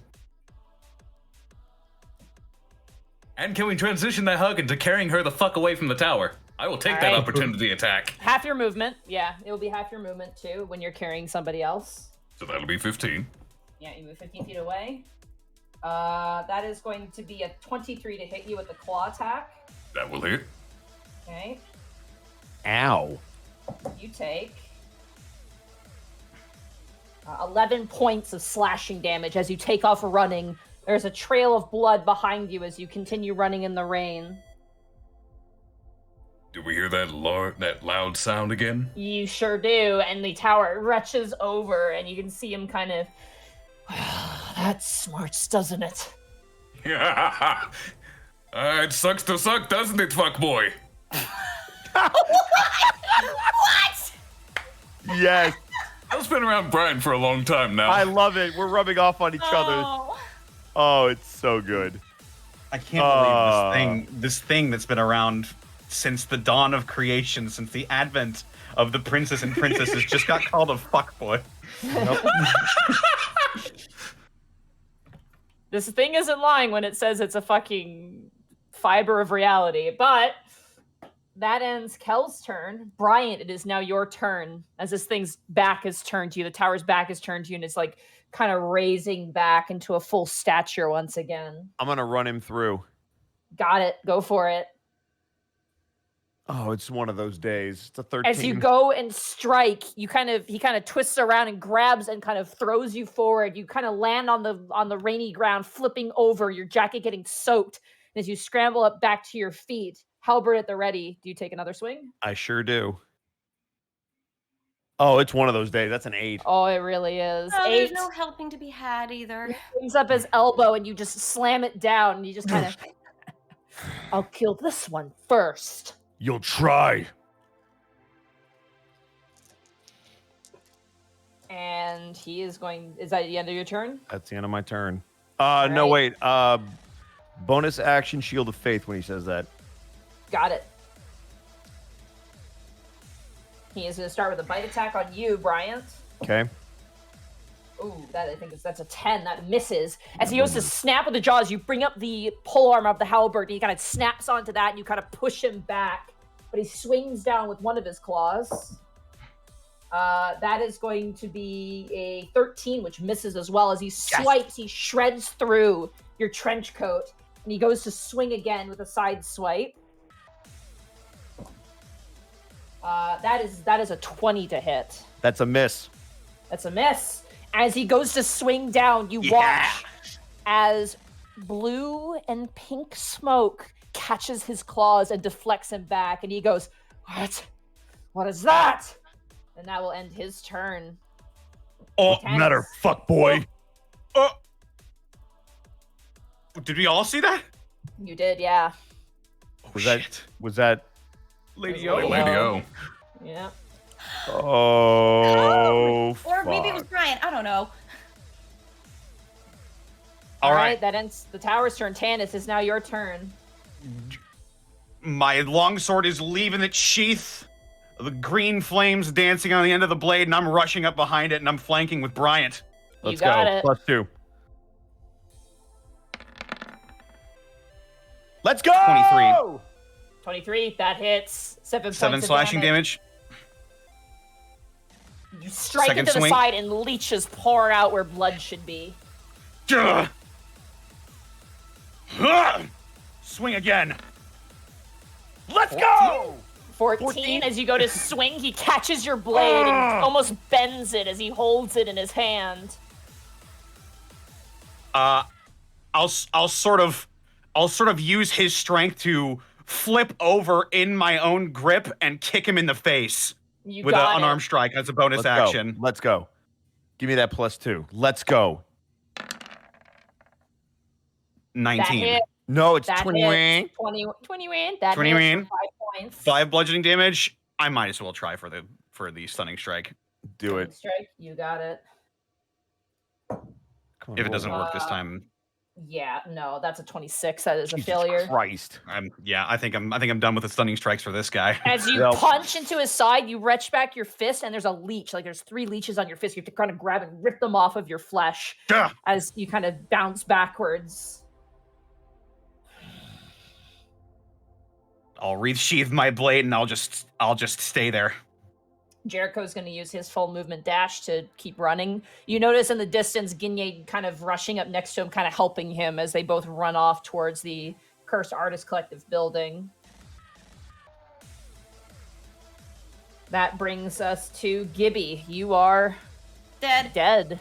And can we transition that hug into carrying her the fuck away from the tower? I will take that Alright. opportunity attack. half your movement. Yeah, it will be half your movement too when you're carrying somebody else. So that'll be 15. Yeah, you move 15 feet away. That is going to be a 23 to hit you with the claw attack. That will hit. Okay. Ow. You take 11 points of slashing damage as you take off running. There's a trail of blood behind you as you continue running in the rain. Do we hear that loud sound again? You sure do, and the tower retches over, and you can see him kind of... That smarts, doesn't it? It sucks to suck, doesn't it, fuckboy? What? Yes. I've been around Brian for a long time now. I love it. We're rubbing off on each other. Oh, it's so good. I can't believe this thing that's been around since the dawn of creation, since the advent of the princess and princesses, just got called a fuckboy. This thing isn't lying when it says it's a fucking fiber of reality, but that ends Kel's turn. Bryant, it is now your turn as this thing's back is turned to you. The tower's back is turned to you, and it's like kind of raising back into a full stature once again. I'm going to run him through. Got it. Go for it. Oh, it's one of those days. It's a 13. As you go and strike, he kind of twists around and grabs and kind of throws you forward. You kind of land on the rainy ground, flipping over, your jacket getting soaked. And as you scramble up back to your feet, halberd at the ready, do you take another swing? I sure do. Oh, it's one of those days. That's an 8. Oh, it really is. Oh, 8. there's no helping to be had either. Brings up his elbow and you just slam it down and you just kind of I'll kill this one first. You'll try. And he is going... Is that the end of your turn? That's the end of my turn. No, wait. Bonus action, Shield of Faith when he says that. Got it. He is going to start with a bite attack on you, Bryant. Okay. Ooh, that's a 10. That misses. As he goes to snap with the jaws, you bring up the pole arm of the halberd, and he kind of snaps onto that, and you kind of push him back. But he swings down with one of his claws. That is going to be a 13, which misses as well. As he swipes, he shreds through your trench coat, and he goes to swing again with a side swipe. That is a 20 to hit. That's a miss. That's a miss. As he goes to swing down, you watch as blue and pink smoke catches his claws and deflects him back, and he goes, "What? What is that?" And that will end his turn. Oh, Intense. matter, fuck boy. Did we all see that? You did, yeah. Oh, Was shit. that Lady Oh. O? Lady O. Yeah. Oh, Or maybe it was fuck. Brian. I don't know. All right, that ends the tower's turn. Tanis, it's now your turn. My longsword is leaving its sheath. The green flames dancing on the end of the blade, and I'm rushing up behind it, and I'm flanking with Bryant. You Let's got go. it. +2. Let's go! 23. 23, that hits. 7 7 points of slashing damage. You strike Second it to the swing. side, and leeches pour out where blood should be. Ugh. Ugh. Swing again. Let's go! 14, as you go to swing, he catches your blade and almost bends it as he holds it in his hand. I'll sort of use his strength to flip over in my own grip and kick him in the face You with an got unarmed strike as a bonus Let's action. Go. Let's go. Give me that +2. Let's go. 19. That hit. No, it's That 20. hits. 20 win. That 20 hits win. for 5 points. 5 bludgeoning damage. I might as well try for the stunning strike. Do it. Strike. You got it. Come on, If it roll. doesn't work this time, Yeah, no, that's a 26. That is a Jesus failure. Christ. I think I'm done with the stunning strikes for this guy. As you Yep. punch into his side, you retch back your fist, and there's a leech. Like there's 3 leeches on your fist. You have to kind of grab and rip them off of your flesh Ugh. as you kind of bounce backwards. I'll resheath my blade and I'll just stay there. Jericho's going to use his full movement dash to keep running. You notice in the distance, Ginye kind of rushing up next to him, kind of helping him as they both run off towards the Cursed Artist Collective building. That brings us to Gibby. You are Dead. dead.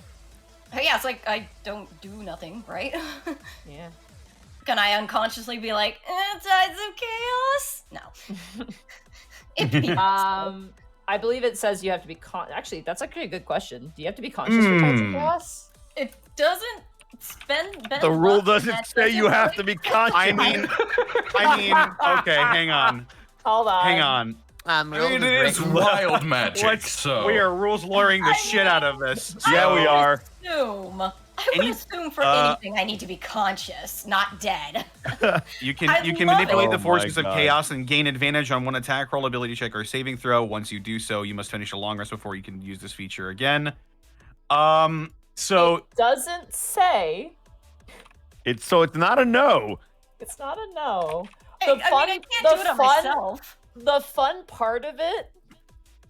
Oh, yeah, it's like I don't do nothing, right? Yeah. Can I unconsciously be like, Tides of Chaos? No. It'd be I believe it says you have to be actually, that's actually a good question. Do you have to be conscious for Tides of Chaos? It doesn't spend. The rule doesn't say you have to be conscious. I mean, okay, hang on. Hold on. Hang on. It is wild magic, so We are rules lawyering the shit out of this. Yeah, we are. Assume. I would assume for anything I need to be conscious, not dead. You can I manipulate love the it. forces Oh of my chaos and gain advantage on one attack roll, ability check, or saving throw. Once you do so, you must finish a long rest before you can use this feature again. So It doesn't say. It's not a no. It's not a no. I mean, I can't do it on myself. The fun part of it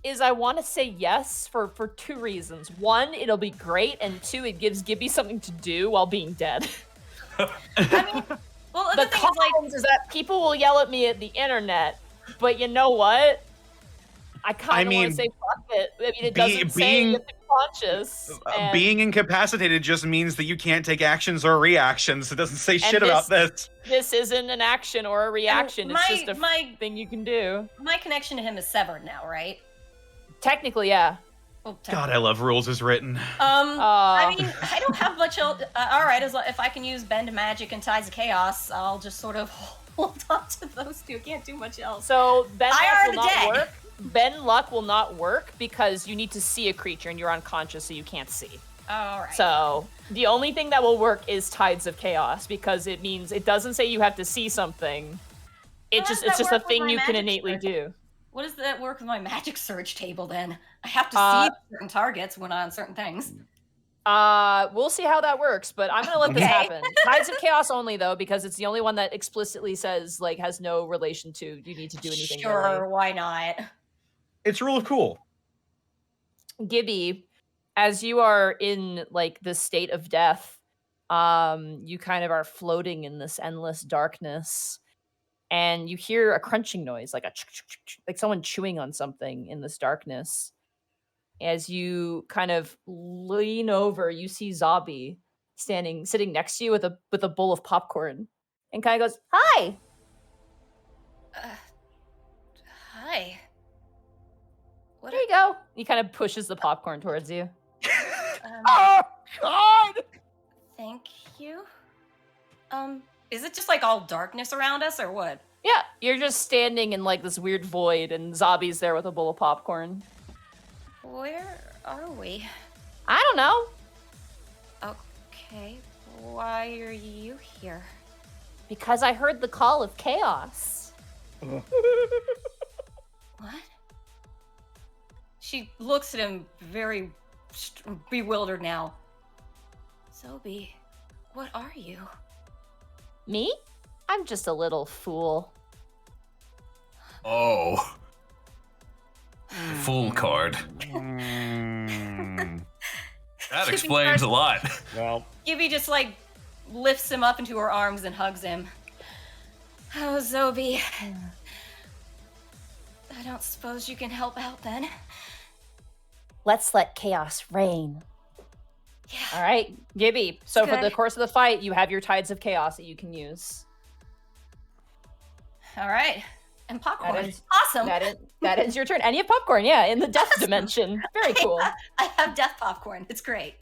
is I want to say yes for 2 reasons. 1, it'll be great, and 2, it gives Gibby something to do while being dead. I mean, well, The the thing is, like, cons is that people will yell at me at the internet, but you know what? I kind of want mean, to say fuck it. I mean, it be- doesn't say being- you have to be conscious. and- being incapacitated just means that you can't take actions or reactions. It doesn't say shit this- about this. This isn't an action or a reaction. It's just a my thing you can do. my connection to him is severed now, right? Technically, yeah. Well, God, I love rules as written. I mean, I don't have much else. All right, if I can use Bend Magic and Tides of Chaos, I'll just sort of hold on to those 2. Can't do much else. So Ben I Luck will are not dead. work. Ben Luck will not work because you need to see a creature and you're unconscious, so you can't see. All right. So the only thing that will work is Tides of Chaos because it means it doesn't say you have to see something. How does It's that just a work with thing my you can magic innately surge? do. What does that work with my Magic Surge table then? I have to Uh, see certain targets when on certain things. We'll see how that works, but I'm gonna let this Okay. happen. Tides of Chaos only though, because it's the only one that explicitly says like has no relation to you need to do anything. Sure, really. why not? It's rule of cool. Gibby, as you are in like the state of death, you kind of are floating in this endless darkness, and you hear a crunching noise, like like someone chewing on something in this darkness. As you kind of lean over, you see Zabi sitting next to you with a bowl of popcorn, and kind of goes, "Hi." Hi. What? There you go. He kind of pushes the popcorn towards you. Oh, God! Thank you. Is it just like all darkness around us, or what? Yeah, you're just standing in like this weird void, and Zabi's there with a bowl of popcorn. Where are we? I don't know. Okay, why are you here? Because I heard the call of chaos. What? She looks at him very bewildered now. Zobi, what are you? Me? I'm just a little fool. Oh. Full card. Mm, That explains a lot. well, Gibby just like lifts him up into her arms and hugs him. Oh, Zobi. I don't suppose you can help out then? Let's let chaos reign. Yeah. All right, Gibby. So for Good. the course of the fight, you have your tides of chaos that you can use. All right. And popcorn. That is- Awesome. That is your turn. And you have popcorn, yeah, in the death dimension. Very cool. I have death popcorn. It's great.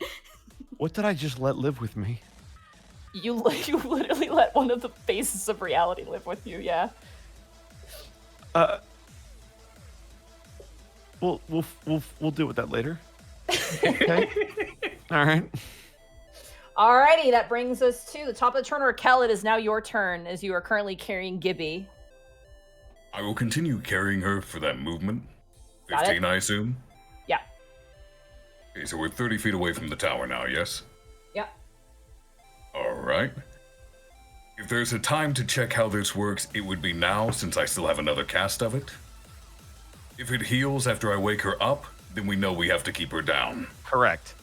what did I just let live with me? You literally let one of the faces of reality live with you, yeah. We'll deal with that later. Okay. All right. Alrighty, that brings us to the top of the turn. Raquel, it is now your turn as you are currently carrying Gibby. I will continue carrying her for that movement. Got it. 15, I assume? Yeah. Okay, so we're 30 feet away from the tower now, yes? Yep. Alright. If there's a time to check how this works, it would be now, since I still have another cast of it. If it heals after I wake her up, then we know we have to keep her down. Correct.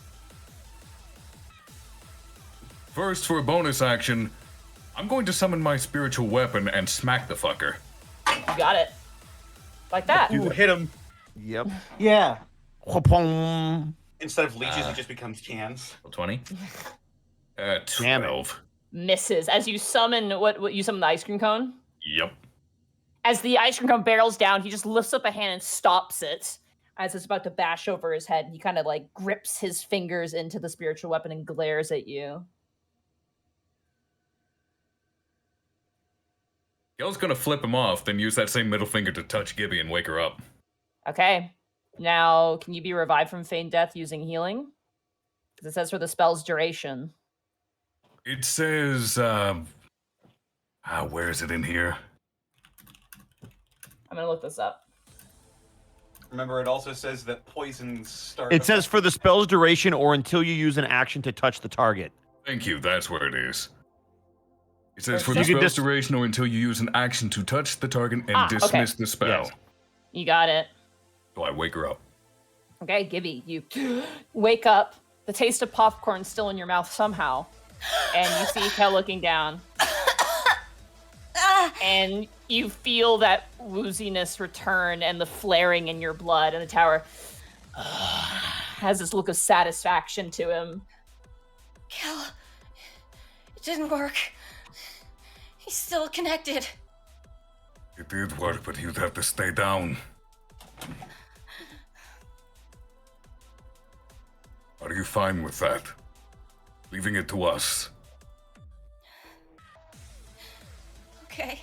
First, for a bonus action, I'm going to summon my spiritual weapon and smack the fucker. You got it. Like that. You hit him. Yep. Yeah. Wha-pong. Instead of leeches, it just becomes cans. 20. Damn it. 12. Misses as you summon what you summon the ice cream cone. Yep. As the ice cream cone barrels down, he just lifts up a hand and stops it as it's about to bash over his head. He kind of like grips his fingers into the spiritual weapon and glares at you. Kel's gonna flip him off, then use that same middle finger to touch Gibby and wake her up. Okay. Now, can you be revived from feigned death using healing? Because it says for the spell's duration. It says, where is it in here? I'm gonna look this up. Remember, it also says that poisons start. It says for the spell's duration or until you use an action to touch the target. Thank you, that's where it is. It says for You the can spell's just- duration or until you use an action to touch the target and Okay. dismiss the spell. Yes. You got it. So I wake her up. Okay, Gibby, you wake up. The taste of popcorn still in your mouth somehow. And you see Kel looking down. And you feel that wooziness return and the flaring in your blood, and the tower has this look of satisfaction to him. Kel, it didn't work. He's still connected. It did work, but you'd have to stay down. Are you fine with that? Leaving it to us. Okay.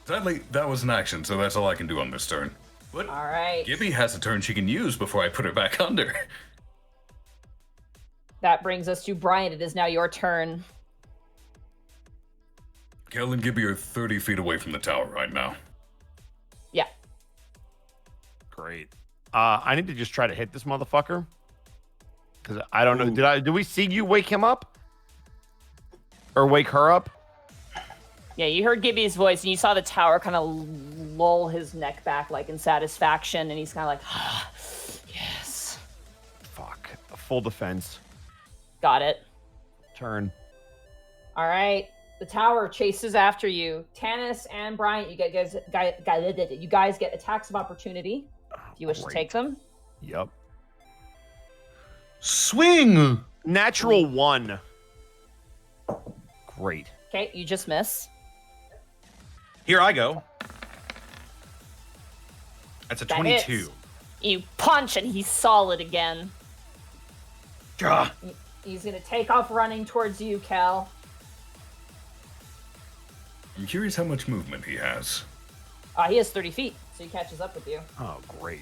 Sadly, that was an action, so that's all I can do on this turn. But All right. Gibby has a turn she can use before I put her back under. That brings us to Brian. It is now your turn. Kel and Gibby are 30 feet away from the tower right now. Yeah. Great. I need to just try to hit this motherfucker. Because I don't know. Did we see you wake him up? Or wake her up? Yeah, you heard Gibby's voice, and you saw the tower kind of lull his neck back, like in satisfaction, and he's kind of like, yes. Fuck. Full defense. Got it. Turn. All right. The tower chases after you. Tanis and Bryant, you guys get attacks of opportunity if you wish to Great. take them. Yep. Swing! Natural 1. Great. Okay, you just miss. Here I go. That's a That 22. hits. You punch, and he's solid again. Gah. He's going to take off running towards you, Cal. I'm curious how much movement he has. He has 30 feet, so he catches up with you. Oh, great.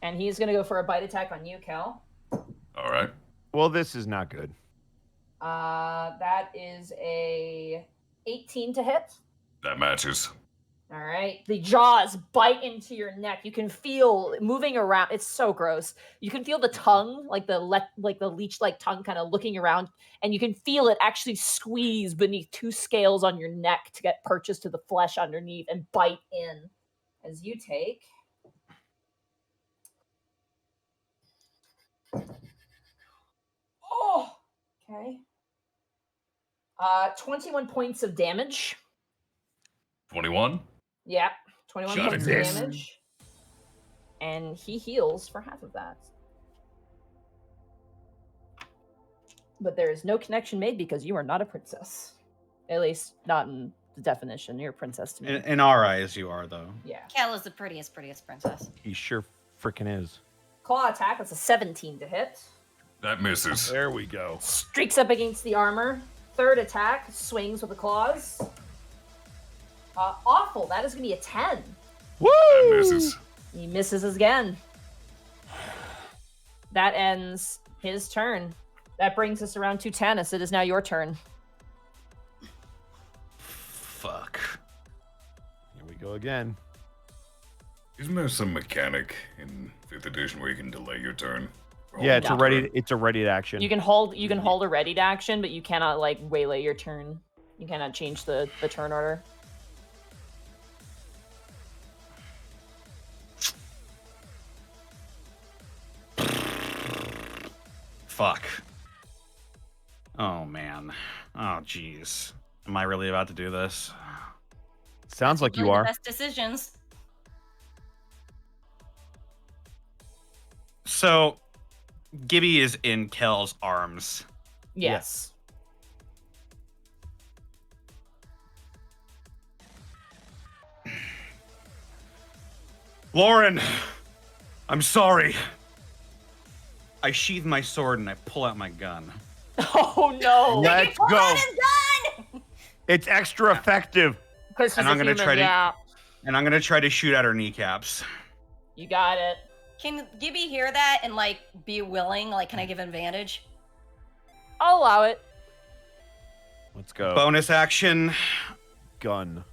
And he's going to go for a bite attack on you, Cal. All right. Well, this is not good. That is a 18 to hit. That matches. All right. The jaws bite into your neck. You can feel moving around. It's so gross. You can feel the tongue, like the leech-like tongue, kind of looking around, and you can feel it actually squeeze beneath two scales on your neck to get purchased to the flesh underneath and bite in. As you take. Oh. Okay. 21 points of damage. 21. Yeah, 21 Shot points at of this. damage. And he heals for half of that. But there is no connection made because you are not a princess. At least, not in the definition. You're a princess to me. In our eyes, you are, though. Yeah. Cal is the prettiest princess. He sure freaking is. Claw attack, that's a 17 to hit. That misses. There we go. Streaks up against the armor. Third attack, swings with the claws. Awful, that is going to be a 10. Woo! That misses. He misses again. That ends his turn. That brings us around to Tanis. It is now your turn. Fuck. Here we go again. Isn't there some mechanic in 5th edition where you can delay your turn? Yeah, it's No. a ready action. You can hold a ready to action, but you cannot like waylay your turn. You cannot change the turn order. Fuck. Oh, man. Oh, jeez. Am I really about to do this? Sounds like you Really are. the best decisions. So, Gibby is in Kel's arms. Yes. Lauren! I'm sorry. I sheath my sword and I pull out my gun. Oh no! Let's Pull go. out his gun! It's extra effective. Because And he's I'm a gonna human, try to- yeah. And I'm gonna try to shoot at her kneecaps. You got it. Can Gibby hear that and like be willing? Like, can I give advantage? I'll allow it. Let's go. Bonus action. Gun.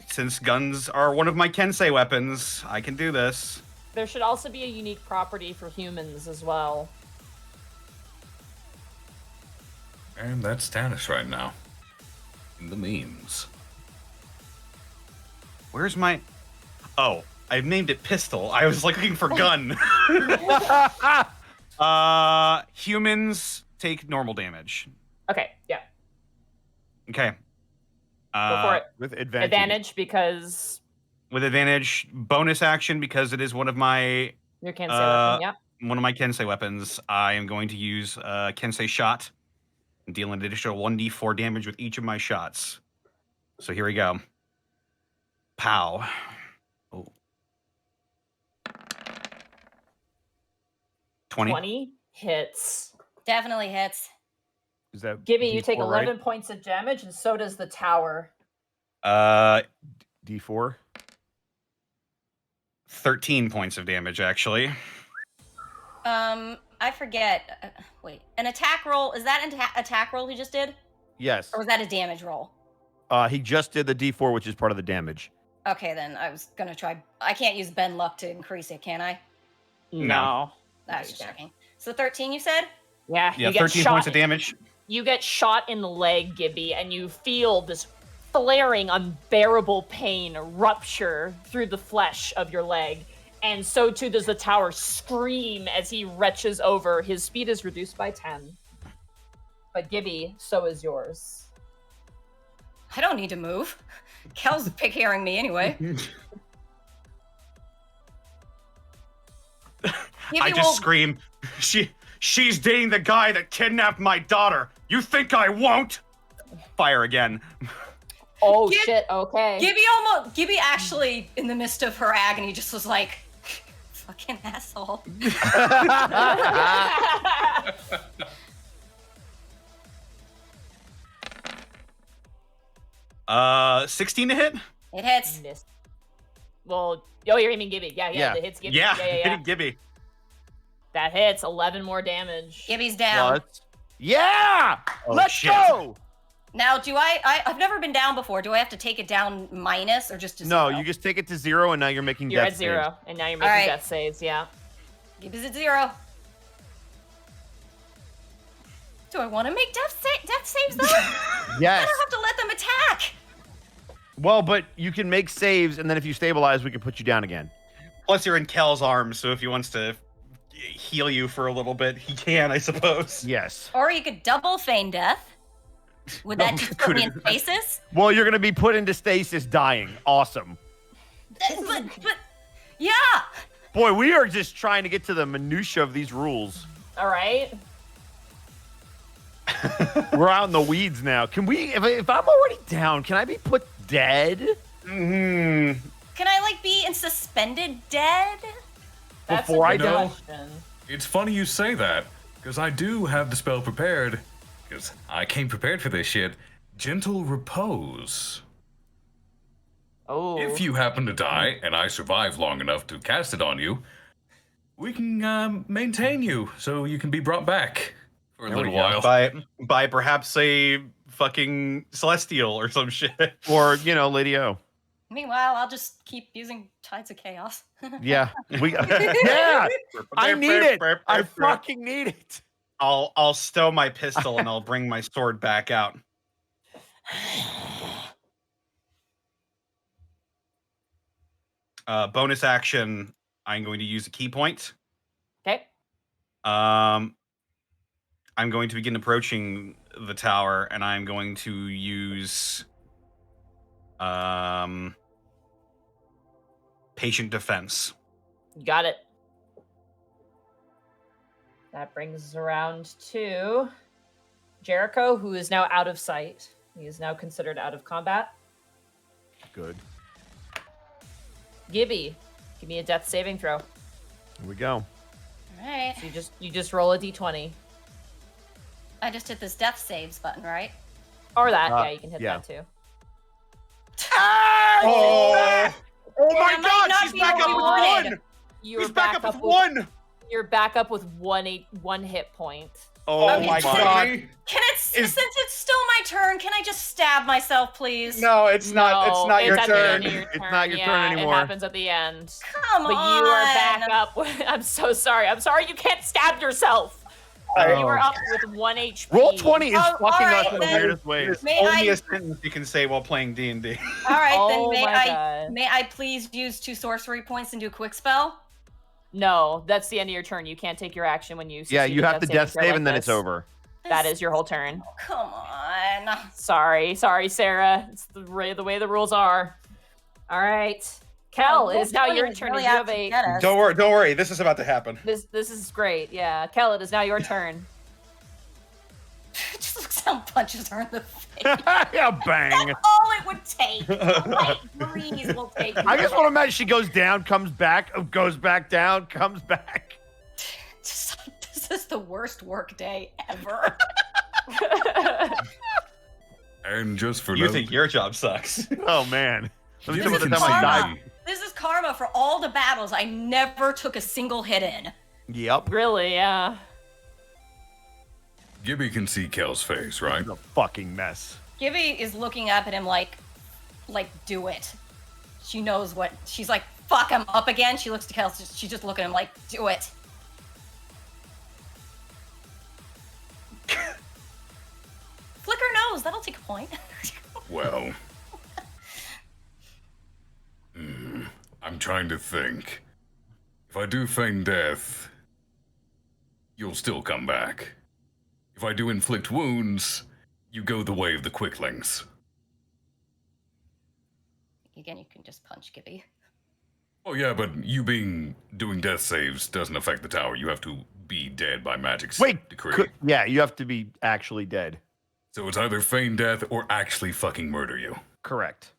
Since guns are one of my Kensei weapons, I can do this. There should also be a unique property for humans as well. And that's Tanis right now. In the memes. Where's my... Oh, I've named it pistol. I was like looking for gun. Humans take normal damage. Okay, yeah. Okay. Go for it. With advantage. Advantage because With advantage, bonus action because it is one of my your Kensei weapon, yeah. Kensei weapons. I am going to use Kensei shot and deal an additional 1d4 damage with each of my shots. So here we go. Pow. Oh. 20. 20 hits. Definitely hits. Is that Gibby, you take D4, 11 right? points of damage, and so does the tower. D4. 13 points of damage, actually. I forget. Wait, an attack roll? Is that an attack roll he just did, Yes. or was that a damage roll? He just did the D4, which is part of the damage. Okay, then I was gonna try. I can't use Ben Luck to increase it, can I? No. I was just checking. So 13, you said? Yeah, Yeah, you get 13 shot. points of damage. You get shot in the leg, Gibby, and you feel this flaring, unbearable pain rupture through the flesh of your leg. And so too does the tower scream as he retches over. His speed is reduced by 10. But Gibby, so is yours. I don't need to move. Kel's pick hearing me anyway. I just scream, she's dating the guy that kidnapped my daughter. You think I won't? Fire again. Oh shit, okay. Gibby actually, in the midst of her agony, just was like, fucking asshole. 16 to hit? It hits. Miss. Well, oh, you're aiming Gibby. Yeah, Yeah. that hits Gibby. Yeah, Yeah. hitting Gibby. That hits. 11 more damage. Gibby's down. Plus. Yeah! Oh, Let's shit. go! Now, do I've never been down before. Do I have to take it down minus or just to No, zero? you just take it to 0, and now you're making You're death at 0, saves. and now you're making Alright. death saves. Yeah. Gibby's at 0. Do I want to make death saves though? I Yes. don't have to let them attack. Well, but you can make saves, and then if you stabilize, we can put you down again. Plus, you're in Kel's arms, so if he wants to heal you for a little bit, he can, I suppose. Yes. Or you could double feign death. Would that just put me in stasis? Well, you're going to be put into stasis dying. Awesome. But yeah. Boy, we are just trying to get to the minutia of these rules. All right. We're out in the weeds now. Can we, if I'm already down, can I be put dead? Hmm. Can I like be in suspended dead? That's Before a I good die? question. It's funny you say that, because I do have the spell prepared, because I came prepared for this shit. Gentle Repose. Oh. If you happen to die, and I survive long enough to cast it on you, we can maintain you, so you can be brought back for a There we little go. while. By perhaps a fucking celestial or some shit. Or, Lady O. Meanwhile, I'll just keep using Tides of Chaos. Yeah. Yeah. I need it. I fucking need it. I'll stow my pistol and I'll bring my sword back out. Bonus action. I'm going to use a key point. Okay. I'm going to begin approaching the tower, and I'm going to use patient defense. You got it. That brings us around to Jericho, who is now out of sight. He is now considered out of combat. Good. Gibby, give me a death saving throw. Here we go. All right. So you just roll a d20. I just hit this death saves button, right? Or that. Uh, Yeah, you can hit yeah. that too. Oh! Oh Yeah, my might god, not she's be back what up we with wanted. one! You're He's back up with with one! You're back up with one hit point. Oh Okay, my fine. god. Can it, since it's still my turn, can I just stab myself, please? No, it's not. It's not your at the turn. end of your It's turn. not your turn Yeah, anymore. It happens at the end. Come But on. you are back up. I'm so sorry. I'm sorry you can't stab yourself. You are up with 1 HP. Roll 20 is Oh, fucking alright, us in the then. weirdest ways. It's May only I- a sentence you can say while playing D&D. All right, Oh then my God. may I please use 2 sorcery points and do a quick spell? No, that's the end of your turn. You can't take your action when you. Yeah, succeed you a have to death throw save, like and then this. it's over. That is your whole turn. Oh, come on. Sorry, Sarah. It's the way the rules are. All right, Kel, it is now your turn. Really You out have to a. get us. Don't worry. This is about to happen. This is great. Yeah, Kel, it is now your turn. Just looks how punches her in the face. Yeah, bang. All it would take. A light breeze will take. I just want to imagine she goes down, comes back, goes back down, comes back. This is the worst work day ever. And just for You note, think your job sucks. Oh, man. Let me you tell you what the can time I Karma. died. This is karma for all the battles I never took a single hit in. Yep. Really? Yeah. Gibby can see Kel's face, right? It's a fucking mess. Gibby is looking up at him like, do it. She knows what. She's like, fuck, I'm up again. She looks to Kel. She's just looking at him like, do it. Flicker knows. That'll take a point. Well. I'm trying to think. If I do feign death, you'll still come back. If I do inflict wounds, you go the way of the quicklings. Again, you can just punch Gibby. Oh yeah, but you doing death saves doesn't affect the tower. You have to be dead by magic's Wait. decree. Yeah, you have to be actually dead. So it's either feign death or actually fucking murder you. Correct.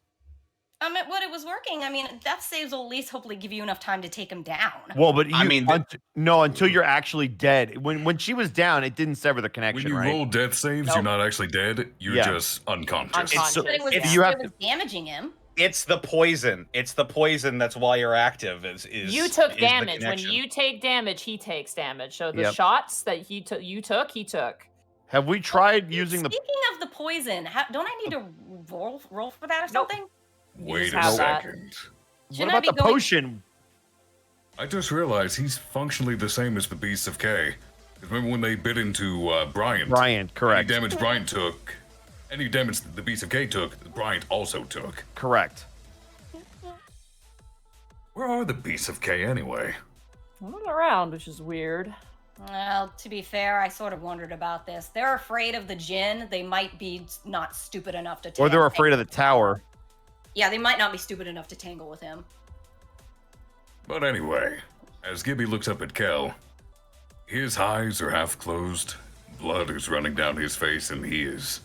What it was working. I mean, death saves will at least hopefully give you enough time to take him down. Well, but you, I mean, until you're actually dead. When she was down, it didn't sever the When connection, you right? roll death saves, Nope. you're not actually dead. You're Yeah. just unconscious. Unconscious. But it was, if you have it was damaging him. It's the poison. It's the poison that's why you're active. Is You took is the damage. When connection. you take damage, he takes damage. So the Yep. shots that you took, he took. Have we tried using the? Speaking of the poison, don't I need to roll for that or Nope. something? Wait just a have that. second. What Shouldn't I about be the going- potion? I just realized he's functionally the same as the Beasts of K. Remember when they bit into Bryant? Bryant, correct. Any damage Bryant took, any damage the Beasts of K took, Bryant also took. Correct. Where are the Beasts of K anyway? I'm not around, which is weird. Well, to be fair, I sort of wondered about this. They're afraid of the djinn. They might be not stupid enough to. Or they're afraid of the tower. Yeah, they might not be stupid enough to tangle with him. But anyway, as Gibby looks up at Kel, his eyes are half closed, blood is running down his face, and he is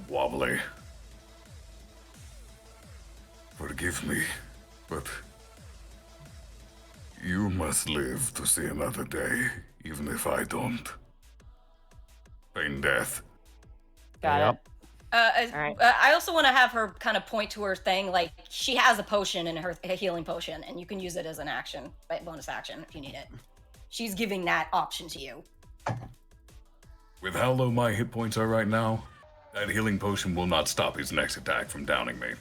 wobbly. Forgive me, but you must live to see another day, even if I don't. Feign death. Got Yep. it. Alright. I also want to have her kind of point to her thing, like she has a potion in her a healing potion, and you can use it as an action, bonus action if you need it. She's giving that option to you. With how low my hit points are right now, that healing potion will not stop his next attack from downing me.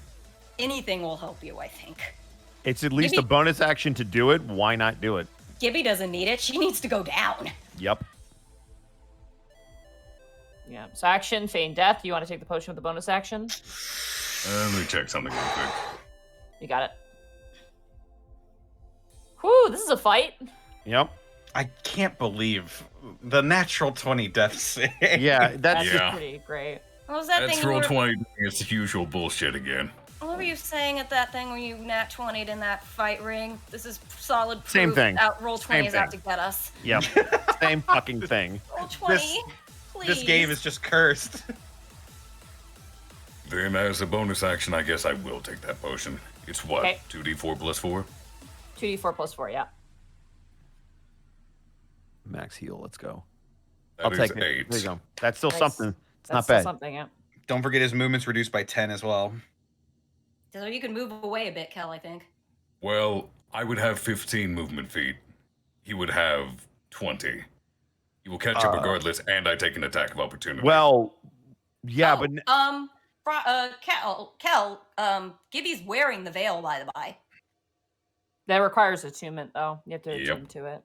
Anything will help you, I think. It's at least a Maybe- bonus action to do it. Why not do it? Gibby doesn't need it. She needs to go down. Yep. Yeah. So action, feign death. You want to take the potion with the bonus action? Let me check something real quick. You got it. Whew, this is a fight. Yep. I can't believe the natural 20 death save. Yeah, that's That's Yeah. pretty great. What was that That's thing? You roll were, 20. It's the usual bullshit again. what were you saying at that thing when you nat 20'd in that fight ring? This is solid proof. Same thing. Roll 20 is Same out to get us. Yep. Same fucking thing. Roll 20, please. This game is just cursed. Then, as a bonus action, I guess I will take that potion. It's what? Okay. 2d4 plus 4? 2d4 plus 4, yeah. Max heal. Let's go. That I'll is take it. 8. There you go. That's still Nice. something. It's That's not still bad. something, yeah. Don't forget his movement's reduced by 10 as well. So you can move away a bit, Kel, I think. Well, I would have 15 movement feet. He would have 20. He will catch up regardless, and I take an attack of opportunity. Well, yeah, Oh, but Kel, Gibby's wearing the veil, by the by. That requires attunement, though. You have to Yep. attune to it.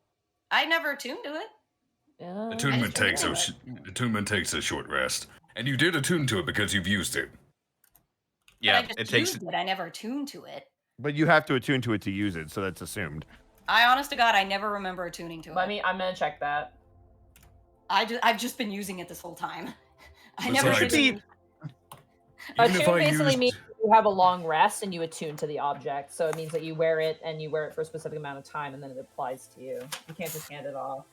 I never attuned to it. Yeah. Attunement I takes just a attunement takes a short rest, and you did attune to it because you've used it. Yeah, But I it just takes. used it. I never attuned to it. you have to attune to it to use it, so that's assumed. I, honest to God, I never remember attuning to it. Let me, I'm gonna check that. I've just been using it this whole time. I Besides- never Should really. Even if Attune I basically used- means you have a long rest and you attune to the object. So it means that you wear it and you wear it for a specific amount of time and then it applies to you. You can't just hand it off.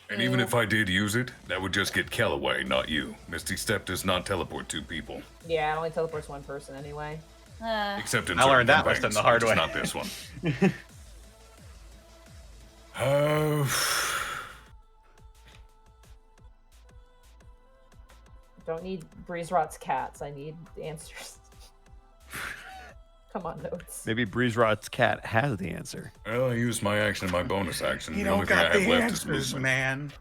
And even if I did use it, that would just get Kel away, not you. Misty Step does not teleport two people, Yeah, it only teleports one person anyway. except in I learned certain that lesson campaigns, the hard which is way. Not this one. Uh, Don't need Breeze Rot's cats. I need answers. Come on, notes. Maybe Breeze Rot's cat has the answer. well, I used my action and my bonus action. You the don't only thing I got have the left answers, is movement. man.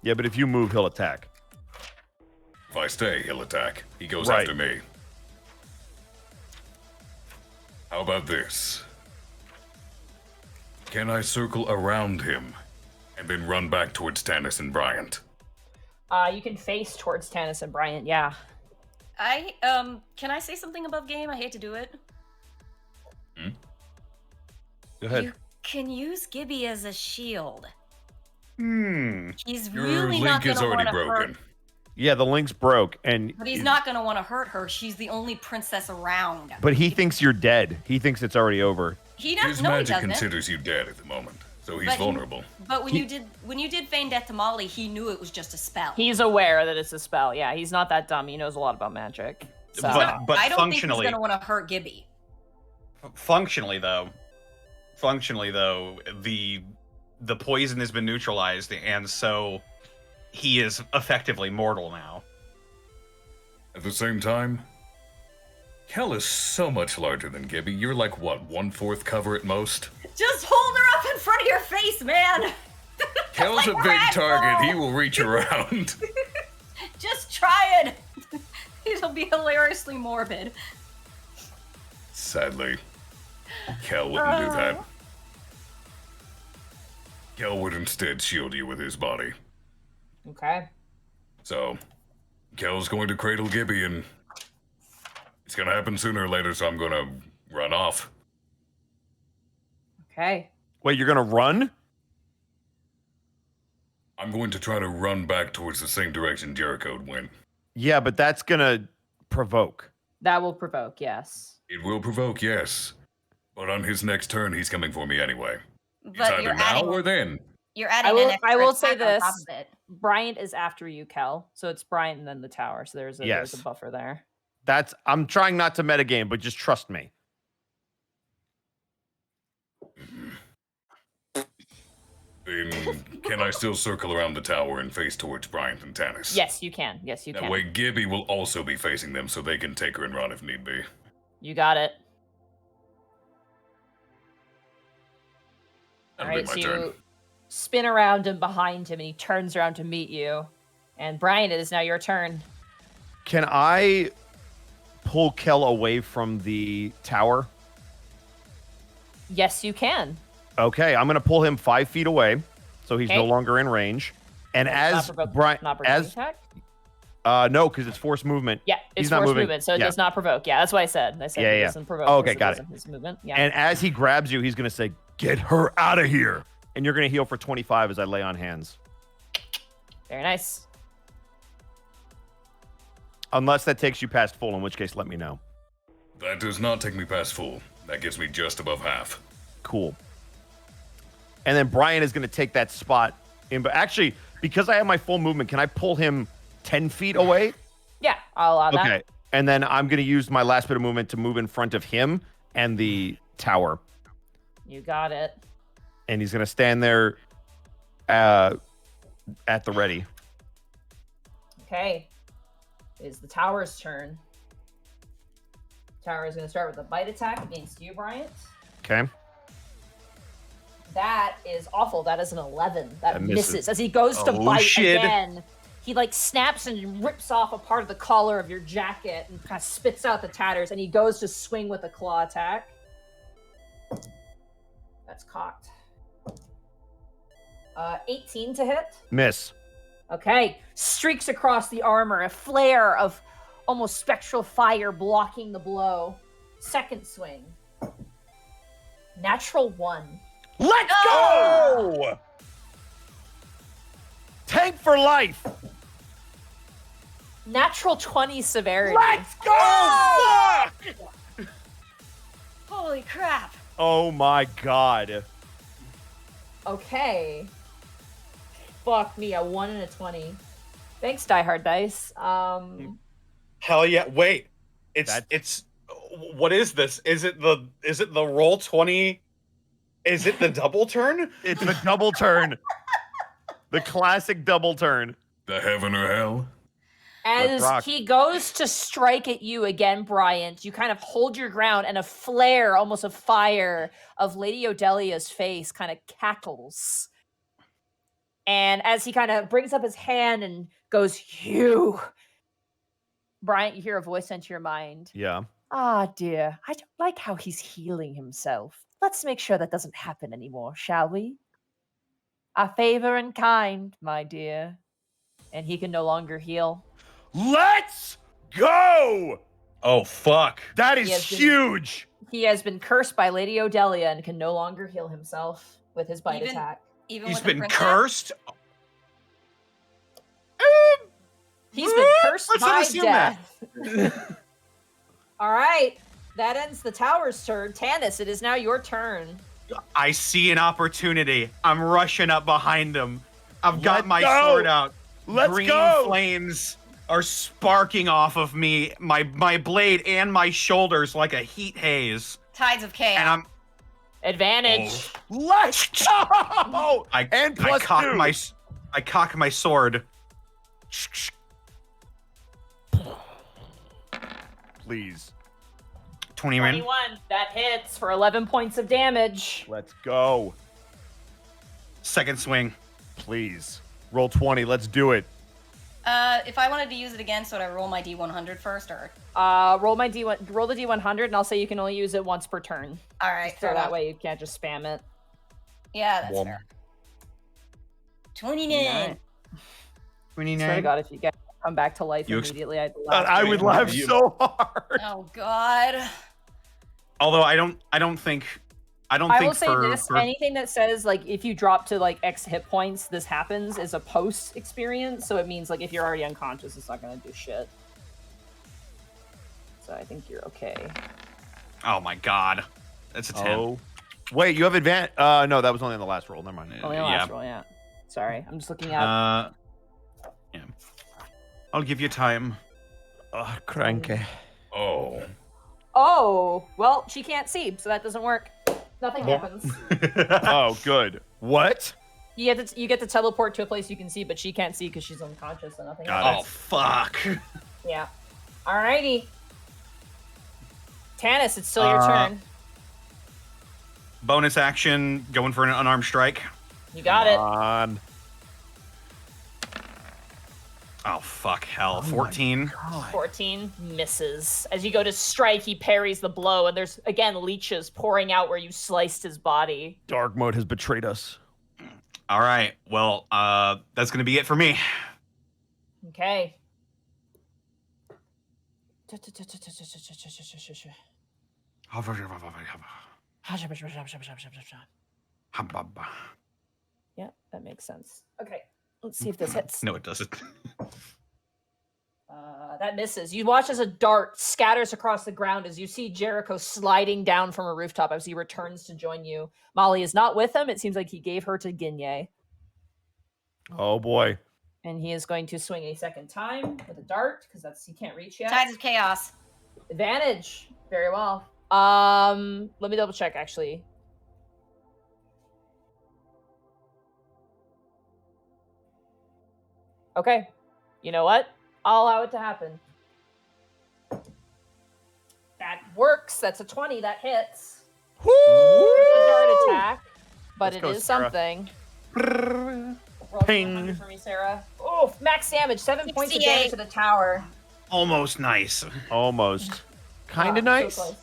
Yeah, but if you move, he'll attack. If I stay, he'll attack. He goes Right. after me. How about this? Can I circle around him and then run back towards Tannis and Bryant? You can face towards Tannis and Bryant. Yeah. Can I say something above game? I hate to do it. Go ahead. You can use Gibby as a shield. He's Your really not link is gonna already want to broken. hurt. Yeah, the link's broke, and But he's not gonna want to hurt her. She's the only princess around. But he thinks you're dead. He thinks it's already over. He His doesn't. No, he magic doesn't. considers you dead at the moment, so he's But he- vulnerable. But when you did feign death to Molly, he knew it was just a spell. He's aware that it's a spell. Yeah, he's not that dumb. He knows a lot about magic. So. But I don't think he's functionally, gonna want to hurt Gibby. functionally though, the poison has been neutralized, and so he is effectively mortal now. At the same time, Kel is so much larger than Gibby. You're like, what, 1/4 cover at most? Just hold her up in front of your face, man. Kel's a big target. He will reach around. Just try it. It'll be hilariously morbid. Sadly, Kel wouldn't do that. Kel would instead shield you with his body. Okay. So, Kel's going to cradle Gibby, and it's going to happen sooner or later, so I'm going to run off. Okay. Wait, you're gonna run? I'm going to try to run back towards the same direction Jericho went. Yeah, but that's gonna provoke. That will provoke, yes. It will provoke, yes. But on his next turn, he's coming for me anyway. It's But either you're now adding, or then. you're adding I an extra will say attack on top this. of it. Bryant is after you, Kel. So it's Bryant and then the tower. So there's a Yes. buffer there. I'm trying not to metagame, but just trust me. Then can I still circle around the tower and face towards Bryant and Tannis? Yes, you can. Yes, you That can. way Gibby will also be facing them so they can take her and run if need be. You got it. All That'll right, be so my turn. you spin around and behind him, and he turns around to meet you. And Brian, it is now your turn. Can I pull Kel away from the tower? Yes, you can. Okay, I'm gonna pull him 5 feet away, so he's no Okay. longer in range. And as Brian, not provoking as attack? no, because it's forced movement. Yeah, it's he's not forced moving. movement, so it Yeah. does not provoke. Yeah, that's what I said. I said Yeah, it yeah. doesn't provoke. Oh, okay, because got doesn't his movement. Yeah. And as he grabs you, he's gonna say, "Get her out of here!" And you're gonna heal for 25 as I lay on hands. Very nice. Unless that takes you past full, in which case, let me know. That does not take me past full. That gets me just above half. Cool. And then Brian is going to take that spot in. But actually, because I have my full movement, can I pull him 10 feet away? Yeah, I'll allow that. Okay. And then I'm going to use my last bit of movement to move in front of him and the tower. You got it. And he's going to stand there at the ready. Okay. It is the tower's turn. Tower is going to start with a bite attack against you, Bryant. Okay. That is awful. That is an 11. That That misses. misses. As he goes to Oh, bite shit. again, he like snaps and rips off a part of the collar of your jacket and kind of spits out the tatters, and he goes to swing with a claw attack. That's cocked. 18 to hit. Miss. Okay. Streaks across the armor, a flare of almost spectral fire blocking the blow. Second swing. Natural 1. Let's go! Tank for life. Natural 20 severity. Let's go! Holy crap. Oh my god. Okay. Fuck me, a 1 and a 20. Thanks, Die Hard Dice. Hell yeah! Wait, That's- it's what is this? Is it the roll 20? Is it the double turn? It's the double turn. The classic double turn. The heaven or hell? As rock. he goes to strike at you again, Bryant, you kind of hold your ground, and a flare, almost a fire, of Lady Odelia's face kind of cackles. And as he kind of brings up his hand and goes, "You," Bryant, you hear a voice enter your mind. Yeah. Ah, dear, I don't like how he's healing himself. Let's make sure that doesn't happen anymore, shall we? A favor in kind, my dear. And he can no longer heal. Let's go! Oh fuck! That is He has been- huge. He has been cursed by Lady Odelia and can no longer heal himself with his bite Even- attack. Even He's with the been princess? cursed. He's been cursed Let's by assume that. death. All right. That ends the tower's turn. Tannis, it is now your turn. I see an opportunity. I'm rushing up behind him. I've got Let's my go. sword out. Let's Green go. flames are sparking off of me, my blade and my shoulders like a heat haze. Tides of chaos. And I'm Advantage. Let's go! I And plus cock 2. I cock my sword. Please. 20 ran. 21. That hits for 11 points of damage. Let's go. Second swing. Please. Roll 20. Let's do it. If I wanted to use it again, so would I roll my D100 first, or? Roll the D100, and I'll say you can only use it once per turn. All right, So that way you can't just spam it. Yeah, that's Wom. fair. 29. 29. Swear to God, if you get come back to life immediately, I'd laugh. I would laugh so hard. Oh God. Although I don't think I think will say this: for anything that says like if you drop to like X hit points, this happens is a post experience. So it means like if you're already unconscious, it's not gonna do shit. So I think you're okay. oh my god, that's a 10. Oh. Wait, you have advantage. No, that was only on the last roll. Never mind. Only the yeah. last roll, yeah. Sorry, I'm just looking at. Yeah. I'll give you time. Oh, cranky. Oh. Oh, well, she can't see, so that doesn't work. Nothing happens. Oh, good. What? You get to teleport to a place you can see, but she can't see because she's unconscious, so nothing Got happens. Oh fuck. Yeah. Alrighty. Tannis, it's still your turn. Bonus action, going for an unarmed strike. You got it. On. Oh fuck, hell. 14. 14 misses. As you go to strike, he parries the blow, and there's again leeches pouring out where you sliced his body. Dark mode has betrayed us. All right. Well, that's gonna be it for me. Okay. Yeah, that makes sense. Okay, let's see if this hits. No, it doesn't. That misses. You watch as a dart scatters across the ground as you see Jericho sliding down from a rooftop as he returns to join you. Molly is not with him. It seems like he gave her to Ginye. Oh boy. And he is going to swing a second time with a dart because he can't reach yet. Tides of Chaos. Advantage. Very well. Let me double check actually. Okay. You know what? I'll allow it to happen. That works. That's a 20. That hits. Woo! It's a dart attack, but Let's it go, is Sarah. something. Roll Ping. 100 for me, Sarah. Oh, max damage. 7 points of 68. damage to the tower. Almost nice. Almost. Kind of Wow, nice. so close.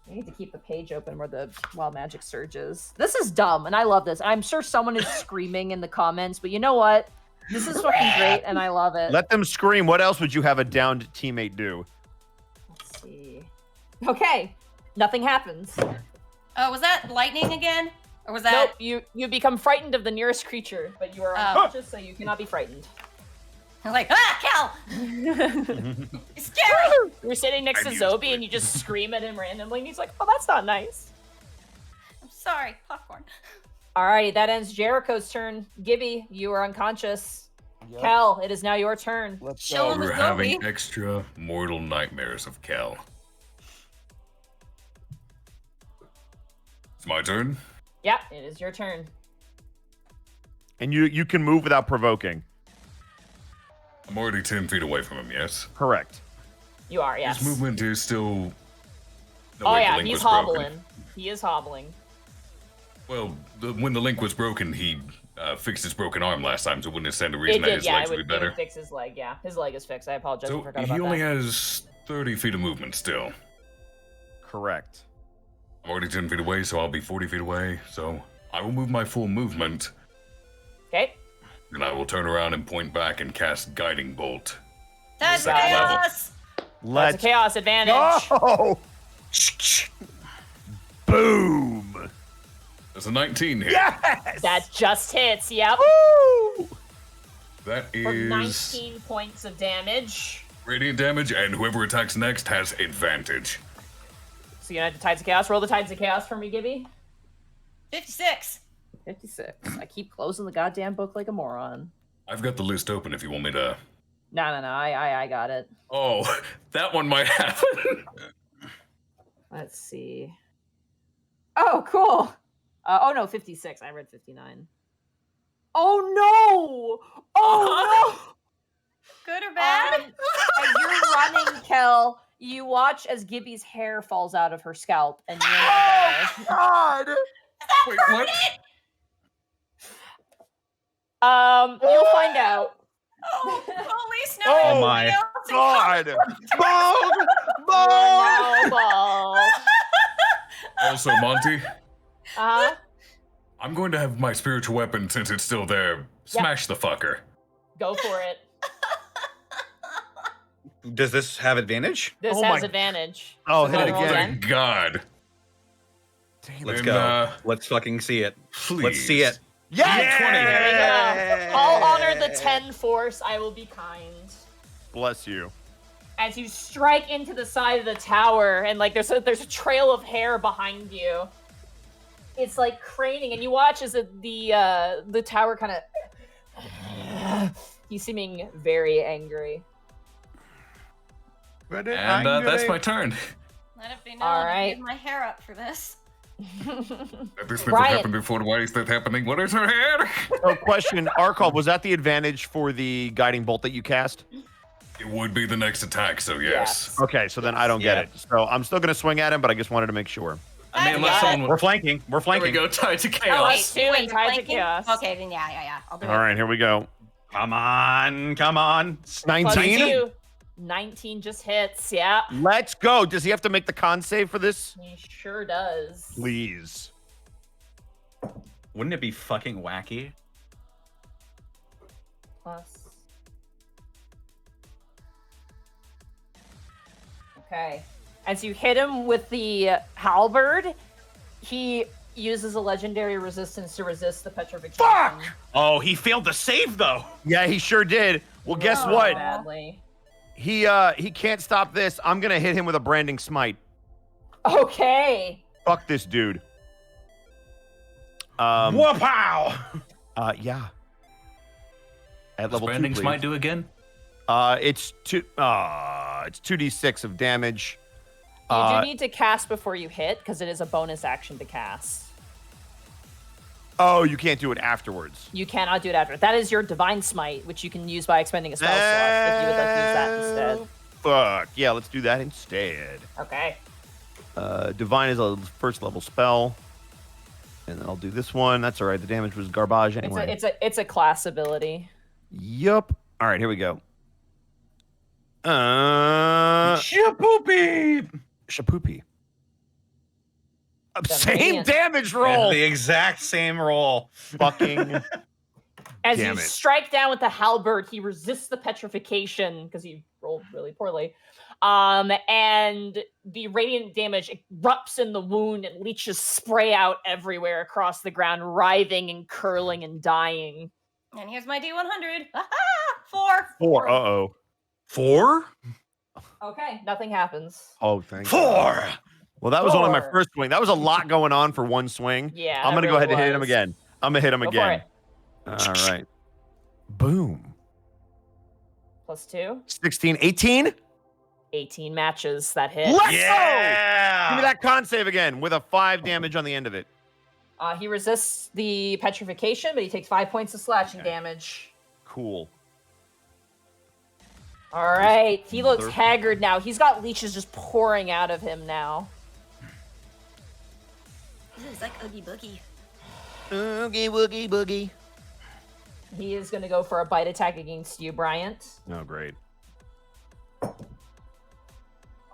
I need to keep the page open where the wild magic surge is. This is dumb, and I love this. I'm sure someone is screaming in the comments, but you know what? This is fucking great, and I love it. Let them scream. What else would you have a downed teammate do? Let's see. Okay, nothing happens. Oh, was that lightning again? Or was that? Nope, you become frightened of the nearest creature, but you are unconscious, so you cannot be frightened. I'm like, Cal! It's scary! You're sitting next to Zobi, and you just scream at him randomly, and he's like, oh, that's not nice. I'm sorry, popcorn. Alrighty, that ends Jericho's turn. Gibby, you are unconscious. Cal, it is now your turn. Let's Show him We're the having zombie. extra mortal nightmares of Cal. It's my turn. Yeah, it is your turn. And you can move without provoking. I'm already 10 feet away from him, yes? Correct. You are, yes. His movement is still... No, Oh wait, the yeah, link he's was broken. hobbling. He is hobbling. Well, when the link was broken, he fixed his broken arm last time, so wouldn't it stand to reason It that did, his yeah. legs It would be would better? fix his leg. Yeah, his leg is fixed. I apologize. I So forgot he about only that. has 30 feet of movement still. Correct. I'm already 10 feet away, so I'll be 40 feet away. So I will move my full movement, Okay. and I will turn around and point back and cast Guiding Bolt. Tides of Second level. Chaos! That's a Let's chaos advantage. go. Boom. There's a 19 hit. Yes. That just hits. Yep. Woo! That For is 19 points of damage. radiant damage, and whoever attacks next has advantage. So you know the Tides of Chaos. Roll the Tides of Chaos for me, Gibby. 56. 56. I keep closing the goddamn book like a moron. I've got the list open if you want me to. No. I got it. Oh, that one might happen. Let's see. Oh, cool. Oh no, 56. I read 59. Oh no! Oh no! Good or bad? As you're running, Kel, You watch as Gibby's hair falls out of her scalp, and you're not there. God! Wait, what? You'll find out. Oh, holy snow! Oh and my nails and God! Bone! You're Bone! now bald. Also, Monty, Uh-huh. I'm going to have my spiritual weapon, since it's still there, smash the fucker. Go for it. Does this have advantage? This Oh has my- advantage. Oh, So hit it roll again. Thank God. Damn Let's it. go. Let's fucking see it. Please. Let's see it. Yes! There we go. I'll honor the 10 force. I will be kind. Bless you. As you strike into the side of the tower, and like there's a trail of hair behind you. It's like craning, and you watch as the tower kind of. He's seeming very angry. And that's my turn. Let it be known, All I right. gave my hair up for this. This never Brian. happened before. Why is that happening? What is her hair? So, question, Arkov, was that the advantage for the guiding bolt that you cast? It would be the next attack, so yes. Okay, so then I don't get Yeah. it. So I'm still gonna swing at him, but I just wanted to make sure. I mean, I unless got someone We're flanking. We're There we flanking. go, tied to Oh, chaos. Two and you're tied to flanking? chaos. Okay, then yeah. I'll do All it. right, here we go. Come on. Come on. Plus 19. two. 19 just hits. Yeah. Let's go. Does he have to make the con save for this? He sure does. Please. Wouldn't it be fucking wacky? Plus. Okay. As you hit him with the halberd, he uses a legendary resistance to resist the petrification. Fuck! Oh, he failed to save though. Yeah, he sure did. Well, guess Oh, what? Badly. He can't stop this. I'm gonna hit him with a branding smite. Okay. Fuck this dude. Whoa-pow! Yeah. At What's level 2, branding please. smite do again? It's 2d6 of damage. You Uh, do need to cast before you hit, because it is a bonus action to cast. Oh, you can't do it afterwards. You cannot do it after. That is your divine smite, which you can use by expending a spell slot if you would like to use that instead. Fuck. Yeah, let's do that instead. Okay. Divine is a first level spell. And then I'll do this one. That's all right. The damage was garbage anyway. It's a class ability. Yup. All right, here we go. Shapoopy! Shapoopy. Same radiant. damage roll. The exact same roll. Fucking. As Damn you it. strike down with the halberd, he resists the petrification because he rolled really poorly. And the radiant damage erupts in the wound and leeches spray out everywhere across the ground, writhing and curling and dying. And here's my D100. Aha! 4. 4. Uh-oh. 4? Okay, nothing happens. Oh, thank God. 4! Well, that was only my 4. first swing. That was a lot going on for one swing. Yeah, I'm going that to go ahead really and hit him was. again. I'm going to hit him Go for again. it. All right. Boom. Plus 2. 16, 18? 18 matches that hit. Let's go! Yeah! Give me that con save again with a 5 damage on the end of it. He resists the petrification, but he takes 5 points of slashing damage. Cool. All right, he looks Mother- haggard now. He's got leeches just pouring out of him now. It's like Oogie Boogie. Oogie woogie boogie. He is going to go for a bite attack against you, Bryant. Oh, great.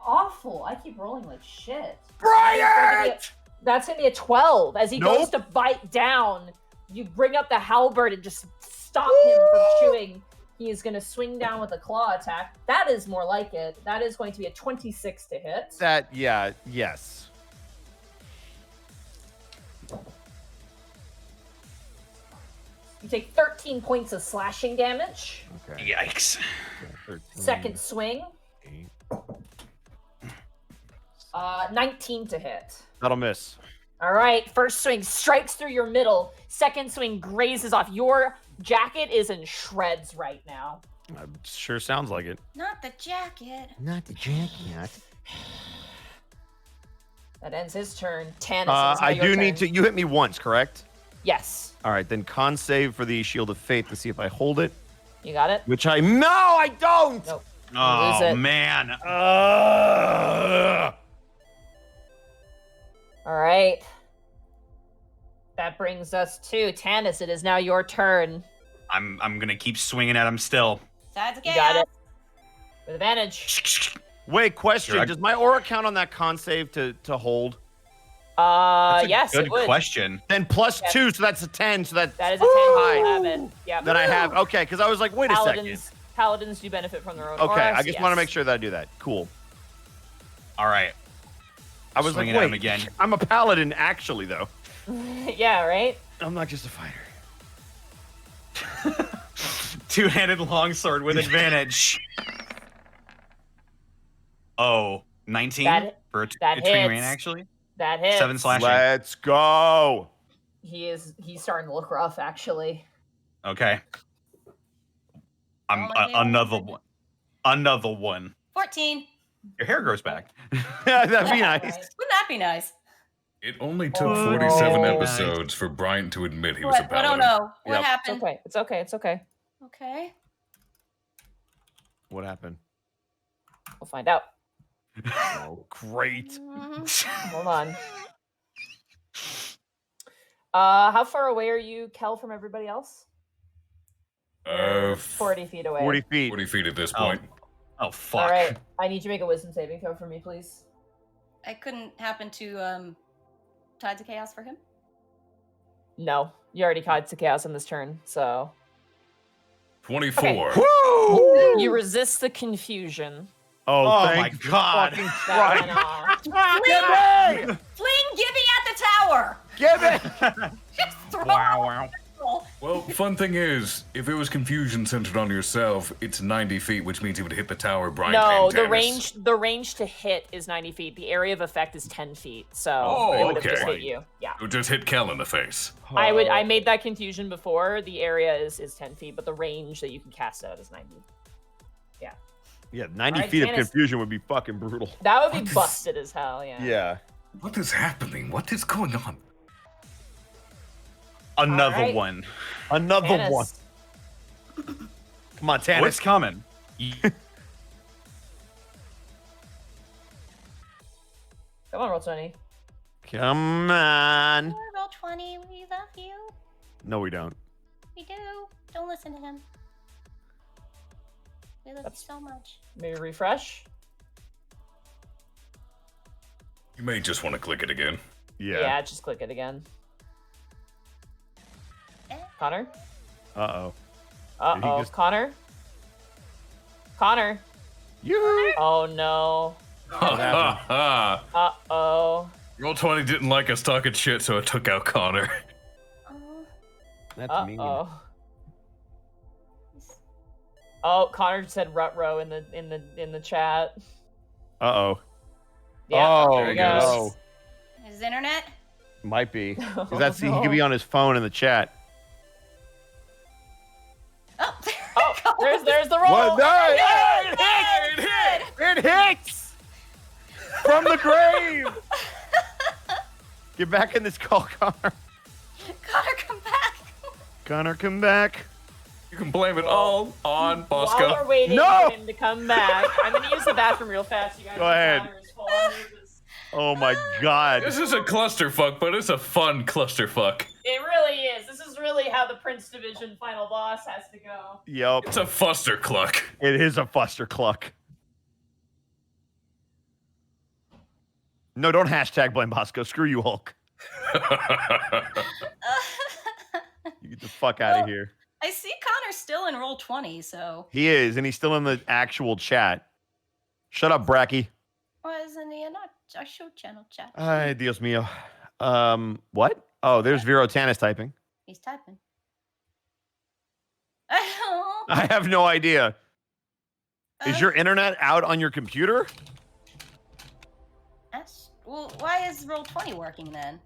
Awful. I keep rolling like shit. Bryant! That's going to be a 12. As he goes Nope. to bite down, you bring up the halberd and just stop him from chewing. He is going to swing down with a claw attack. That is more like it. That is going to be a 26 to hit. That, yeah, yes. You take 13 points of slashing damage. Okay. Yikes. 13, Second swing, 8. 19 to hit. That'll miss. All right, first swing strikes through your middle. Second swing grazes off. Your jacket is in shreds right now. Sure sounds like it. Not the jacket. Not the jacket. That ends his turn. Tannis, I do need to. You hit me once, correct? Yes, All right, then con save for the Shield of Faith to see if I hold it. you got it. Which I. No, I don't! Nope. lose it. man. All right. That brings us to Tannis. It is now your turn. I'm gonna keep swinging at him still. Sides of You chaos. got it. With advantage. Wait, question. Sure, I- Does my aura count on that con save to hold? That's a Yes, good it would. question. Then plus Yes. 2, so that's a 10. So that That is a 10. You Hi. have it. Yep. Then I have. Okay, because I was like, wait a second. Paladins do benefit from their own Okay, auras, I just want to yes. make sure that I do that. Cool. All right. I was Swinging like, at him wait, again. I'm a paladin actually, though. Yeah, right? I'm not just a fighter. Two-handed longsword with advantage. Oh, 19 That- for a that 3 rain hits. actually. That hits. 7 slashing. Let's go. He's starting to look rough, actually. Okay. I'm Oh, my another God. one. Another one. 14. Your hair grows back. That'd be Yeah, nice. right. Wouldn't that be nice? It only took Oh, 47 no. episodes for Bryant to admit he was a What? I paladin. don't know. What Yep. It's happened? okay. It's okay. It's okay. Okay. What happened? We'll find out. Oh, great. Mhm. Hold on. How far away are you, Kel, from everybody else? 40 feet away. 40 feet. 40 feet at this Oh. point. Oh fuck. All right. I need you to make a wisdom saving throw for me, please. I couldn't happen to Tides of Chaos for him. No, you already caught to chaos on this turn, so 24. Woo! you resist the confusion. Oh, Oh my thank god. fucking That Christ. went off. Give me! Fling Gibby at the tower! Give it! Just throw Wow, it wow. at the wall. Well, fun thing is, if it was confusion centered on yourself, it's 90 feet, which means it would hit the tower, Bryant, No, and the Tannis. range to hit is 90 feet. The area of effect is 10 feet. So Oh, it would have just okay. hit you. Yeah. It would just hit Kel in the face. I made that confusion before. The area is 10 feet, but the range that you can cast out is 90. Yeah, 90 Alright, feet of Tannis. confusion would be fucking brutal. That would be What is- busted as hell, yeah. Yeah. What is happening? What is going on? Another Alright. one. Another Tannis. one. Come on, Tannis. What's coming? Come on, roll 20. Come on. Roll 20. We love you. No, we don't. We do. Don't listen to him. We love That's- you so much. Maybe refresh. You may just want to click it again. Yeah, just click it again. Connor? Uh-oh. Uh-oh. just- Connor? Connor? You. Oh, no. Ha Uh-oh. Roll20 didn't like us talking shit, so it took out Connor. Oh, That's mean. Uh-oh. Oh, Connor said rut-row in the chat. Uh-oh. Yeah, Oh, there he there he goes. goes. his internet? Might be. 'Cause Oh, that's he no. could be on his phone in the chat. Oh, there Oh, it goes. there's the roll. What? No, Yay! it Good. hit! It hits! From the grave! Get back in this call, Connor. Connor, come back. Connor, come back. You can blame it all on While Bosco. we're waiting No! for him to come back, I'm gonna use the bathroom real fast. You guys. Go ahead. Connor is full on this. Oh my god. This is a clusterfuck, but it's a fun clusterfuck. It really is. This is really how the Prince Division final boss has to go. Yep. It's a fustercluck. It is a fuster cluck. No, don't hashtag blame Bosco. Screw you, Hulk. You get the fuck out of Well- here. I see Connor still in roll 20, so He is, and he's still in the actual chat. Shut up, Bracky. why isn't he in our show channel chat? Ay, Dios mío. What? Oh, there's Vero Tanis typing. He's typing. Oh, I have no idea. Is uh, your internet out on your computer? well, why is roll 20 working then?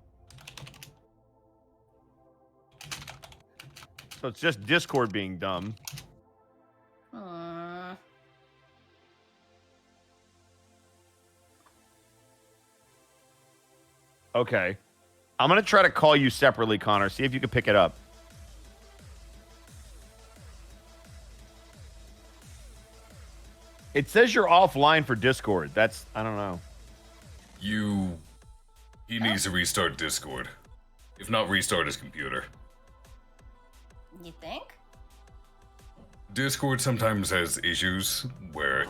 So it's just Discord being dumb. Hmm. Okay. I'm going to try to call you separately, Connor. See if you can pick it up. It says you're offline for Discord. That's I don't know. He needs to restart Discord. If not, restart his computer. You think? Discord sometimes has issues where it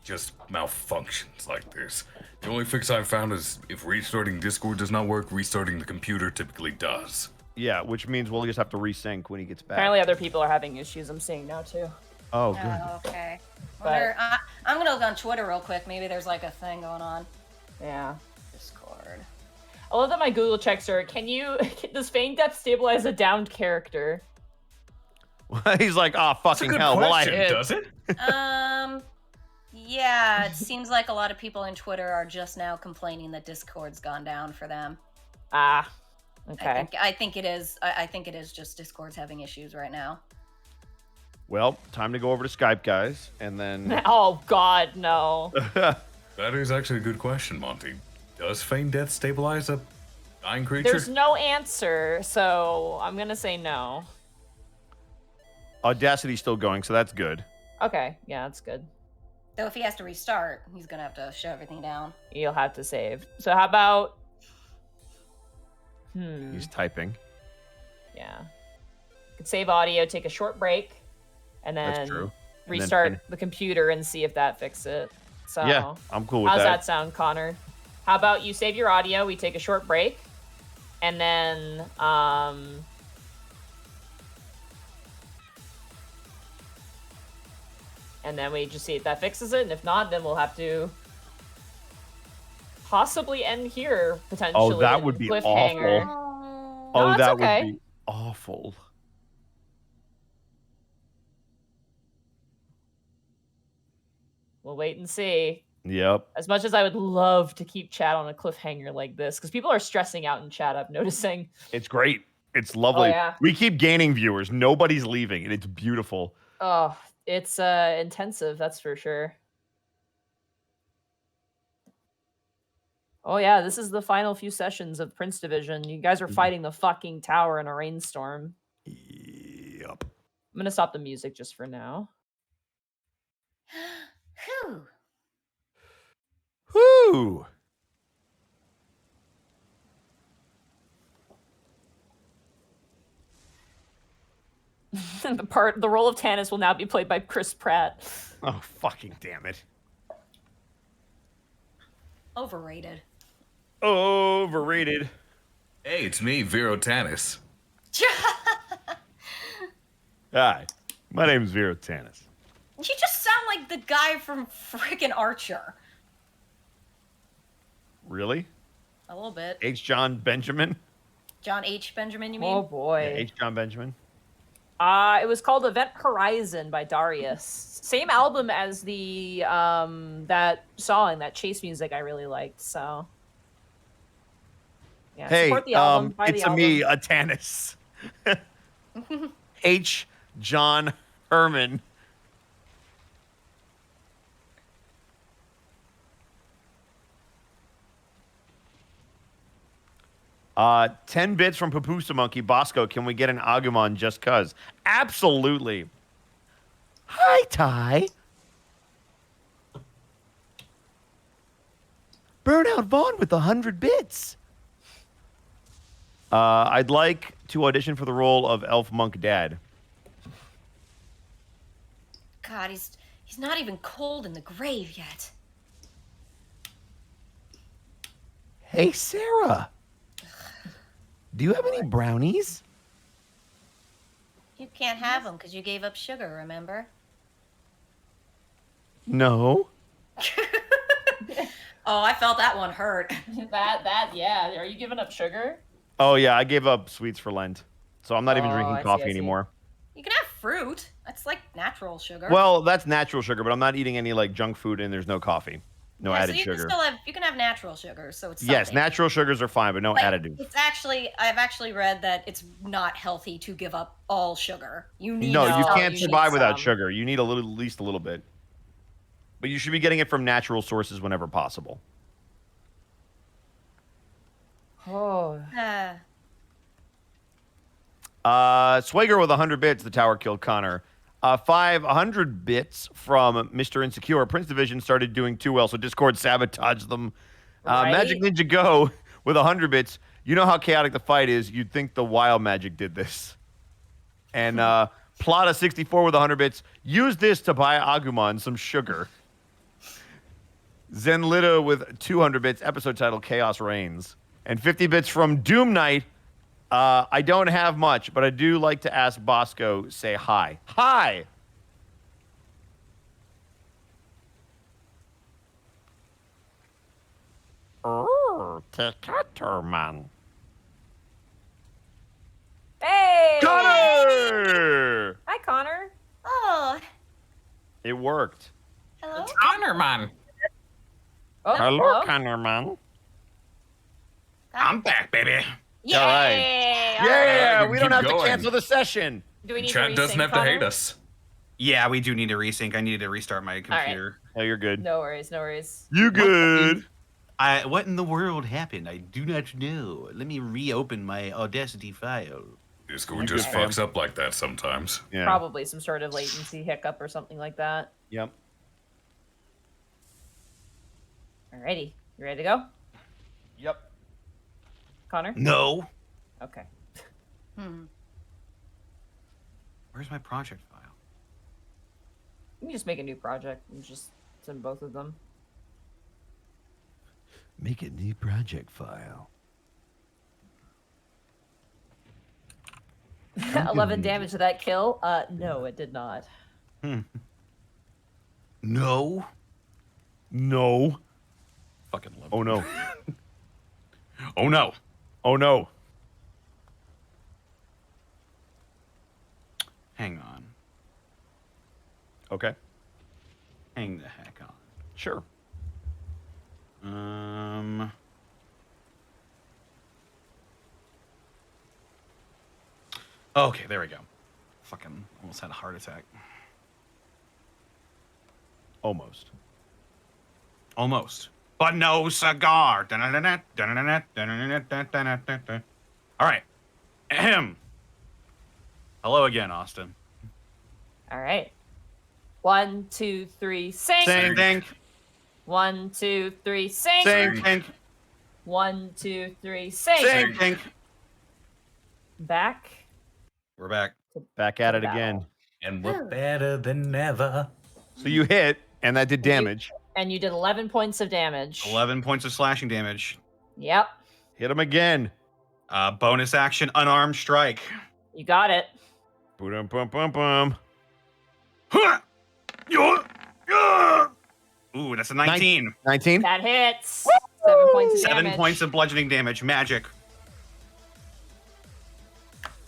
just malfunctions like this. The only fix I've found is if restarting Discord does not work, restarting the computer typically does. Yeah, which means we'll just have to resync when he gets back. Apparently, other people are having issues. I'm seeing now too. Oh, good. Oh, okay. But- I'm gonna look on Twitter real quick. Maybe there's like a thing going on. Yeah. Discord. I love that my Google checks are. Does Feign Death stabilize a downed character? He's like, oh, That's a fucking good hell. Well, I question, hit. does it? Yeah, it seems like a lot of people in Twitter are just now complaining that Discord's gone down for them. Ah. Okay. I think it is. I think it is just Discord's having issues right now. Well, time to go over to Skype, guys, and then. Oh God, no. That is actually a good question, Monty. Does Feign Death stabilize a dying creature? There's no answer, so I'm gonna say no. Audacity's still going, so that's good. Okay, yeah, that's good. Though if he has to restart, he's gonna have to shut everything down. You'll have to save. So how about? He's typing. Yeah. Could save audio, take a short break, and then That's true. restart the computer and see if that fixes it. So Yeah, I'm cool with how's that. that sound, Connor? How about you save your audio, we take a short break, and then we just see if that fixes it, and if not, then we'll have to possibly end here, potentially. Oh, that in would be cliffhanger. Oh. Oh, it's that okay. would be awful. We'll wait and see. Yep. As much as I would love to keep chat on a cliffhanger like this, because people are stressing out in chat, I'm noticing. It's great. It's lovely. yeah. We keep gaining viewers. Nobody's leaving, and it's beautiful. Oh, it's intensive, that's for sure. Oh yeah, this is the final few sessions of Prince Division. You guys are fighting the fucking tower in a rainstorm. Yep. I'm gonna stop the music just for now. Whew. Whoo! The role of Tannis will now be played by Chris Pratt. Oh, fucking damn it. Overrated. Overrated. Hey, it's me, Vero Tanis. Hi, my name's Vero Tanis. You just sound like the guy from frickin' Archer. Really? A little bit. H. John Benjamin? John H. Benjamin, you mean? Oh boy. H. John Benjamin? It was called Event Horizon by Darius. Same album as the that song, that chase music I really liked, so yeah, Hey, support the album, buy it's the album. me, a Tanis. H. John Herman. Uh, 10 bits from Papusa Monkey. Bosco, can we get an Agumon just cuz? Absolutely. Hi, Ty. Burnout Vaughn with 100 bits. I'd like to audition for the role of Elf Monk Dad. God, he's not even cold in the grave yet. Hey, Sarah. Do you have any brownies? You can't have them because you gave up sugar, remember? No. Oh, I felt that one hurt. Yeah. Are you giving up sugar? Oh, yeah, I gave up sweets for Lent. So I'm not even Oh, drinking I see, coffee I see. anymore. You can have fruit. That's like natural sugar. Well, that's natural sugar, but I'm not eating any like junk food and there's no coffee. No yeah, added so you sugar. you can have natural sugar, so it's Yes, something. natural sugars are fine, but no Like, additives. It's actually, I've actually read that it's not healthy to give up all sugar. You need No, you No, can't you need survive without some. sugar. You need a little, at least a little bit. But you should be getting it from natural sources whenever possible. Oh. Swagger with 100 bits. The tower killed Connor. 500 bits from Mr. Insecure. Prince Division started doing too well, so Discord sabotaged them. Magic Right? Ninja Go with 100 bits. You know how chaotic the fight is. You'd think the Wild Magic did this. And Plata 64 with 100 bits. Use this to buy Agumon some sugar. Zenlita with 200 bits. Episode title Chaos Reigns. And 50 bits from Doom Knight. I don't have much, but I do like to ask Bosco, say hi. Hi! man. Hey! Connor! Hi, Connor. Oh, It worked. hello. Honor, man. Oh, Hello, Connor, man. I'm back, baby. Yay! All right. All Yeah, right, we keep don't have to going. cancel the session. Do we need Chat to doesn't resync, have to hate Connor? us. Yeah, we do need to resync. I needed to restart my right. computer. Oh, you're good. No worries, no worries. You good? What in the world happened? I do not know. Let me reopen my Audacity file. Discord just Okay. fucks up like that sometimes. Yeah. Probably some sort of latency hiccup or something like that. Yep. Alrighty. You ready to go? Yep. Connor? No. Okay. Where's my project file? You can just make a new project and just send both of them. Make a new project file. 11 damage to that kill? No, it did not. No. No. Fucking love. Oh, no. Oh no. Oh, no. Hang on. Okay. Hang the heck on. Sure. Okay, there we go. Fucking almost had a heart attack. Almost. Almost. But no cigar. All right. Ahem. Hello again, Austin. Alright. 1, 2, 3, sing! Same thing. 1, 2, 3, sing! Same thing. 1, 2, 3, sing! Same thing. Back. We're back. Back at it Battle. again. And we're better than ever. So you hit, and that did damage. And you did 11 points of damage. 11 points of slashing damage. Yep. Hit him again. Bonus action, unarmed strike. You got it. Boom, boom, boom, boom. Huh! Ooh, that's a 19. 19. That hits. 7 points of 7 damage. points of bludgeoning damage. Magic.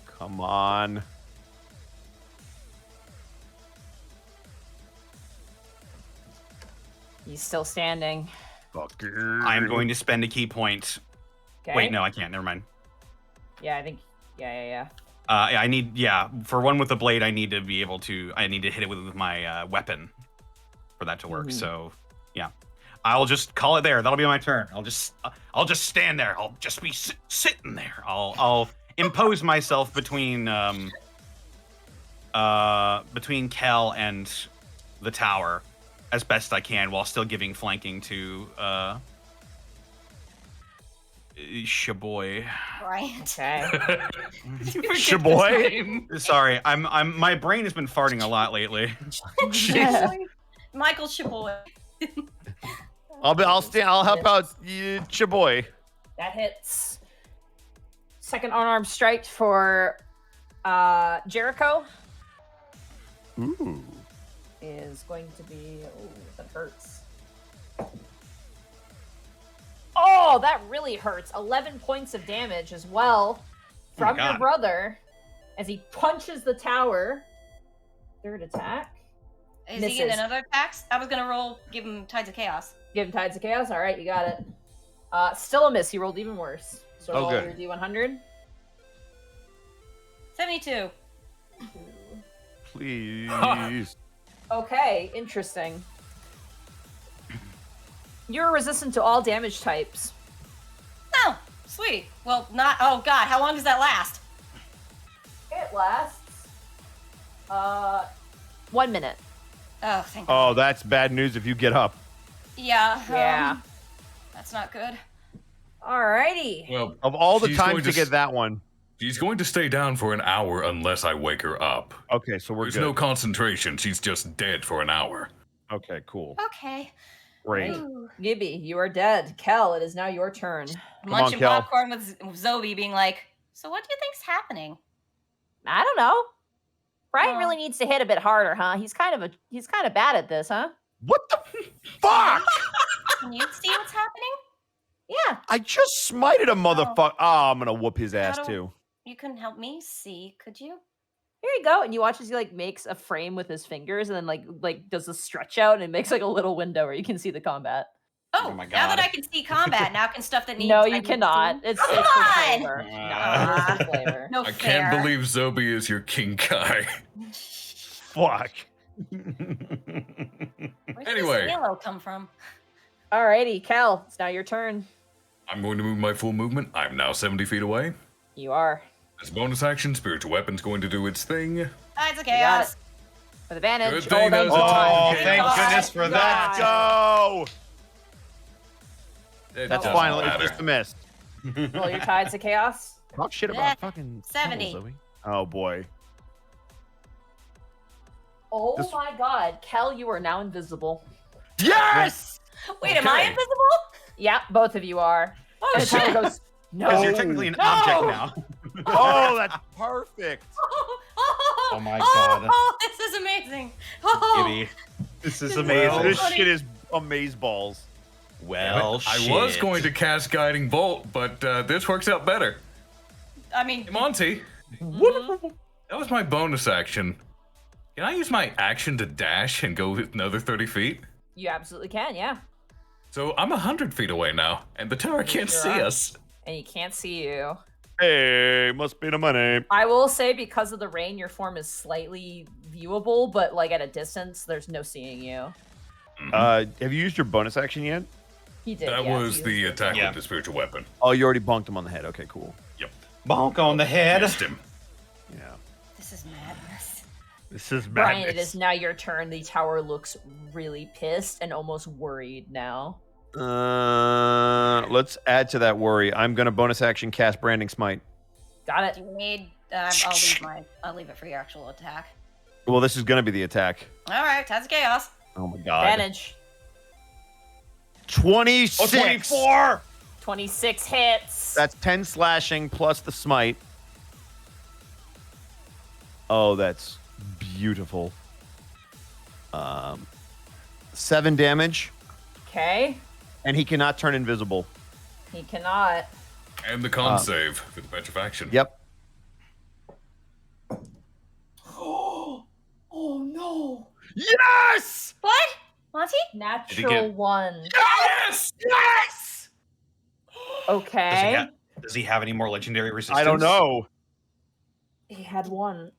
Come on. He's still standing. Fucker. I am going to spend a key point. Okay. Wait, no, I can't. Never mind. Yeah, I think. Yeah. I need, for one with the blade, I need to hit it with my weapon for that to work. Mhm. So, yeah. I'll just call it there. That'll be my turn. I'll just stand there. I'll just be sitting there. I'll impose myself between Kel and the tower as best I can while still giving flanking to Shaboy. Right. Okay. Shaboy? Sorry, my brain has been farting a lot lately. Michael Chaboy. I'll help out you, Chaboy. That hits. Second unarmed strike for Jericho Ooh. is going to be. Oh, that hurts. Oh, that really hurts. 11 points of damage as well from your God. brother as he punches the tower. Third attack. Is he getting Misses. another attack? I was gonna roll, give him Tides of Chaos. Give him Tides of Chaos. All right, you got it. Still a miss. He rolled even worse. So Oh, roll good. your D100. 72. Please. Okay, interesting. You're resistant to all damage types. Oh, sweet. Well, not. Oh God, how long does that last? It lasts 1 minute. Oh, thank God. Oh, that's bad news if you get up. Yeah. Yeah. That's not good. Alrighty. Well, Of all the she's times going to get that one. She's going to stay down for an hour unless I wake her up. Okay, so we're There's good. no concentration. She's just dead for an hour. Okay, cool. Okay. Great. Ooh. Gibby, you are dead. Kel, it is now your turn. Munching Kel. popcorn with Zoe being like, so what do you think's happening? I don't know. Brian Oh. really needs to hit a bit harder, huh? He's kind of bad at this, huh? What the fuck? Can you see what's happening? Yeah. I just smited a motherfucker. Oh, I'm gonna whoop his ass don't- too. You couldn't help me see, could you? Here you go. And you watch as he like makes a frame with his fingers and then like does a stretch out and it makes like a little window where you can see the combat. Oh, Oh my now that God. I can see combat, now can stuff that needs No, I you need to cannot. see? It's Come for on! flavor. No, Ah. it's for flavor. No I fair. can't believe Zoe is your king guy. Fuck. Where did Anyway. this yellow come from? Alrighty, Kel, it's now your turn. I'm going to move my full movement. I'm now 70 feet away. You are. As a bonus action, spiritual weapon's going to do its thing. Ah, it's a got chaos. With advantage. Good thing thank that was a time. Oh, Okay. thank God. goodness for that. God. Go. It That's doesn't fine. It's matter. just a miss. Well, you're tied to chaos. Talk shit Yeah. about fucking 70. Zoe. Oh boy. Oh This- my god. Kel, you are now invisible. Yes. Wait, am I Okay. invisible? Yeah, both of you are. Oh, And Tyler shit. goes, no. Because you're technically an object now. Oh, that's perfect. Oh my God. Oh, this is amazing. Oh, Gibby. This is This is amazing. This funny. shit is amazeballs. Well, I was going to cast Guiding Bolt, but this works out better. I mean, Hey, Monty, mhm. that was my bonus action. Can I use my action to dash and go another 30 feet? You absolutely can, yeah. So I'm 100 feet away now, and the tower can't Sure see are. us. And he can't see you. Hey, must be the money. I will say, because of the rain, your form is slightly viewable, but like at a distance, there's no seeing you. Have you used your bonus action yet? He did. That yes, was he the attack Yeah. with the spiritual weapon. Oh, you already bonked him on the head. Okay, cool. Yep. Bonk on the head. Missed him. Yeah. This is madness. This is Brian, it madness. is now your turn. The tower looks really pissed and almost worried now. Let's add to that worry. I'm gonna bonus action cast Branding Smite. Got Do it. you need? I'll leave it for your actual attack. Well, this is gonna be the attack. All right, Taz of Chaos. Oh my god. Advantage. 26. 24! 26 hits. That's 10 slashing plus the smite. Oh, that's beautiful. 7 damage, Okay. and he cannot turn invisible. He cannot. And the con save for the petrifaction. Yep. Oh no. Yes! What? Monty? Natural get- 1. Yes! Yes! Okay. Does he have any more legendary resistance? I don't know. He had 1.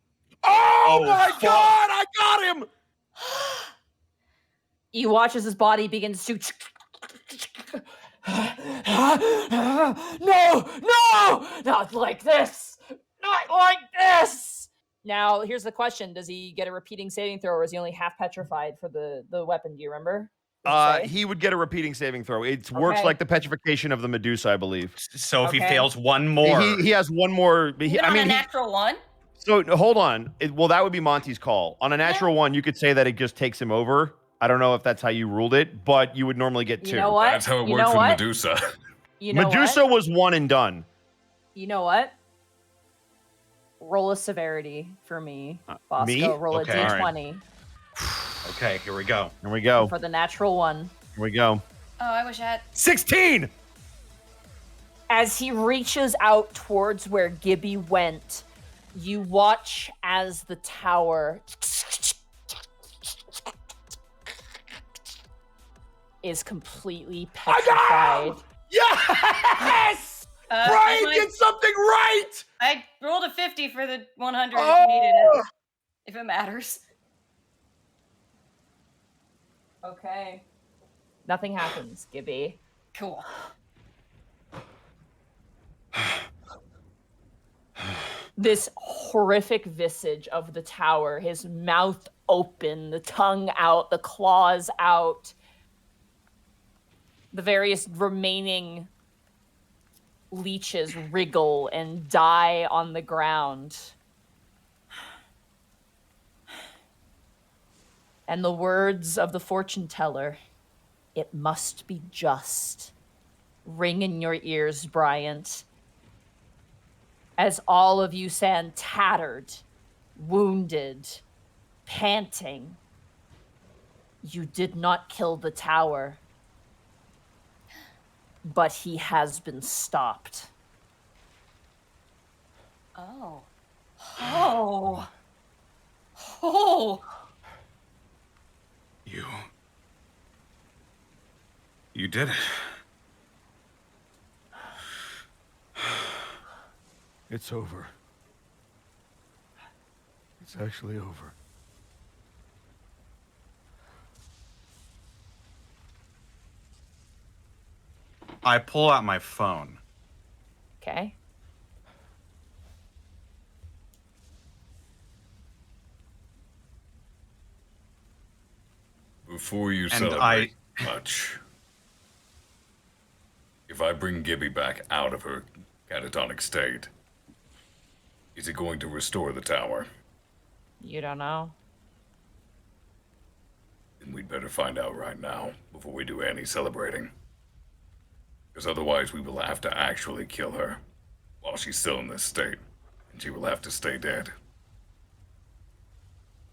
Oh, Oh, my fuck. god, I got him! You watch as his body begins to. No! Not like this! Not like this! Now, here's the question. Does he get a repeating saving throw, or is he only half petrified for the weapon? Do you remember? Does it say? He would get a repeating saving throw. It works Okay. like the petrification of the Medusa, I believe. So if he Okay. fails one more, He has one more. He, Even I on a mean, natural one? so hold on. Well, that would be Monty's call. On a natural one, you could say that it just takes him over. I don't know if that's how you ruled it, but you would normally get 2. You know what? That's how it You works know with what? Medusa. You know Medusa what? was one and done. You know what? Roll a severity for me, Bosco. me? Roll Okay, a all right. d20 okay, here we go. Here we go. for the natural 1. Here we go. Oh, I wish I had. 16. As he reaches out towards where Gibby went, you watch as the tower is completely petrified. Yes! here's Brian my- did something right. I rolled a 50 for the 100 if Oh! you needed it. If it matters. Okay. Nothing happens, Gibby. Cool. This horrific visage of the tower, his mouth open, the tongue out, the claws out. The various remaining leeches wriggle and die on the ground. And the words of the fortune teller, "It must be just," ring in your ears, Bryant, as all of you stand tattered, wounded, panting. You did not kill the tower, but he has been stopped. Oh. Oh. Oh. You did it. It's over. It's actually over. I pull out my phone. Okay. Before you And celebrate much, if I bring Gibby back out of her catatonic state, is it going to restore the tower? You don't know. Then we'd better find out right now before we do any celebrating. Because otherwise we will have to actually kill her while she's still in this state, and she will have to stay dead.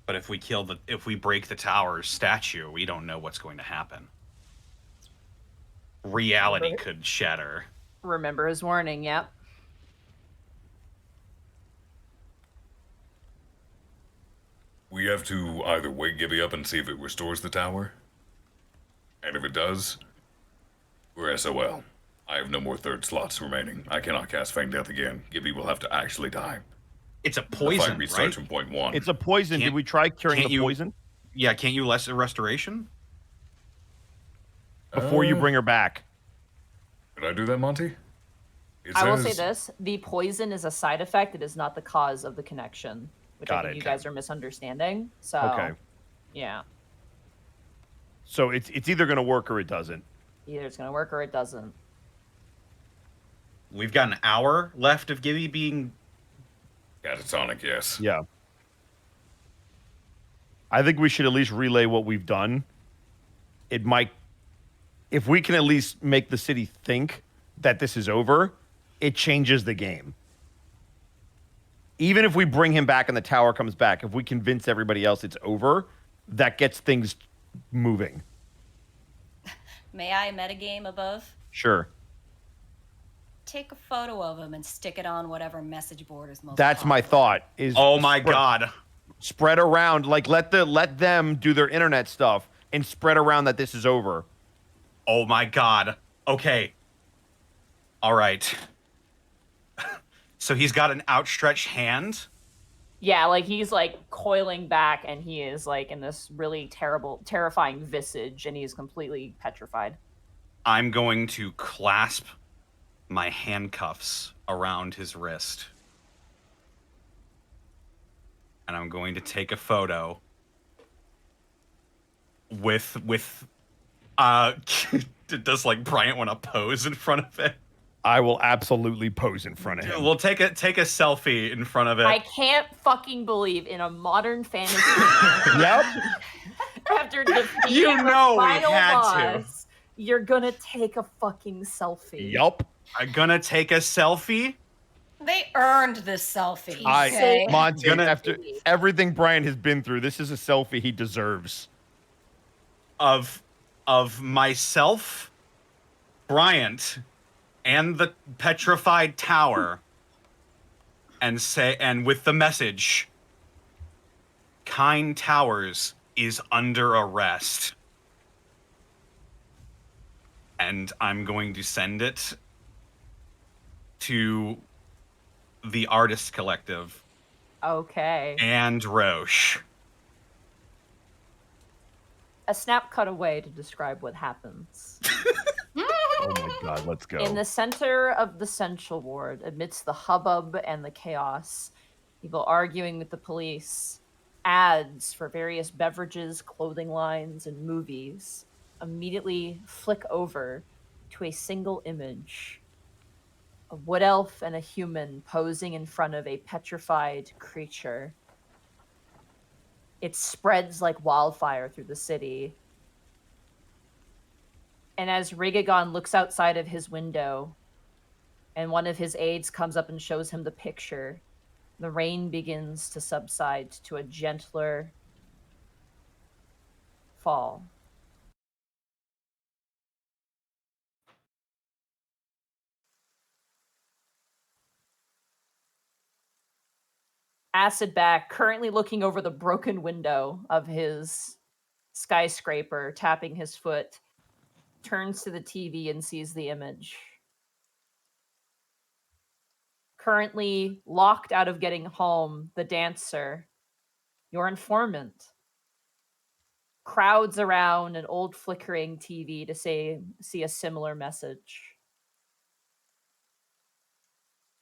But if we break the tower's statue, we don't know what's going to happen. Reality could shatter. Remember his warning, yep. We have to either wake Gibby up and see if it restores the tower, and if it does, we're SOL. I have no more third slots remaining. I cannot cast Feign Death again. Gibby will have to actually die. It's a The poison, fight restarts right? from point one. It's a poison. Did we try curing the poison Yeah, can't you lessen restoration? before you bring her back? Did I do that, Monty? It I will say says- this. The poison is a side effect. It is not the cause of the connection, which I Got think it. you guys are misunderstanding. So, Okay. yeah. So it's either going to work or it doesn't. Either it's going to work or it doesn't. We've got an hour left of Gibby being... Catatonic, yes. Yeah. I think we should at least relay what we've done. It might, if we can at least make the city think that this is over, it changes the game. Even if we bring him back and the tower comes back, if we convince everybody else it's over, that gets things moving. May I metagame above? Sure. Take a photo of him and stick it on whatever message board is most That's my popular. thought. Is Oh my god. Spread around, like let them do their internet stuff and spread around that this is over. Oh my god. Okay. All right. So he's got an outstretched hand. Yeah, like he's like coiling back and he is like in this really terrifying visage and he's completely petrified. I'm going to clasp my handcuffs around his wrist. And I'm going to take a photo with does like Bryant want to pose in front of it? I will absolutely pose in front of him. We'll take a selfie in front of it. I can't fucking believe in a modern fantasy Yep. after defeating You know the we final had to. boss, you're gonna take a fucking selfie. Yup. I'm gonna take a selfie They earned this selfie. Okay? Monty, Gonna- after everything Brian has been through, this is a selfie he deserves. of myself, Bryant, and the petrified tower, and with the message, Kind Towers is under arrest. And I'm going to send it to the Artist Collective Okay. and Roche. A snap cut away to describe what happens. Oh my god, let's go. In the center of the Central Ward, amidst the hubbub and the chaos, people arguing with the police, ads for various beverages, clothing lines, and movies immediately flick over to a single image: a wood elf and a human posing in front of a petrified creature. It spreads like wildfire through the city. And as Rigagon looks outside of his window, and one of his aides comes up and shows him the picture, the rain begins to subside to a gentler fall. Acidback, currently looking over the broken window of his skyscraper, tapping his foot, turns to the TV and sees the image. Currently locked out of getting home, the dancer, your informant, crowds around an old flickering TV to see a similar message.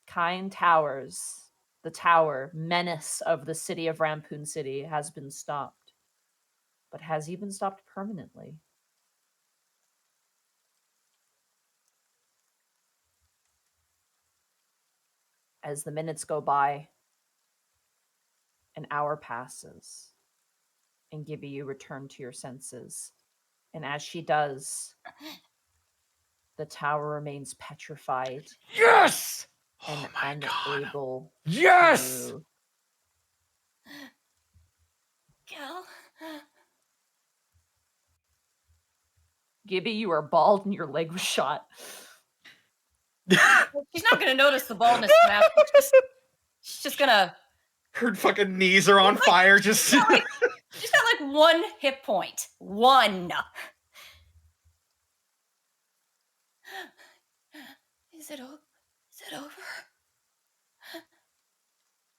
Kind Towers, the tower, menace of the city of Rampoon City, has been stopped. But has he been stopped permanently? As the minutes go by, an hour passes, and Gibby, you return to your senses. And as she does, the tower remains petrified Yes! and Oh my God. unable Yes! to move. Cal. Gibby, you are bald and your leg was shot. She's not gonna notice the baldness now. She's just gonna. Her fucking knees are on fire. Just She's got like 1 hit point. 1. Is it over?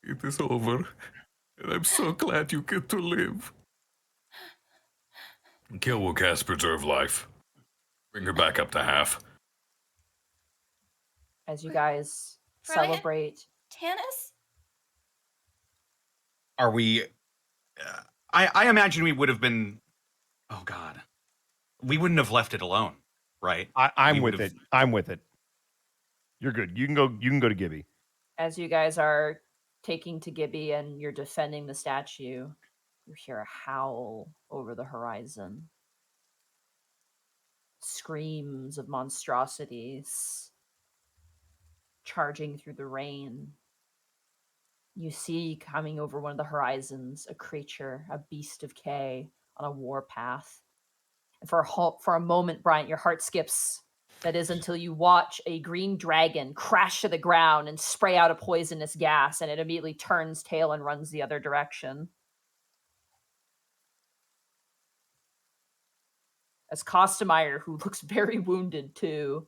It is over, and I'm so glad you get to live. Kill will cast Preserve Life. Bring her back up to half. As you guys Brian? celebrate. Tannis? Are we? I imagine we would have been. Oh God, we wouldn't have left it alone, right? I'm We with would've- it. I'm with it. You're good. You can go. You can go to Gibby. As you guys are taking to Gibby and you're defending the statue, you hear a howl over the horizon. Screams of monstrosities charging through the rain. You see coming over one of the horizons a creature, a beast of K on a warpath. And for a moment, Bryant, your heart skips. That is until you watch a green dragon crash to the ground and spray out a poisonous gas, and it immediately turns tail and runs the other direction. As Kostemeyer, who looks very wounded too,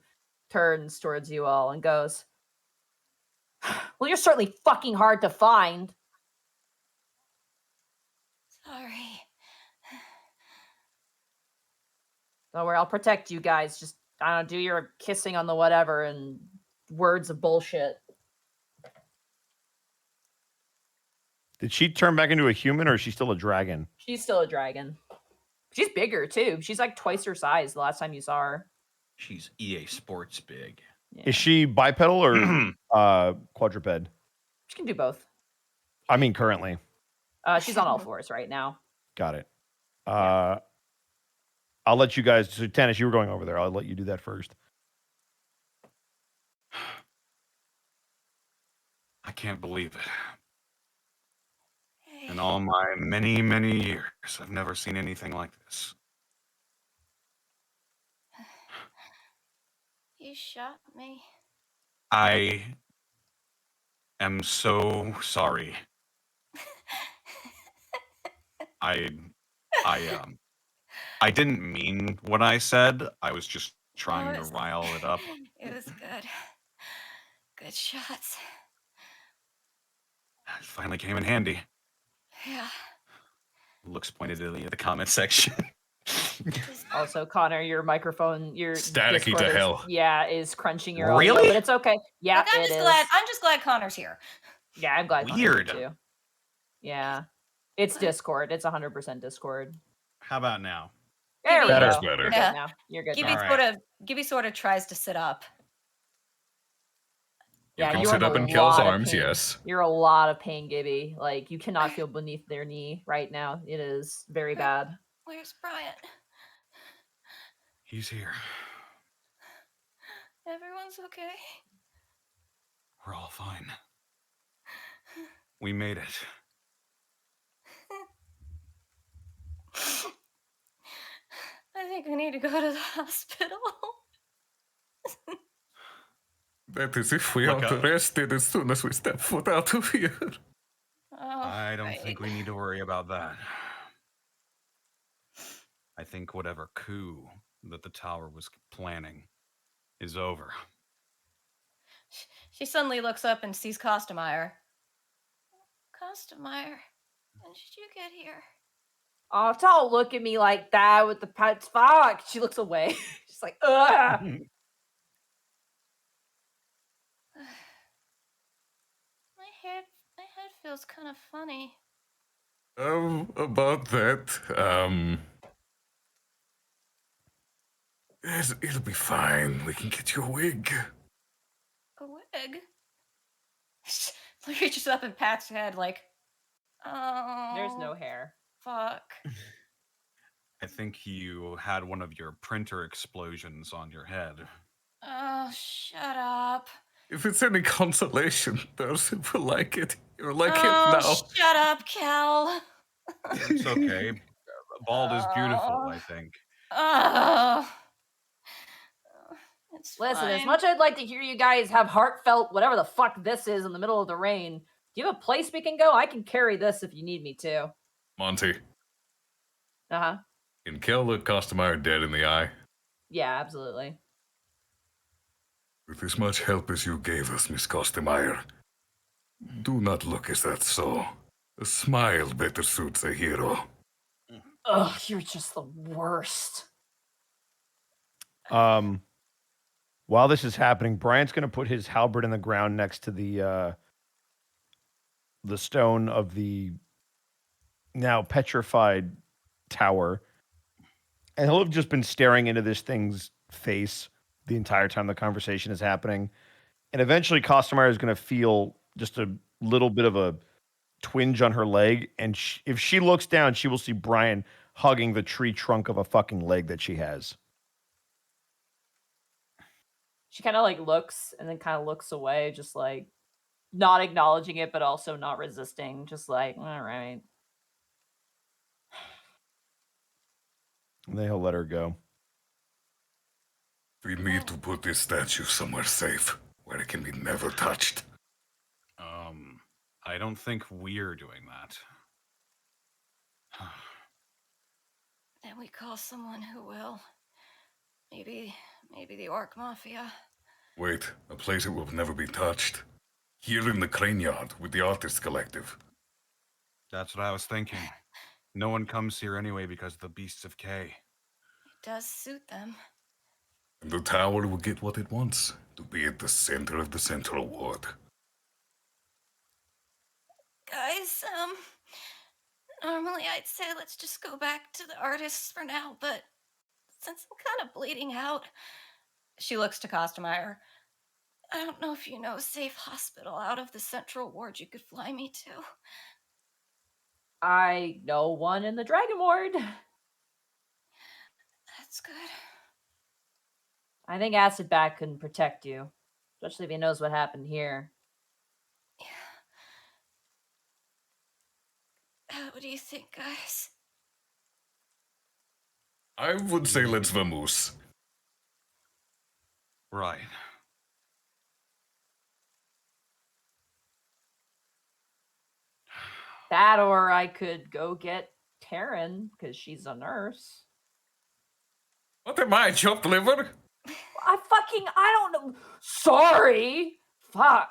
turns towards you all and goes, "Well, you're certainly fucking hard to find." Sorry. Don't worry, I'll protect you guys. Just, I don't know, do your kissing on the whatever and words of bullshit. Did she turn back into a human, or is she still a dragon? She's still a dragon. She's bigger too. She's like twice her size the last time you saw her. She's EA Sports big. Yeah. Is she bipedal or quadruped? She can do both. I mean, currently. She's on all fours right now. Got it. I'll let you guys. So, Tannis, you were going over there. I'll let you do that first. I can't believe it. Hey. In all my many, many years, I've never seen anything like this. You shot me. I am so sorry. I didn't mean what I said. I was just trying to rile it up. It was good. Good shots. It finally came in handy. Yeah. Looks pointedly at the comment section. Also, Connor, your microphone, your Staticky Discord to is, hell. Yeah, is crunching your Really? audio, but it's okay. Yeah, Look, I'm just glad Connor's here. Yeah, I'm glad. Connor's here Weird. too. Yeah. It's Discord. It's 100% Discord. How about now? There we Better. go. That's better. You're Yeah. good now. You're good Gibby now. Alright. sort of tries to sit up. You Yeah, can you're sit in up a in Kel's lot of arms, pain. yes. You're a lot of pain, Gibby. Like, you cannot feel beneath their knee right now. It is very bad. Where's Bryant? He's here. Everyone's okay. We're all fine. We made it. I think we need to go to the hospital. That is if we Look aren't up. arrested as soon as we step foot out of here. Oh, I don't right. think we need to worry about that. I think whatever coup that the tower was planning is over. She suddenly looks up and sees Kostemeyer. Kostemeyer, when did you get here? Oh, don't look at me like that with the pets. Fuck. She looks away. She's like, ugh. My head feels kind of funny. About that, it'll be fine. We can get you a wig. A wig? She reaches up and pats her head like, oh. There's no hair. Fuck. I think you had one of your printer explosions on your head. Oh, shut up. If it's any consolation, Darcy will like it. You're like him Oh, now. shut up, Cal. It's okay. Bald is beautiful, I think. Oh. It's Listen, as fine. much as I'd like to hear you guys have heartfelt whatever the fuck this is in the middle of the rain, do you have a place we can go? I can carry this if you need me to. Monty, Uh-huh. can Kel look Kostemeyer dead in the eye? Yeah, absolutely. With as much help as you gave us, Miss Kostemeyer, do not look as that so. A smile better suits a hero. Ugh, you're just the worst. While this is happening, Brian's going to put his halberd in the ground next to the stone of the now petrified tower, and he'll have just been staring into this thing's face the entire time the conversation is happening. And eventually, Kostemeyer is going to feel just a little bit of a twinge on her leg, and if she looks down, she will see Brian hugging the tree trunk of a fucking leg that she has. She kind of like looks and then kind of looks away, just like not acknowledging it, but also not resisting. Just like, all right. And then he'll let her go. We need to put this statue somewhere safe, where it can be never touched. I don't think we're doing that. Then we call someone who will. Maybe the Orc Mafia. Wait, a place it will never be touched. Here in the Crane Yard with the Artists Collective. That's what I was thinking. No one comes here anyway because of the Beasts of K. It does suit them. And the tower will get what it wants, to be at the center of the Central Ward. Guys, normally I'd say let's just go back to the artists for now, but since I'm kind of bleeding out, she looks to Kostemeyer. I don't know if you know a safe hospital out of the Central Ward you could fly me to. I know one in the Dragon Ward. That's good. I think Acid Back can protect you, especially if he knows what happened here. What do you think, guys? I would say let's vamoose. Right. That, or I could go get Taryn, because she's a nurse. What am I, chopped liver? I don't know. Sorry. Fuck.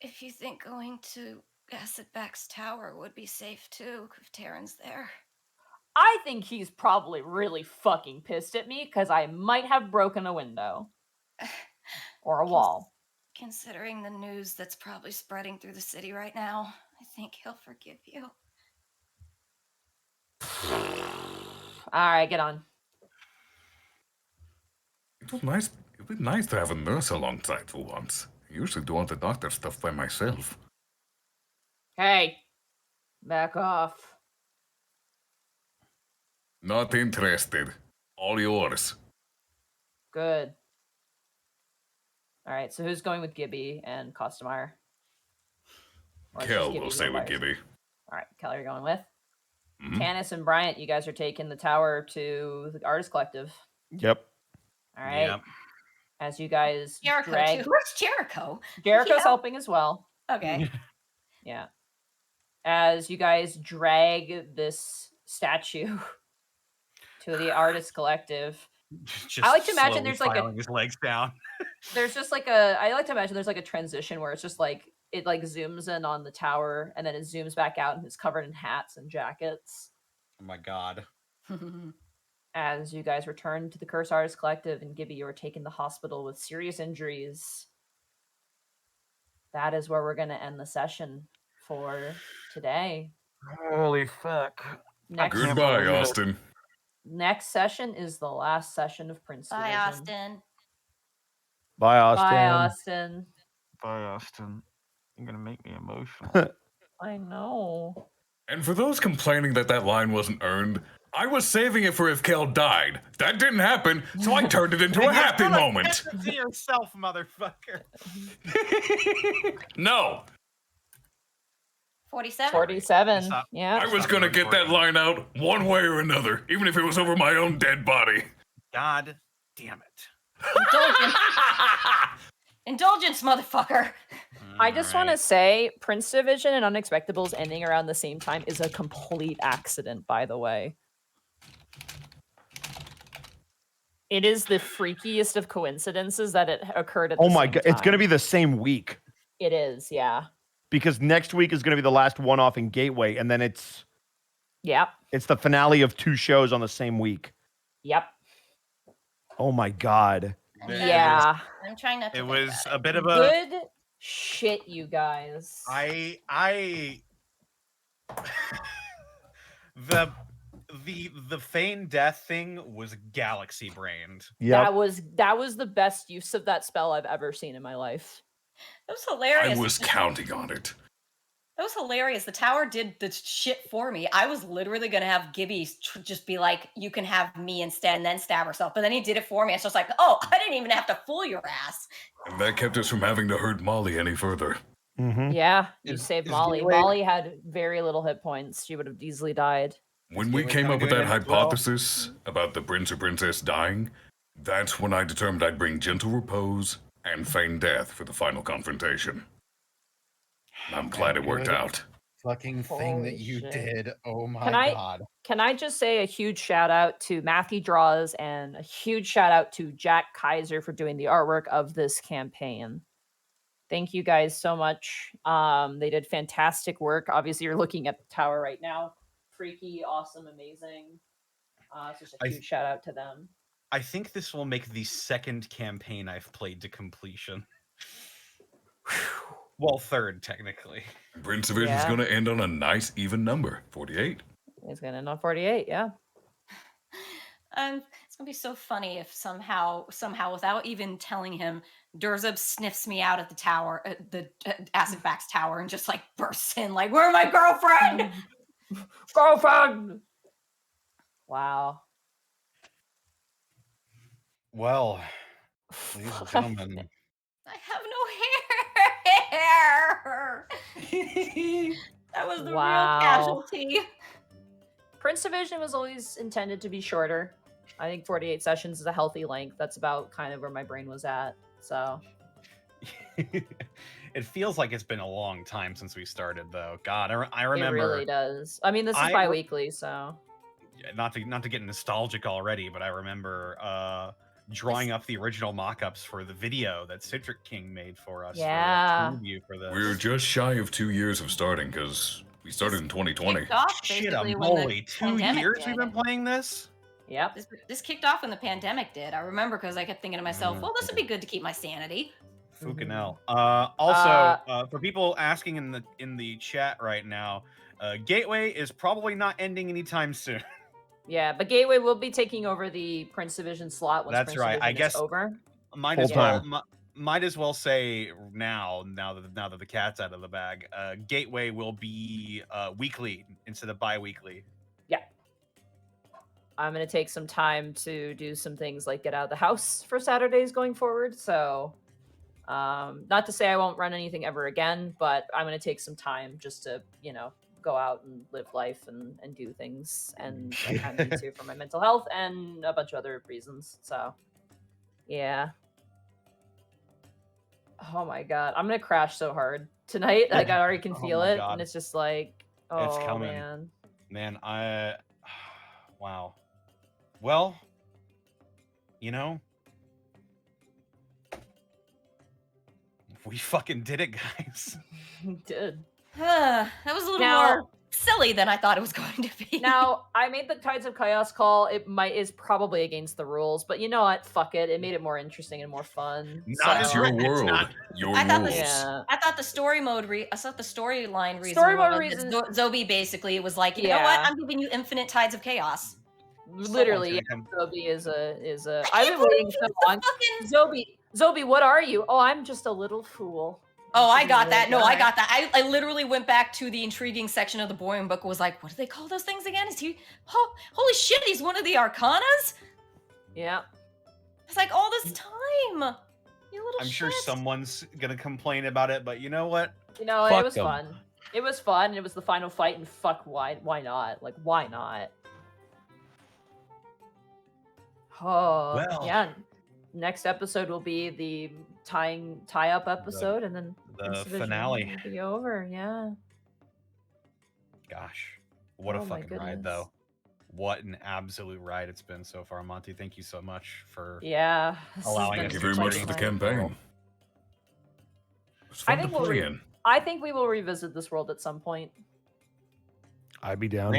If you think going to Acid-Back's tower would be safe too, if Taryn's there. I think he's probably really fucking pissed at me because I might have broken a window. Or a wall. Considering the news that's probably spreading through the city right now, I think he'll forgive you. All right, get on. It was nice. It was nice to have a nurse alongside for once. I usually do all the doctor stuff by myself. Hey, back off. Not interested. All yours. Good. All right, so who's going with Gibby and Costamire? Or it's just Kel Gibby will go stay by with herself? Gibby. All right, Kelly, you're going with? Mhm. Tanis and Bryant, you guys are taking the tower to the Artist Collective. Yep. All right. Yep. As you guys Jericho drag... too. Where's Jericho? Jericho's Yeah. helping as well. Okay. Yeah. As you guys drag this statue to the Artist Collective, Just I like to imagine slowly there's like a filing his legs down. there's just like a I like to imagine there's like a transition where it's just like it like zooms in on the tower and then it zooms back out and it's covered in hats and jackets. Oh my god. As you guys return to the Curse Artist Collective and Gibby, you are taken to the hospital with serious injuries. That is where we're going to end the session for today. Holy fuck. Next, Goodbye, believe it. Austin. next session is the last session of Prince Bye, Division. Austin. Bye, Austin. Bye, Austin. Bye, Austin. You're gonna make me emotional. I know. And for those complaining that that line wasn't earned, I was saving it for if Kel died. That didn't happen, so I turned it into a happy moment. To yourself, motherfucker. No, 47. 47. Stop. Yeah. I was gonna get that line out one way or another, even if it was over my own dead body. God damn it. Indulgence, motherfucker. I just want to say Prince Division and Unexpectables ending around the same time is a complete accident, by the way. It is the freakiest of coincidences that it occurred at the Oh my same god, it's gonna time. be the same week It is, yeah. because next week is gonna be the last one off in Gateway, and then it's Yep. the finale of 2 shows on the same week. Yep. Oh my god. Yeah. I'm trying not to It think was about a bit of a Good shit, you guys. I the feign death thing was galaxy brained. Yep. That was the best use of that spell I've ever seen in my life. That was hilarious. I was counting on it. That was hilarious. The tower did the shit for me. I was literally gonna have Gibby just be like, "You can have me instead," and then stab herself. But then he did it for me. It's just like, "Oh, I didn't even have to fool your ass." And that kept us from having to hurt Molly any further. Mm-hmm. Yeah, you Is- saved is Molly. Gateway- Molly had very little hit points. She would have easily died. When Is we Gateway came kinda up with doing that it as well? hypothesis about the prince or princess dying, that's when I determined I'd bring gentle repose and feign death for the final confrontation. I'm glad it worked good. out. Fucking thing Holy that you shit. did. Oh my Can I- god. Can I just say a huge shout out to Matthew Draws and a huge shout out to Jack Kaiser for doing the artwork of this campaign. Thank you guys so much. They did fantastic work. Obviously, you're looking at the tower right now. Freaky, awesome, amazing. It's just a huge shout out to them. I think this will make the second campaign I've played to completion. Well, third, technically. Prince Division's Yeah. gonna end on a nice even number, 48. It's gonna end on 48, yeah. It's gonna be so funny if somehow, without even telling him, Durzub sniffs me out at the tower, at the Acidvax tower, and just like bursts in, like, "Where's my girlfriend?" Girlfriend! Wow. Well, ladies and gentlemen. I have no hair. That was the Wow. real casualty. Prince Division was always intended to be shorter. I think 48 sessions is a healthy length. That's about kind of where my brain was at. So It feels like it's been a long time since we started, though. God, I it remember. really does. I mean, this is I re- bi-weekly, so Not to get nostalgic already, but I remember drawing up the original mock-ups for the video that Citric King made for us. Yeah. For the preview for this. We're just shy of 2 years of starting because we started in 2020. Kicked off Shit, basically I'm when the moly. 2 pandemic years did. we've been playing this? yep. This kicked off when the pandemic did. I remember because I kept thinking to myself, Mm. well, this would be good to keep my sanity. Fucking Mhm. hell. Also, for people asking in the chat right now, Gateway is probably not ending anytime soon. Yeah, but Gateway will be taking over the Prince Division slot once That's Prince right. I Division guess is over. might Full as well time. might as well say now that the cat's out of the bag, Gateway will be weekly instead of bi-weekly. Yeah. I'm going to take some time to do some things like get out of the house for Saturdays going forward. So, not to say I won't run anything ever again, but I'm going to take some time just to, go out and live life and do things. And I kind of need to for my mental health and a bunch of other reasons. So, yeah. Oh my God. I'm going to crash so hard tonight. Like, I already can Oh feel my it. God. And it's just like, oh, It's coming. man. Man, wow. Well, we fucking did it, guys. Did. That was a little Now- more silly than I thought it was going to be. Now, I made the Tides of Chaos call. It is probably against the rules, but you know what? Fuck it. It made it more interesting and more fun. Not It's So- your world, not- your I thought rules. this- Yeah. I thought the story mode. I thought the storyline reason. Story mode was reason- that Zobi basically was like, you know what? Yeah. I'm giving you infinite tides of chaos. Literally, yeah, Someone's Zobi is a. I I've can't been waiting believe so it's the long. fucking- Zobi, what are you? Oh, I'm just a little fool. Oh, I Just a got that. little No, I guy. got that. I literally went back to the intriguing section of the Boring book. Was like, what do they call those things again? Is he? Holy shit! He's one of the Arcanas. Yeah. It's like all this time. You little. I'm sure shit. someone's gonna complain about it, but you know what? You know, Fuck it was them. fun. It was fun, and it was the final fight, and fuck, why not? Like, why not? Oh, Well. yeah. Next episode will be the tie-up episode, and then The Prince Division finale. will be over. Yeah. Gosh, what Oh a my fucking ride, goodness. though. What an absolute ride it's been so far, Monty. Thank you so much for. Yeah. this has Allowing been Thank you us very to much play for the this campaign. world. It was I fun to think we'll play re- in. I think we will revisit this world at some point. I'd be down.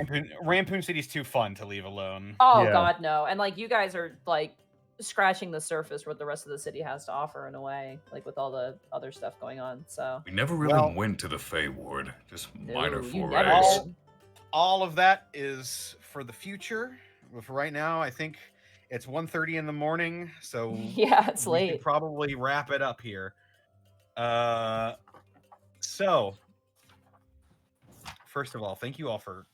Rampoon City's too fun to leave alone. Oh Yeah. God, no! And like you guys are like scratching the surface what the rest of the city has to offer in a way, like with all the other stuff going on. So We never really Well- went to the Fey Ward, just No, minor you forays. never All- did. All of that is for the future. But for right now, I think it's 1:30 in the morning, so Yeah, it's we should late. probably wrap it up here. So first of all, thank you all for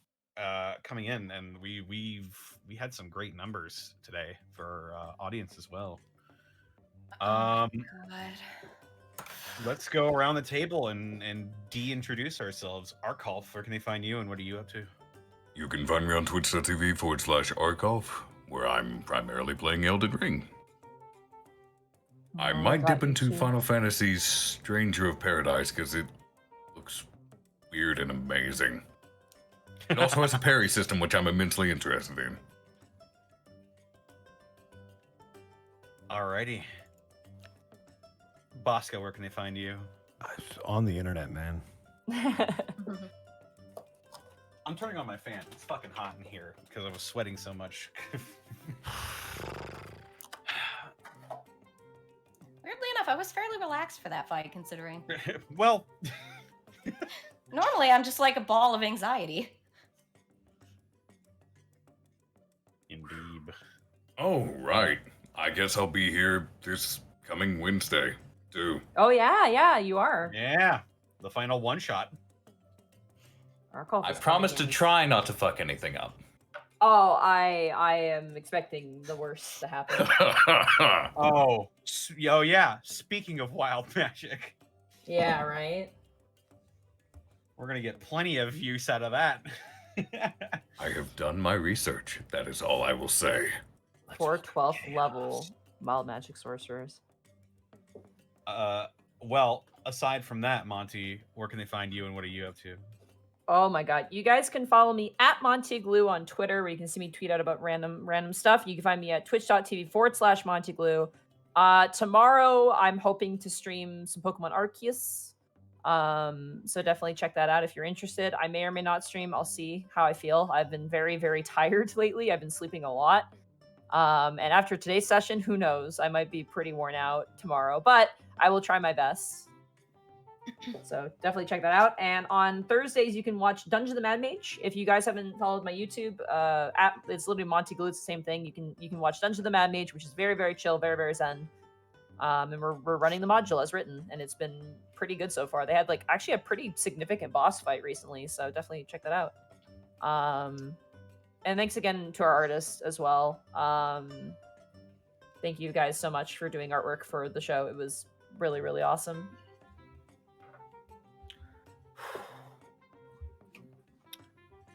coming in, and we had some great numbers today for audience as well. God. Let's go around the table and de-introduce ourselves. Arkolf, where can they find you, and what are you up to? You can find me on twitch.tv/Arkolf, where I'm primarily playing Elden Ring. I Oh, might got dip you into too. Final Fantasy's Stranger of Paradise because it looks weird and amazing. It also has a parry system, which I'm immensely interested in. Alrighty. Bosco, where can they find you? It's on the internet, man. I'm turning on my fan. It's fucking hot in here because I was sweating so much. Weirdly enough, I was fairly relaxed for that fight, considering Well, normally I'm just like a ball of anxiety. indeed. Oh, right. I guess I'll be here this coming Wednesday, too. Oh yeah, you are. Yeah, the final one shot. Arkolf I is promise to coming. try not to fuck anything up. Oh, I am expecting the worst to happen. Oh, yeah. Speaking of wild magic, Yeah, right. we're gonna get plenty of use out of that. I have done my research. That is all I will say. For 12th level wild magic sorcerers. Well, aside from that, Monty, where can they find you, and what are you up to? Oh my god. You guys can follow me at Montyglue on Twitter, where you can see me tweet out about random stuff. You can find me at twitch.tv/Montyglue. Tomorrow, I'm hoping to stream some Pokemon Arceus. So definitely check that out if you're interested. I may or may not stream. I'll see how I feel. I've been very, very tired lately. I've been sleeping a lot. And after today's session, who knows? I might be pretty worn out tomorrow, but I will try my best. So definitely check that out. And on Thursdays, you can watch Dungeon of the Mad Mage. If you guys haven't followed my YouTube app, it's literally Monty Glue. It's the same thing. You can watch Dungeon of the Mad Mage, which is very, very chill, very, very zen. And we're running the module as written, and it's been pretty good so far. They had like actually a pretty significant boss fight recently, so definitely check that out. And thanks again to our artists as well. Thank you guys so much for doing artwork for the show. It was really, really awesome.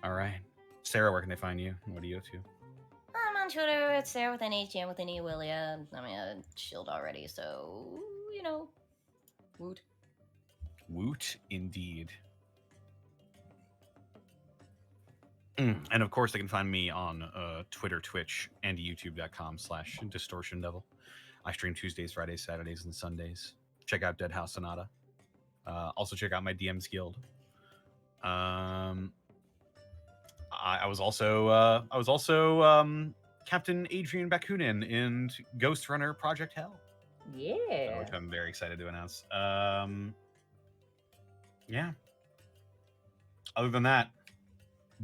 All right. Sarah, where can they find you? What are you up to? I'm on Twitter. It's Sarah with an H and with an E, Willia. I mean, I chilled already, so, you know, woot. Woot, indeed. And of course, they can find me on Twitter, Twitch, and youtube.com/DistortionDevil. I stream Tuesdays, Fridays, Saturdays, and Sundays. Check out Dead House Sonata. Also check out my DM's Guild. I was also Captain Adrian Bakunin in Ghost Runner Project Hell. Yeah. Which I'm very excited to announce. Yeah. Other than that,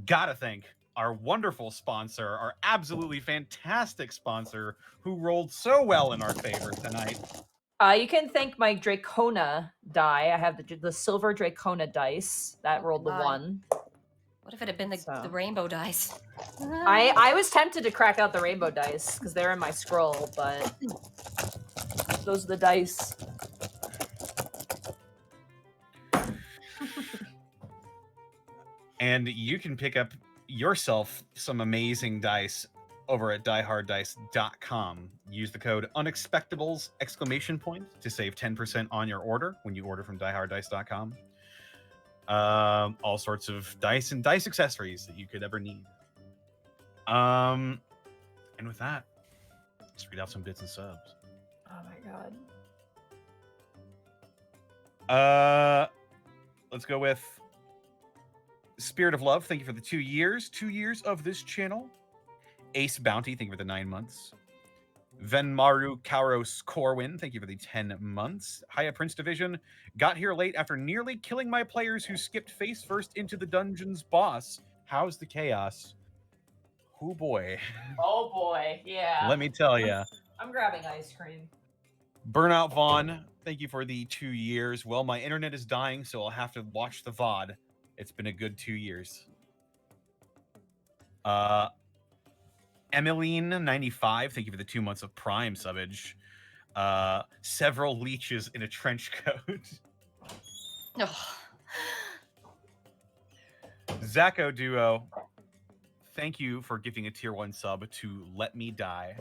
gotta thank our wonderful sponsor, our absolutely fantastic sponsor, who rolled so well in our favor tonight. You can thank my Dracona die. I have the silver Dracona dice that rolled the God. 1. What if it had been the So. rainbow dice? I was tempted to crack out the rainbow dice because they're in my scroll, but those are the dice. And you can pick up yourself some amazing dice over at dieharddice.com. Use the code Unexpectables ! To save 10% on your order when you order from dieharddice.com. All sorts of dice and dice accessories that you could ever need. And with that, let's read out some bits and subs. Oh my god. Let's go with Spirit of Love. Thank you for the 2 years. 2 years of this channel. Ace Bounty, thank you for the 9 months. Venmaru Kauros Corwin, thank you for the 10 months. Haya Prince Division, got here late after nearly killing my players who skipped face first into the dungeon's boss. How's the chaos? Oh boy. Oh boy, yeah. Let me tell you. I'm grabbing ice cream. Burnout Vaughn, thank you for the 2 years. Well, my internet is dying, so I'll have to watch the VOD. It's been a good 2 years. Emmeline95, thank you for the 2 months of Prime subbage. Several leeches in a trench coat. Oh. Zacho Duo, thank you for giving a tier 1 sub to Let Me Die.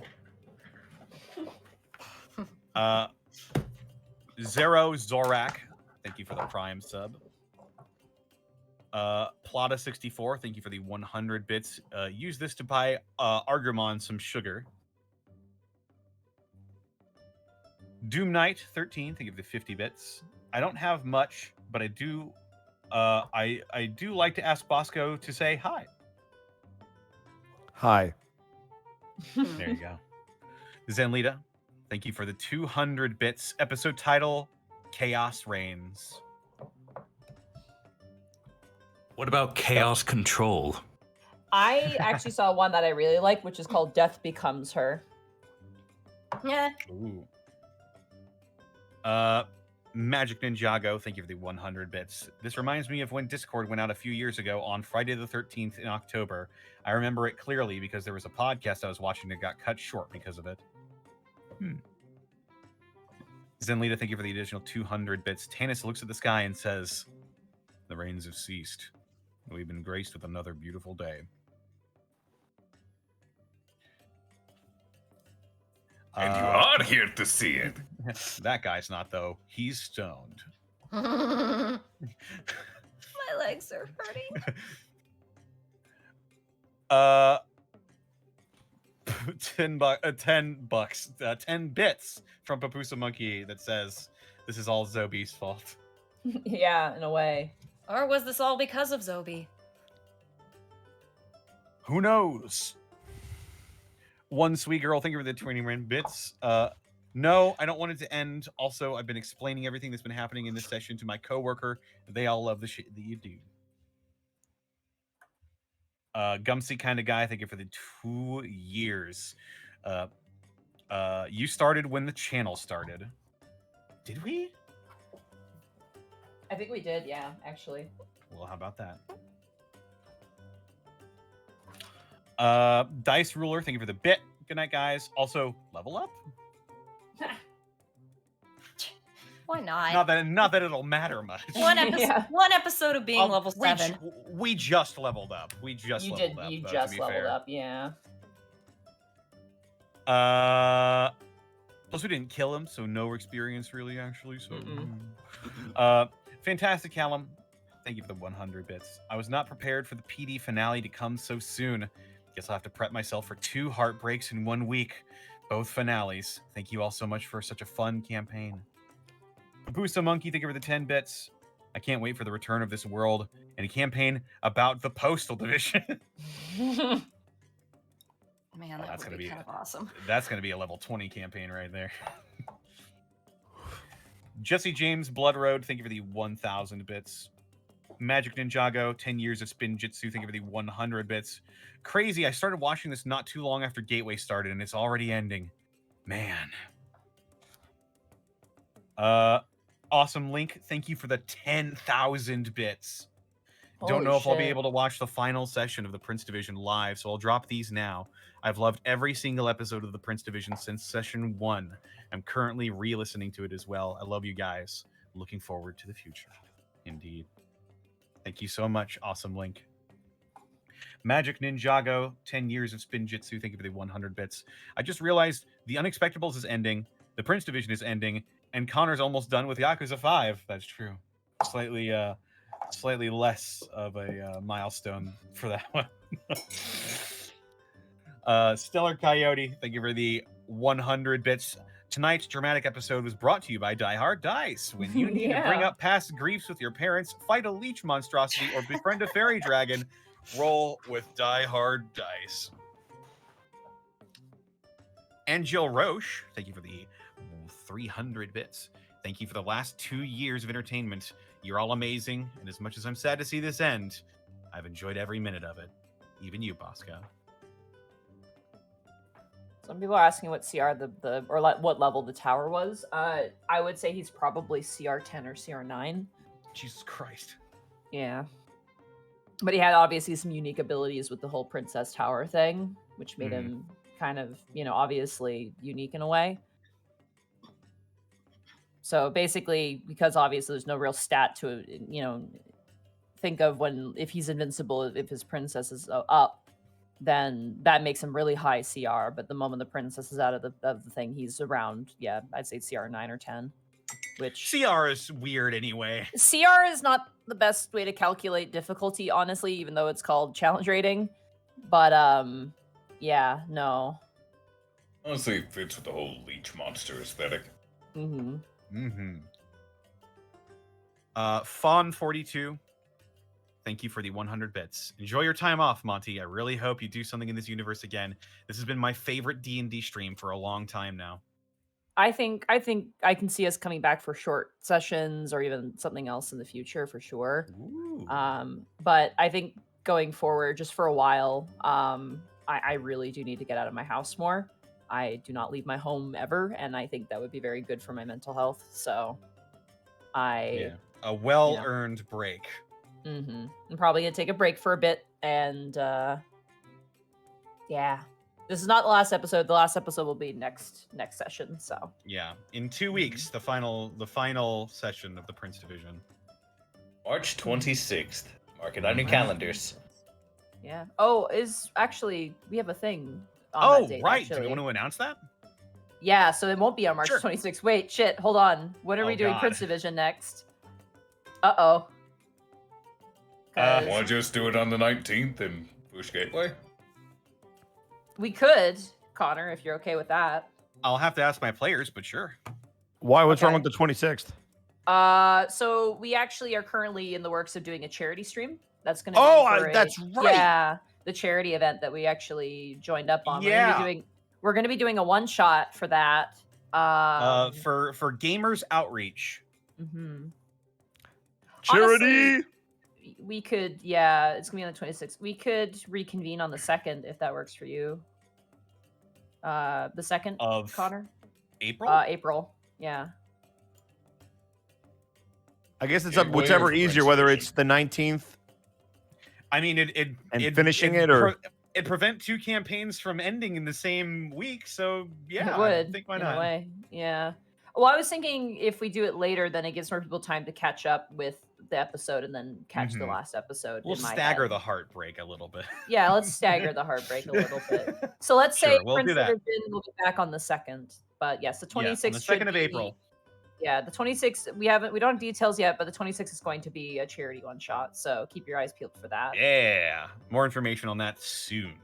Zero Zorak, thank you for the Prime sub. Plata64, thank you for the 100 bits. Use this to buy Argramon some sugar. Doom Knight 13, thank you for the 50 bits. I don't have much, but I do I do like to ask Bosco to say hi. Hi. There you go. Zenlita, thank you for the 200 bits. Episode title, Chaos Reigns. What about Chaos Control? I actually saw one that I really like, which is called Death Becomes Her. Yeah. Ooh. Magic Ninjago, thank you for the 100 bits. This reminds me of when Discord went out a few years ago on Friday the 13th in October. I remember it clearly because there was a podcast I was watching that got cut short because of it. Zenlita, thank you for the additional 200 bits. Tanis looks at the sky and says, "The rains have ceased. We've been graced with another beautiful day." And you are here to see it. That guy's not, though. He's stoned. My legs are hurting. 10 bucks, 10 bits from Papusa Monkey that says, "This is all Zobi's fault." Yeah, in a way. Or was this all because of Zobi? Who knows? One sweet girl, thank you for the 20 rand bits. No, I don't want it to end. Also, I've been explaining everything that's been happening in this session to my coworker. They all love the shit that you do. Gumsy kind of guy, thank you for the 2 years. You started when the channel started. Did we? I think we did, yeah, actually. Well, how about that? Dice Ruler, thank you for the bit. Good night, guys. Also, level up. Why not? Not that it'll matter much. One episode, Yeah. one episode of being level 7. We just leveled up. We just You leveled did. up. You though, just to be leveled fair. up, yeah. Plus we didn't kill him, so no experience really, actually. So, Mm-mm. Fantastic Callum. Thank you for the 100 bits. I was not prepared for the PD finale to come so soon. Guess I'll have to prep myself for 2 heartbreaks in 1 week. Both finales. Thank you all so much for such a fun campaign. Boosa Monkey, thank you for the 10 bits. I can't wait for the return of this world and a campaign about the Postal Division. Man, Oh, that that's would gonna be be- kind of awesome. That's going to be a level 20 campaign right there. Jesse James Blood Road, thank you for the 1,000 bits. Magic Ninjago, 10 years of Spin Jitsu, thank you for the 100 bits. Crazy, I started watching this not too long after Gateway started, and it's already ending. Man. Awesome Link, thank you for the 10,000 bits. Don't Holy know if I'll be shit. able to watch the final session of the Prince Division live, so I'll drop these now. I've loved every single episode of the Prince Division since session 1. I'm currently re-listening to it as well. I love you guys. Looking forward to the future. Indeed. Thank you so much, Awesome Link. Magic Ninjago, 10 years of Spin Jitsu. Thank you for the 100 bits. I just realized the Unexpectables is ending, the Prince Division is ending, and Connor's almost done with Yakuza 5. That's true. Slightly less of a milestone for that one. Stellar Coyote, thank you for the 100 bits. Tonight's dramatic episode was brought to you by Die Hard Dice. When you need to bring Yeah. up past griefs with your parents, fight a leech monstrosity, or befriend a fairy dragon, roll with Die Hard Dice. Angel Roche, thank you for the 300 bits. Thank you for the last 2 years of entertainment. You're all amazing, and as much as I'm sad to see this end, I've enjoyed every minute of it. Even you, Bosco. Some people are asking what CR what level the tower was. I would say he's probably CR 10 or CR 9. Jesus Christ. Yeah. But he had obviously some unique abilities with the whole Princess Tower thing, which made him kind of, obviously unique in a way. So basically, because obviously there's no real stat to, think of if he's invincible, if his princess is up, then that makes him really high CR. But the moment the princess is out of the thing, he's around, I'd say CR 9 or 10. Which CR is weird anyway. CR is not the best way to calculate difficulty, honestly, even though it's called challenge rating. But no. Honestly, it fits with the whole leech monster aesthetic. Mm-hmm. Fawn42, thank you for the 100 bits. Enjoy your time off, Monty. I really hope you do something in this universe again. This has been my favorite D&D stream for a long time now. I think I can see us coming back for short sessions or even something else in the future for sure. Ooh. But I think going forward, just for a while, I really do need to get out of my house more. I do not leave my home ever, and I think that would be very good for my mental health. So, A well-earned break. I'm probably gonna take a break for a bit, and this is not the last episode. The last episode will be next session. So Yeah, in 2 weeks, the final session of the Prince Division. March 26th. Mark it on your calendars. yeah. Oh, we have a thing. On that date, right. Do actually. you want to announce that? Yeah, so it won't be on March Sure. 26th. Wait, shit, hold on. When are we doing God. Prince Division next? Uh-oh. Uh, Why just do it on the 19th and push Gateway? We could, Connor, if you're okay with that. I'll have to ask my players, but sure. Why? What's wrong Okay. with the 26th? So we actually are currently in the works of doing a charity stream. That's going to Oh, be for that's right. Yeah, the charity event that we actually joined up on. We're Yeah. gonna be doing We're going to be doing a one shot for that. For Gamers Outreach. Mhm. Charity. Honestly, we could, yeah, it's gonna be on the 26th. We could reconvene on the 2nd if that works for you. The 2nd Of Connor? April? April. Yeah. I guess it's Okay, up whichever where- easier, whether it's the 19th I mean, and finishing it, or it prevent 2 campaigns from ending in the same week. So yeah, It I would, think why in not? a way. Yeah. Well, I was thinking if we do it later, then it gives more people time to catch up with the episode and then catch the Mhm. last episode. We'll in my stagger head. the heartbreak a little bit. Yeah, let's stagger the heartbreak a little bit. So let's say Sure, we'll Prince do that. Division will be back on the 2nd. But yes, the 26th Yeah, on the 2nd of should be- April. Yeah, the 26th, we don't have details yet, but the 26th is going to be a charity one shot. So keep your eyes peeled for that. Yeah, more information on that soon.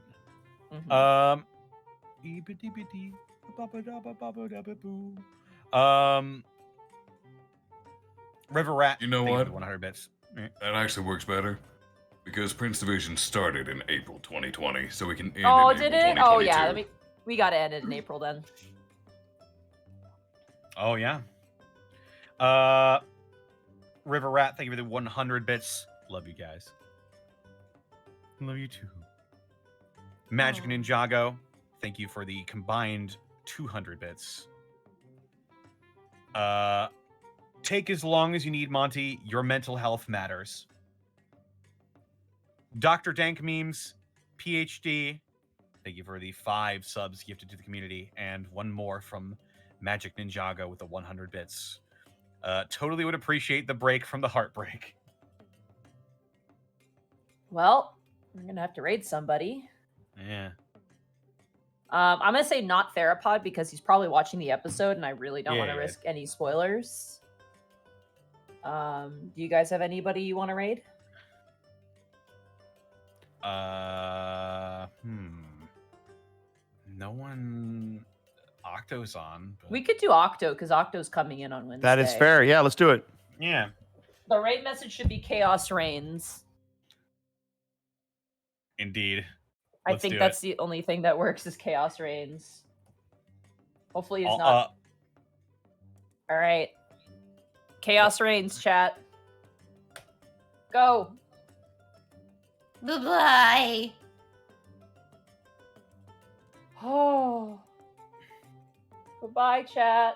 Mhm. River Rat. You know thank what? for the 100 bits. That actually works better. Because Prince Division started in April 2020, so we can end Oh, in did April it? Oh, yeah. 2022. We got to end it in April then. Oh yeah. River Rat, thank you for the 100 bits. Love you guys. Love you too. Magic Oh. Ninjago, thank you for the combined 200 bits. Take as long as you need, Monty. Your mental health matters. Dr. Dank Memes, PhD, thank you for the 5 subs gifted to the community, and one more from Magic Ninjago with the 100 bits. Totally would appreciate the break from the heartbreak. Well, we're going to have to raid somebody. Yeah. I'm going to say not Therapod because he's probably watching the episode and I really don't want to Yeah. risk any spoilers. Do you guys have anybody you want to raid? No one. Octo's on. But... We could do Octo because Octo's coming in on Wednesday. that is fair. Yeah, let's do it. Yeah. The raid message should be Chaos Reigns. Indeed. I Let's think do that's it. the only thing that works is Chaos Reigns. Hopefully it's not. All right. Chaos Reigns, chat. Go. Bye-bye. Oh. Goodbye, chat.